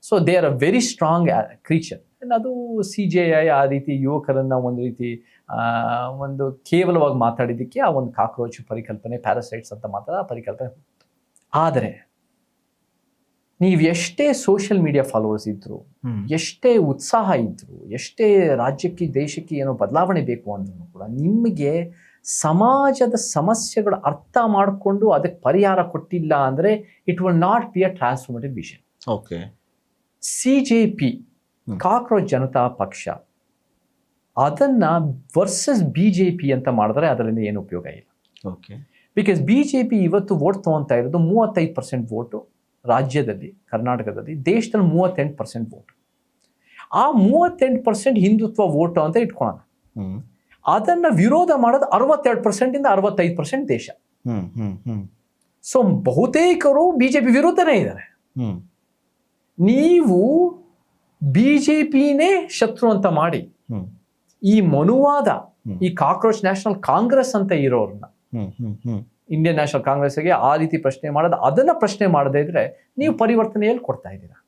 So they are a very strong creature. ಅದು CJI ಆ ರೀತಿ ಯುವಕರನ್ನ ಒಂದು ರೀತಿ ಒಂದು ಕೇವಲವಾಗಿ ಮಾತಾಡಿದ್ದಕ್ಕೆ ಆ ಒಂದು ಕಾಕ್ರೋಚ್ ಪರಿಕಲ್ಪನೆ, ಪ್ಯಾರಾಸೈಟ್ಸ್ ಅಂತ ಮಾತ್ರ ಪರಿಕಲ್ಪನೆ. ಆದರೆ ನೀವು ಎಷ್ಟೇ ಸೋಷಿಯಲ್ ಮೀಡಿಯಾ ಫಾಲೋವರ್ಸ್ ಇದ್ರು, ಎಷ್ಟೇ ಉತ್ಸಾಹ ಇದ್ರು, ಎಷ್ಟೇ ರಾಜ್ಯಕ್ಕೆ ದೇಶಕ್ಕೆ ಏನೋ ಬದಲಾವಣೆ ಬೇಕು ಅಂದ್ರೂ ಕೂಡ ನಿಮಗೆ ಸಮಾಜದ ಸಮಸ್ಯೆಗಳ ಅರ್ಥ ಮಾಡಿಕೊಂಡು ಅದಕ್ಕೆ ಪರಿಹಾರ ಕೊಟ್ಟಿಲ್ಲ ಅಂದರೆ it will not be a transformative vision. Okay. CJP cockroach Janata ಪಕ್ಷ ಅದನ್ನ ವರ್ಸಸ್ BJP ಅಂತ ಮಾಡಿದ್ರೆ ಅದರಿಂದ ಏನು ಉಪಯೋಗ ಇಲ್ಲ. ಓಕೆ. ಬಿಕಾಸ್ BJP ಇವತ್ತು ವೋಟ್ ತೊಗೊತಾ ಇರೋದು 35% ವೋಟು ರಾಜ್ಯದಲ್ಲಿ, ಕರ್ನಾಟಕದಲ್ಲಿ, ದೇಶದಲ್ಲಿ 38% ವೋಟ್. ಆ 38% ಹಿಂದುತ್ವ ವೋಟು ಅಂತ ಇಟ್ಕೊಳ್ಳೋಣ. ಅದನ್ನ ವಿರೋಧ ಮಾಡೋದು 62% ಇಂದ 65% ದೇಶ. ಸೊ ಬಹುತೇಕರು BJP ವಿರುದ್ಧನೇ ಇದ್ದಾರೆ. ನೀವು BJPನೇ ಶತ್ರು ಅಂತ ಮಾಡಿ ಈ ಮನುವಾದ, ಈ ಕಾಕ್ರೋಚ್ ನ್ಯಾಷನಲ್ ಕಾಂಗ್ರೆಸ್ ಅಂತ ಇರೋರನ್ನ, ಇಂಡಿಯನ್ ನ್ಯಾಷನಲ್ ಕಾಂಗ್ರೆಸ್ಗೆ ಆ ರೀತಿ ಪ್ರಶ್ನೆ ಮಾಡೋದು, ಅದನ್ನ ಪ್ರಶ್ನೆ ಮಾಡದೇ ಇದ್ರೆ ನೀವು ಪರಿವರ್ತನೆಯಲ್ಲಿ ಕೊಡ್ತಾ ಇದ್ದೀರಾ.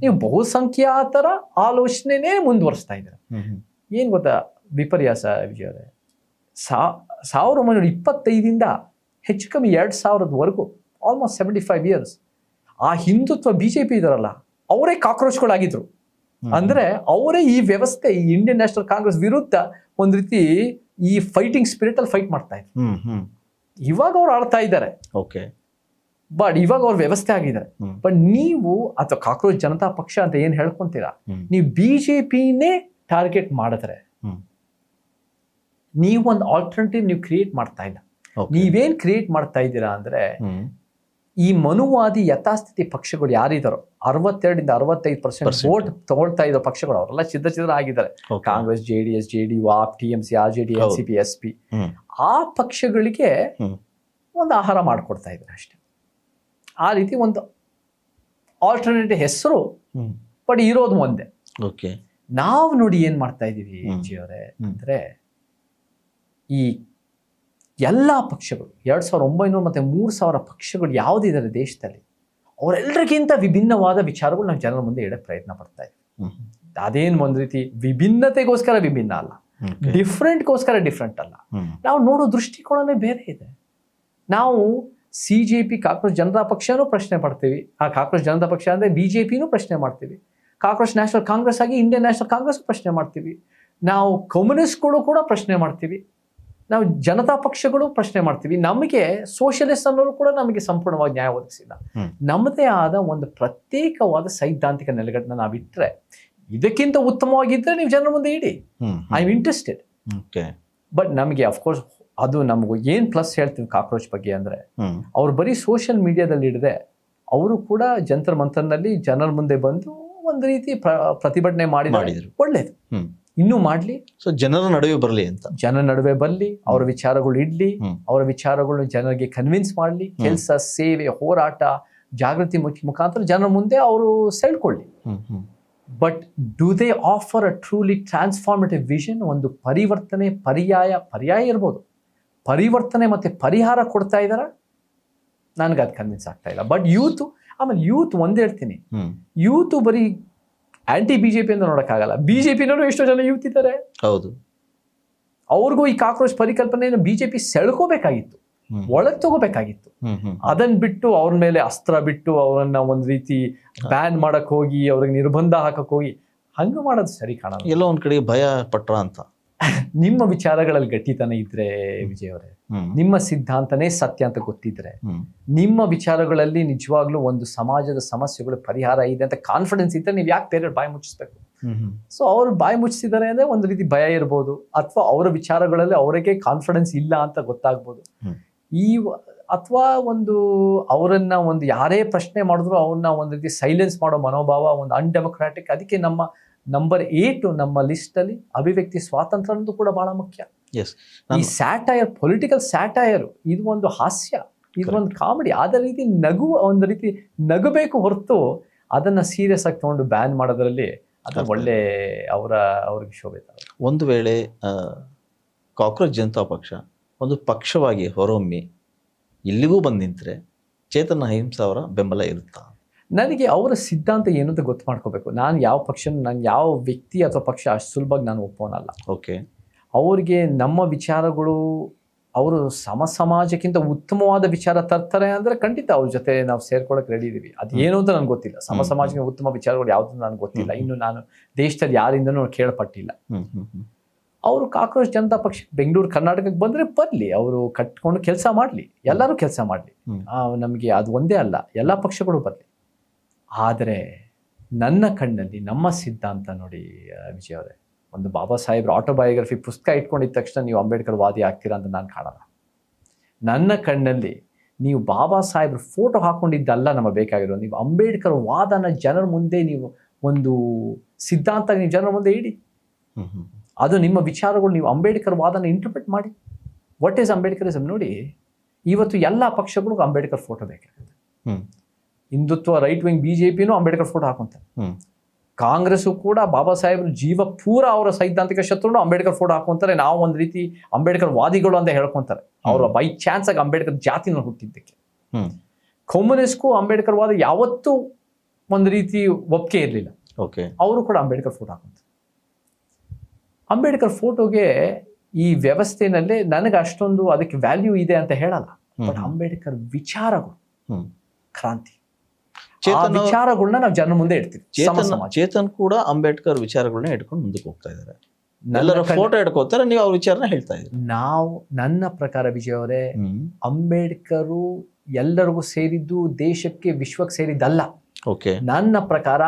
ನೀವು ಬಹುಸಂಖ್ಯಾತರ ಆಲೋಚನೆನೇ ಮುಂದುವರಿಸ್ತಾ ಇದ್ದೀರಾ. ಏನ್ ಗೊತ್ತಾ ವಿಪರ್ಯಾಸ ವಿಜಯ ಅವರೇ, 1925 ಹೆಚ್ಚು ಕಮ್ಮಿ 2000 ಆಲ್ಮೋಸ್ಟ್ 75 ಇಯರ್ಸ್ ಆ ಹಿಂದುತ್ವ BJP ಇದಾರಲ್ಲ ಅವರೇ ಕಾಕ್ರೋಚ್ಗಳಾಗಿದ್ರು. ಅಂದ್ರೆ ಅವರೇ ಈ ವ್ಯವಸ್ಥೆ, ಈ ಇಂಡಿಯನ್ ನ್ಯಾಷನಲ್ ಕಾಂಗ್ರೆಸ್ ವಿರುದ್ಧ ಒಂದ್ ರೀತಿ ಈ ಫೈಟಿಂಗ್ ಸ್ಪಿರಿಟ್ ಅಲ್ಲಿ ಫೈಟ್ ಮಾಡ್ತಾ ಇದ್ರು. ಇವಾಗ ಅವ್ರು ಆಡ್ತಾ ಇದ್ದಾರೆ. ಓಕೆ. ಬಟ್ ಇವಾಗ ಅವ್ರ ವ್ಯವಸ್ಥೆ ಆಗಿದ್ದಾರೆ. ಬಟ್ ನೀವು ಅಥವಾ ಕಾಕ್ರೋಚ್ ಜನತಾ ಪಕ್ಷ ಅಂತ ಏನ್ ಹೇಳ್ಕೊಂತೀರಾ, ನೀವು BJPನೇ ಟಾರ್ಗೆಟ್ ಮಾಡಿದ್ರೆ ನೀವು ಒಂದು ಆಲ್ಟರ್ನೇಟಿವ್ ನೀವು ಕ್ರಿಯೇಟ್ ಮಾಡ್ತಾ ಇಲ್ಲ. ನೀವೇನ್ ಕ್ರಿಯೇಟ್ ಮಾಡ್ತಾ ಇದ್ದೀರಾ ಅಂದ್ರೆ ಈ ಮನುವಾದಿ ಯಥಾಸ್ಥಿತಿ ಪಕ್ಷಗಳು ಯಾರಿದಾರೋ 62 ಇಂದ 65% ವೋಟ್ ತಗೊಳ್ತಾ ಇರೋ ಪಕ್ಷಗಳು ಅವರೆಲ್ಲ ಚಿದ್ರ ಆಗಿದ್ದಾರೆ. Congress, JDS, JDU, AP, TMC, RJD, NCP, SP ಆ ಪಕ್ಷಗಳಿಗೆ ಒಂದು ಆಹಾರ ಮಾಡಿಕೊಡ್ತಾ ಇದ್ದಾರೆ ಅಷ್ಟೇ. ಆ ರೀತಿ ಒಂದು ಆಲ್ಟರ್ನೇಟಿವ್ ಹೆಸರು, ಬಟ್ ಇರೋದು ಒಂದೇ. ಓಕೆ. ನಾವು ನೋಡಿ ಏನ್ ಮಾಡ್ತಾ ಇದೀವಿ ಅವರೇ ಅಂದ್ರೆ ಈ ಎಲ್ಲ ಪಕ್ಷಗಳು 2900 ಮತ್ತೆ 3000 ಪಕ್ಷಗಳು ಯಾವುದಿದ್ದಾರೆ ದೇಶದಲ್ಲಿ, ಅವರೆಲ್ಲರಿಗಿಂತ ವಿಭಿನ್ನವಾದ ವಿಚಾರಗಳು ನಾವು ಜನರ ಮುಂದೆ ಇಡಕ್ಕೆ ಪ್ರಯತ್ನ ಪಡ್ತಾ ಇದ್ದೀವಿ. ಅದೇನು ಒಂದ್ ರೀತಿ ವಿಭಿನ್ನತೆಗೋಸ್ಕರ ವಿಭಿನ್ನ ಅಲ್ಲ, ಡಿಫ್ರೆಂಟ್ಗೋಸ್ಕರ ಡಿಫ್ರೆಂಟ್ ಅಲ್ಲ. ನಾವು ನೋಡೋ ದೃಷ್ಟಿಕೋನನೇ ಬೇರೆ ಇದೆ. ನಾವು CJP ಕಾಕ್ರೋಚ್ ಜನತಾ ಪಕ್ಷನೂ ಪ್ರಶ್ನೆ ಪಡ್ತೀವಿ, ಆ ಕಾಕ್ರೋಚ್ ಜನತಾ ಪಕ್ಷ ಅಂದ್ರೆ BJPನೂ ಪ್ರಶ್ನೆ ಮಾಡ್ತೀವಿ, ಕಾಕ್ರೋಚ್ ನ್ಯಾಷನಲ್ ಕಾಂಗ್ರೆಸ್ ಆಗಿ ಇಂಡಿಯನ್ ನ್ಯಾಷನಲ್ ಕಾಂಗ್ರೆಸ್ ಪ್ರಶ್ನೆ ಮಾಡ್ತೀವಿ, ನಾವು ಕಮ್ಯುನಿಸ್ಟ್ಗಳು ಕೂಡ ಪ್ರಶ್ನೆ ಮಾಡ್ತೀವಿ, ನಾವು ಜನತಾ ಪಕ್ಷಗಳು ಪ್ರಶ್ನೆ ಮಾಡ್ತೀವಿ. ನಮಗೆ ಸೋಷಿಯಲಿಸ್ಟ್ ಅನ್ನೋರು ಕೂಡ ನಮಗೆ ಸಂಪೂರ್ಣವಾಗಿ ನ್ಯಾಯ ಒದಗಿಸಿಲ್ಲ. ನಮ್ಮದೇ ಆದ ಒಂದು ಪ್ರತ್ಯೇಕವಾದ ಸೈದ್ಧಾಂತಿಕ ನೆಲೆಗಟ್ಟನ್ನ ನಾವಿಟ್ರೆ, ಇದಕ್ಕಿಂತ ಉತ್ತಮವಾಗಿದ್ರೆ ನೀವು ಜನರ ಮುಂದೆ ಇಡಿ, ಐ ಆಮ್ ಇಂಟ್ರೆಸ್ಟೆಡ್. ಬಟ್ ನಮಗೆ ಅಫ್ಕೋರ್ಸ್ ಅದು ನಮಗೂ ಏನ್ ಪ್ಲಸ್ ಹೇಳ್ತೀವಿ ಕಾಕ್ರೋಚ್ ಬಗ್ಗೆ ಅಂದ್ರೆ, ಅವ್ರು ಬರೀ ಸೋಷಿಯಲ್ ಮೀಡಿಯಾದಲ್ಲಿ ಇಡದೆ ಅವರು ಕೂಡ ಜಂತರ್ ಮಂತರ್ನಲ್ಲಿ ಜನರ ಮುಂದೆ ಬಂದು ಒಂದು ರೀತಿ ಪ್ರತಿಭಟನೆ ಮಾಡಿದ್ರು. ಒಳ್ಳೇದು, ಇನ್ನೂ ಮಾಡ್ಲಿ. ಸೊ ಜನರ ನಡುವೆ ಬರಲಿ ಅಂತ, ಜನರ ನಡುವೆ ಬರಲಿ, ಅವರ ವಿಚಾರಗಳು ಇಡ್ಲಿ, ಅವರ ವಿಚಾರಗಳು ಜನರಿಗೆ ಕನ್ವಿನ್ಸ್ ಮಾಡಲಿ. ಕೆಲಸ, ಸೇವೆ, ಹೋರಾಟ, ಜಾಗೃತಿ ಮುಖಾಂತರ ಜನರ ಮುಂದೆ ಅವರು ಸೆಳ್ಕೊಳ್ಳಿ. But do they offer a truly transformative vision? ಒಂದು ಪರಿವರ್ತನೆ, ಪರ್ಯಾಯ ಇರ್ಬೋದು, ಪರಿವರ್ತನೆ ಮತ್ತೆ ಪರಿಹಾರ ಕೊಡ್ತಾ ಇದಾರ? ನನಗೆ ಅದು ಕನ್ವಿನ್ಸ್ ಆಗ್ತಾ ಇಲ್ಲ. ಬಟ್ ಯೂತ್ ಒಂದೇ ಹೇಳ್ತೀನಿ, ಯೂತ್ ಬರೀ ಆಂಟಿ BJP ಅಂತ ನೋಡಕ್ಕಾಗಲ್ಲ. BJPನೂ ಎಷ್ಟೋ ಜನ ಯೂತ್ ಇದ್ದಾರೆ. ಹೌದು, ಅವ್ರಿಗೂ ಈ ಕಾಕ್ರೋಚ್ ಪರಿಕಲ್ಪನೆಯನ್ನು BJP ಸೆಳ್ಕೋಬೇಕಾಗಿತ್ತು, ಒಳಗ್ ತಗೋಬೇಕಾಗಿತ್ತು. ಅದನ್ನ ಬಿಟ್ಟು ಅವ್ರ ಮೇಲೆ ಅಸ್ತ್ರ ಬಿಟ್ಟು ಅವರನ್ನ ಒಂದ್ ರೀತಿ ಬ್ಯಾನ್ ಮಾಡಕ್ ಹೋಗಿ, ಅವ್ರಿಗೆ ನಿರ್ಬಂಧ ಹಾಕಕ್ ಹೋಗಿ, ಹಂಗ ಮಾಡೋದು ಸರಿ ಕಾಣಲ್ಲ. ಎಲ್ಲೋ ಒಂದ್ ಕಡೆ ಭಯ ಪಟ್ರ ಅಂತ. ನಿಮ್ಮ ವಿಚಾರಗಳಲ್ಲಿ ಗಟ್ಟಿತನ ಇದ್ರೆ ವಿಜಯ್ ಅವರೇ, ನಿಮ್ಮ ಸಿದ್ಧಾಂತನೇ ಸತ್ಯ ಅಂತ ಗೊತ್ತಿದ್ರೆ, ನಿಮ್ಮ ವಿಚಾರಗಳಲ್ಲಿ ನಿಜವಾಗ್ಲೂ ಒಂದು ಸಮಾಜದ ಸಮಸ್ಯೆಗಳು ಪರಿಹಾರ ಇದೆ ಅಂತ ಕಾನ್ಫಿಡೆನ್ಸ್ ಇದ್ರೆ, ನೀವು ಯಾಕೆ ಬೇರೆ ಬಾಯಿ ಮುಚ್ಚಿಸ್ಬೇಕು? ಸೊ ಅವ್ರು ಬಾಯಿ ಮುಚ್ಚಿಸಿದ್ದಾರೆ ಅಂದ್ರೆ ಒಂದು ರೀತಿ ಭಯ ಇರ್ಬೋದು, ಅಥವಾ ಅವರ ವಿಚಾರಗಳಲ್ಲಿ ಅವರಿಗೆ ಕಾನ್ಫಿಡೆನ್ಸ್ ಇಲ್ಲ ಅಂತ ಗೊತ್ತಾಗ್ಬೋದು. ಅಥವಾ ಅವರನ್ನ ಯಾರೇ ಪ್ರಶ್ನೆ ಮಾಡಿದ್ರು ಅವ್ರನ್ನ ಒಂದು ರೀತಿ ಸೈಲೆನ್ಸ್ ಮಾಡೋ ಮನೋಭಾವ, ಒಂದು ಅನ್ಡೆಮೊಕ್ರಾಟಿಕ್. ಅದಕ್ಕೆ ನಮ್ಮ ನಂಬರ್ 8 ನಮ್ಮ ಲಿಸ್ಟ್ ಅಲ್ಲಿ ಅಭಿವ್ಯಕ್ತಿ ಸ್ವಾತಂತ್ರ್ಯ ಅನ್ನೋದು ಕೂಡ ಬಹಳ ಮುಖ್ಯ. ಈ ಸ್ಯಾಟೈರ್, ಪೊಲಿಟಿಕಲ್ ಸ್ಯಾಟೈರ್, ಇದು ಒಂದು ಹಾಸ್ಯ, ಇದು ಒಂದು ಕಾಮಿಡಿ. ಅದೇ ರೀತಿ ಒಂದು ರೀತಿ ನಗಬೇಕು ಹೊರತು ಅದನ್ನ ಸೀರಿಯಸ್ ಆಗಿ ತಗೊಂಡು ಬ್ಯಾನ್ ಮಾಡೋದ್ರಲ್ಲಿ ಅದು ಒಳ್ಳೆ ಅವ್ರಿಗೆ ಶೋಭೆ. ಒಂದು ವೇಳೆ ಕಾಕ್ರೋಚ್ ಜನತಾ ಪಕ್ಷ ಒಂದು ಪಕ್ಷವಾಗಿ ಹೊರಹೊಮ್ಮಿ ಇಲ್ಲಿಗೂ ಬಂದು ನಿಂತರೆ ಚೇತನ್ ಅಹಿಂಸಾ ಅವರ ಬೆಂಬಲ ಇರುತ್ತಾ? ನನಗೆ ಅವರ ಸಿದ್ಧಾಂತ ಏನು ಅಂತ ಗೊತ್ತು ಮಾಡ್ಕೋಬೇಕು. ನಾನು ಯಾವ ವ್ಯಕ್ತಿ ಅಥವಾ ಪಕ್ಷ ಅಷ್ಟು ಸುಲಭವಾಗಿ ನಾನು ಒಪ್ಪೋನಲ್ಲ. ಓಕೆ. ಅವ್ರಿಗೆ ನಮ್ಮ ವಿಚಾರಗಳು, ಅವರು ಸಮಾಜಕ್ಕಿಂತ ಉತ್ತಮವಾದ ವಿಚಾರ ತರ್ತಾರೆ ಅಂದ್ರೆ ಖಂಡಿತ ಅವ್ರ ಜೊತೆ ನಾವು ಸೇರ್ಕೊಳಕ್ ರೆಡಿ ಇದೀವಿ. ಅದು ಏನು ಅಂತ ನನಗೆ ಗೊತ್ತಿಲ್ಲ. ಸಮಾಜಕ್ಕೆ ಉತ್ತಮ ವಿಚಾರಗಳು ಯಾವ್ದು ನನಗೆ ಗೊತ್ತಿಲ್ಲ. ಇನ್ನು ನಾನು ದೇಶದಲ್ಲಿ ಯಾರಿಂದನೂ ಕೇಳಪಟ್ಟಿಲ್ಲ. ಅವರು ಕಾಕ್ರೋಚ್ ಜನತಾ ಪಕ್ಷ ಬೆಂಗಳೂರು ಕರ್ನಾಟಕಕ್ಕೆ ಬಂದರೆ ಬರಲಿ, ಅವರು ಕಟ್ಕೊಂಡು ಕೆಲಸ ಮಾಡಲಿ, ಎಲ್ಲರೂ ಕೆಲಸ ಮಾಡಲಿ. ನಮಗೆ ಅದು ಒಂದೇ ಅಲ್ಲ, ಎಲ್ಲ ಪಕ್ಷಗಳು ಬರಲಿ. ಆದರೆ ನನ್ನ ಕಣ್ಣಲ್ಲಿ ನಮ್ಮ ಸಿದ್ಧಾಂತ ನೋಡಿ ವಿಜಯ್ ಅವರೇ, ಒಂದು ಬಾಬಾ ಸಾಹೇಬ್ರ ಆಟೋಬಯೋಗ್ರಫಿ ಪುಸ್ತಕ ಇಟ್ಕೊಂಡಿದ್ದ ತಕ್ಷಣ ನೀವು ಅಂಬೇಡ್ಕರ್ ವಾದಿ ಆಗ್ತೀರಾ ಅಂತ ನಾನು ಕಾಣಲ್ಲ. ನನ್ನ ಕಣ್ಣಲ್ಲಿ ನೀವು ಬಾಬಾ ಸಾಹೇಬ್ರ ಫೋಟೋ ಹಾಕೊಂಡಿದ್ದಲ್ಲ ನಮಗೆ ಬೇಕಾಗಿರೋದು, ನೀವು ಅಂಬೇಡ್ಕರ್ ವಾದನ ಜನರ ಮುಂದೆ, ನೀವು ಒಂದು ಸಿದ್ಧಾಂತ ನೀವು ಜನರ ಮುಂದೆ ಇಡಿ. ಅದು ನಿಮ್ಮ ವಿಚಾರಗಳು, ನೀವು ಅಂಬೇಡ್ಕರ್ ವಾದನ ಇಂಟರ್ಪ್ರಿಟ್ ಮಾಡಿ. ವಾಟ್ ಈಸ್ ಅಂಬೇಡ್ಕರಿಸಮ್ ನೋಡಿ. ಇವತ್ತು ಎಲ್ಲ ಪಕ್ಷಗಳಿಗೂ ಅಂಬೇಡ್ಕರ್ ಫೋಟೋ ಬೇಕಾಗುತ್ತೆ. ಹಿಂದುತ್ವ ರೈಟ್ ವಿಂಗ್ BJPನೂ ಅಂಬೇಡ್ಕರ್ ಫೋಟೋ ಹಾಕೊಂತಾರೆ. ಕಾಂಗ್ರೆಸ್ಸು ಕೂಡ ಬಾಬಾ ಸಾಹೇಬ್ರ ಜೀವ ಪೂರ ಅವರ ಸೈದ್ಧಾಂತಿಕ ಶತ್ರುನು ಅಂಬೇಡ್ಕರ್ ಫೋಟೋ ಹಾಕೊಂತಾರೆ. ನಾವು ಒಂದು ರೀತಿ ಅಂಬೇಡ್ಕರ್ ವಾದಿಗಳು ಅಂತ ಹೇಳ್ಕೊಂತಾರೆ. ಅವರು ಬೈ ಚಾನ್ಸ್ ಆಗಿ ಅಂಬೇಡ್ಕರ್ ಜಾತಿನ ಹುಟ್ಟಿದ್ದಕ್ಕೆ. ಕಮ್ಯುನಿಸ್ಟ್ಗೂ ಅಂಬೇಡ್ಕರ್ ವಾದ ಯಾವತ್ತೂ ಒಂದು ರೀತಿ ಒಪ್ಪಿಗೆ ಇರಲಿಲ್ಲ. ಅವರು ಕೂಡ ಅಂಬೇಡ್ಕರ್ ಫೋಟೋ ಹಾಕೊಂತಾರೆ. ಅಂಬೇಡ್ಕರ್ ಫೋಟೋಗೆ ಈ ವ್ಯವಸ್ಥೆನಲ್ಲೇ ನನಗೆ ಅಷ್ಟೊಂದು ಅದಕ್ಕೆ ವ್ಯಾಲ್ಯೂ ಇದೆ ಅಂತ ಹೇಳಲ್ಲ. ಬಟ್ ಅಂಬೇಡ್ಕರ್ ವಿಚಾರಗಳು ಕ್ರಾಂತಿ, ಆ ವಿಚಾರಗಳನ್ನ ನಾವು ಜನರ ಮುಂದೆ ಇಡ್ತೀವಿ. ಚೇತನ್ ಕೂಡ ಅಂಬೇಡ್ಕರ್ ವಿಚಾರಗಳನ್ನ ಇಟ್ಕೊಂಡು ಮುಂದಕ್ಕೆ ಹೋಗ್ತಾ ಇದ್ದಾರೆ. ಎಲ್ಲರ ಫೋಟೋ ಇಟ್ಕೋತಾರೆ, ನೀವು ಅವ್ರ ವಿಚಾರನ ಹೇಳ್ತಾ ಇದ್ದೀರಿ. ನಾವು ನನ್ನ ಪ್ರಕಾರ ವಿಜಯ್ ಅವರೇ, ಅಂಬೇಡ್ಕರು ಎಲ್ಲರಿಗೂ ಸೇರಿದ್ದು, ದೇಶಕ್ಕೆ ವಿಶ್ವಕ್ಕೆ ಸೇರಿದ್ದಲ್ಲ. ನನ್ನ ಪ್ರಕಾರ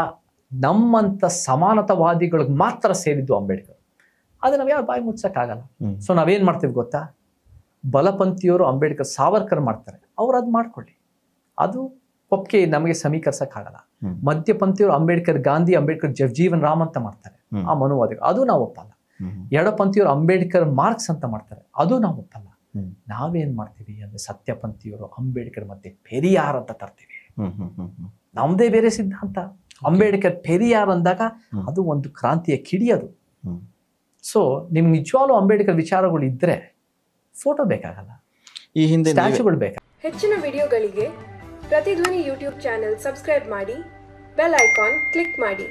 ನಮ್ಮಂತ ಸಮಾನತಾವಾದಿಗಳಿಗೆ ಮಾತ್ರ ಸೇರಿದ್ದು ಅಂಬೇಡ್ಕರ್. ಅದು ನಾವು ಯಾರು ಬಾಯಿ ಮುಚ್ಚಕ್ಕಾಗಲ್ಲ. ಸೊ ನಾವೇನ್ ಮಾಡ್ತೀವಿ ಗೊತ್ತಾ, ಬಲಪಂಥಿಯವರು ಅಂಬೇಡ್ಕರ್ ಸಾವರ್ಕರ್ ಮಾಡ್ತಾರೆ, ಅವ್ರು ಅದು ಮಾಡ್ಕೊಳ್ಳಿ, ಅದು ಒಪ್ಪಿಗೆ ನಮಗೆ ಸಮೀಕರಿಸಕ್ಕಾಗಲ್ಲ. ಮಧ್ಯಪಂಥಿಯವರು ಅಂಬೇಡ್ಕರ್ ಗಾಂಧಿ, ಅಂಬೇಡ್ಕರ್ ಜಗಜೀವನ್ ರಾಮ್ ಅಂತ ಮಾಡ್ತಾರೆ, ಆ ಮನುವಾದಿಗಳು, ಅದು ನಾವು ಒಪ್ಪಲ್ಲ. ಎಡಪಂಥಿಯವರು ಅಂಬೇಡ್ಕರ್ ಮಾರ್ಕ್ಸ್ ಅಂತ ಮಾಡ್ತಾರೆ, ಅದು ನಾವು ಒಪ್ಪಲ್ಲ. ನಾವೇನ್ ಮಾಡ್ತೀವಿ ಅಂದ್ರೆ ಸತ್ಯಪಂಥಿಯವರು ಅಂಬೇಡ್ಕರ್ ಮತ್ತೆ ಪೆರಿಯಾರ್ ಅಂತ ತರ್ತೀವಿ. ನಮ್ದೇ ಬೇರೆ ಸಿದ್ಧಾಂತ. ಅಂಬೇಡ್ಕರ್ ಪೆರಿಯಾರ್ ಅಂದಾಗ ಅದು ಒಂದು ಕ್ರಾಂತಿಯ ಕಿಡಿಯದು. ಸೊ ನಿಮ್ಗೆ ನಿಜವಾಗ್ಲೂ ಅಂಬೇಡ್ಕರ್ ವಿಚಾರಗಳು ಇದ್ರೆ ಫೋಟೋ ಬೇಕಾಗಲ್ಲ, ಈ ಹಿಂದೆ ಸ್ಟ್ಯಾಚ್ಯೂಗಳು ಬೇಕಾಗಲ್ಲ. ಹೆಚ್ಚಿನ ವಿಡಿಯೋಗಳಿಗೆ ಪ್ರತಿಧ್ವನಿ ಯೂಟ್ಯೂಬ್ ಚಾನೆಲ್ ಸಬ್ಸ್ಕ್ರೈಬ್ ಮಾಡಿ, ಬೆಲ್ ಐಕಾನ್ ಕ್ಲಿಕ್ ಮಾಡಿ.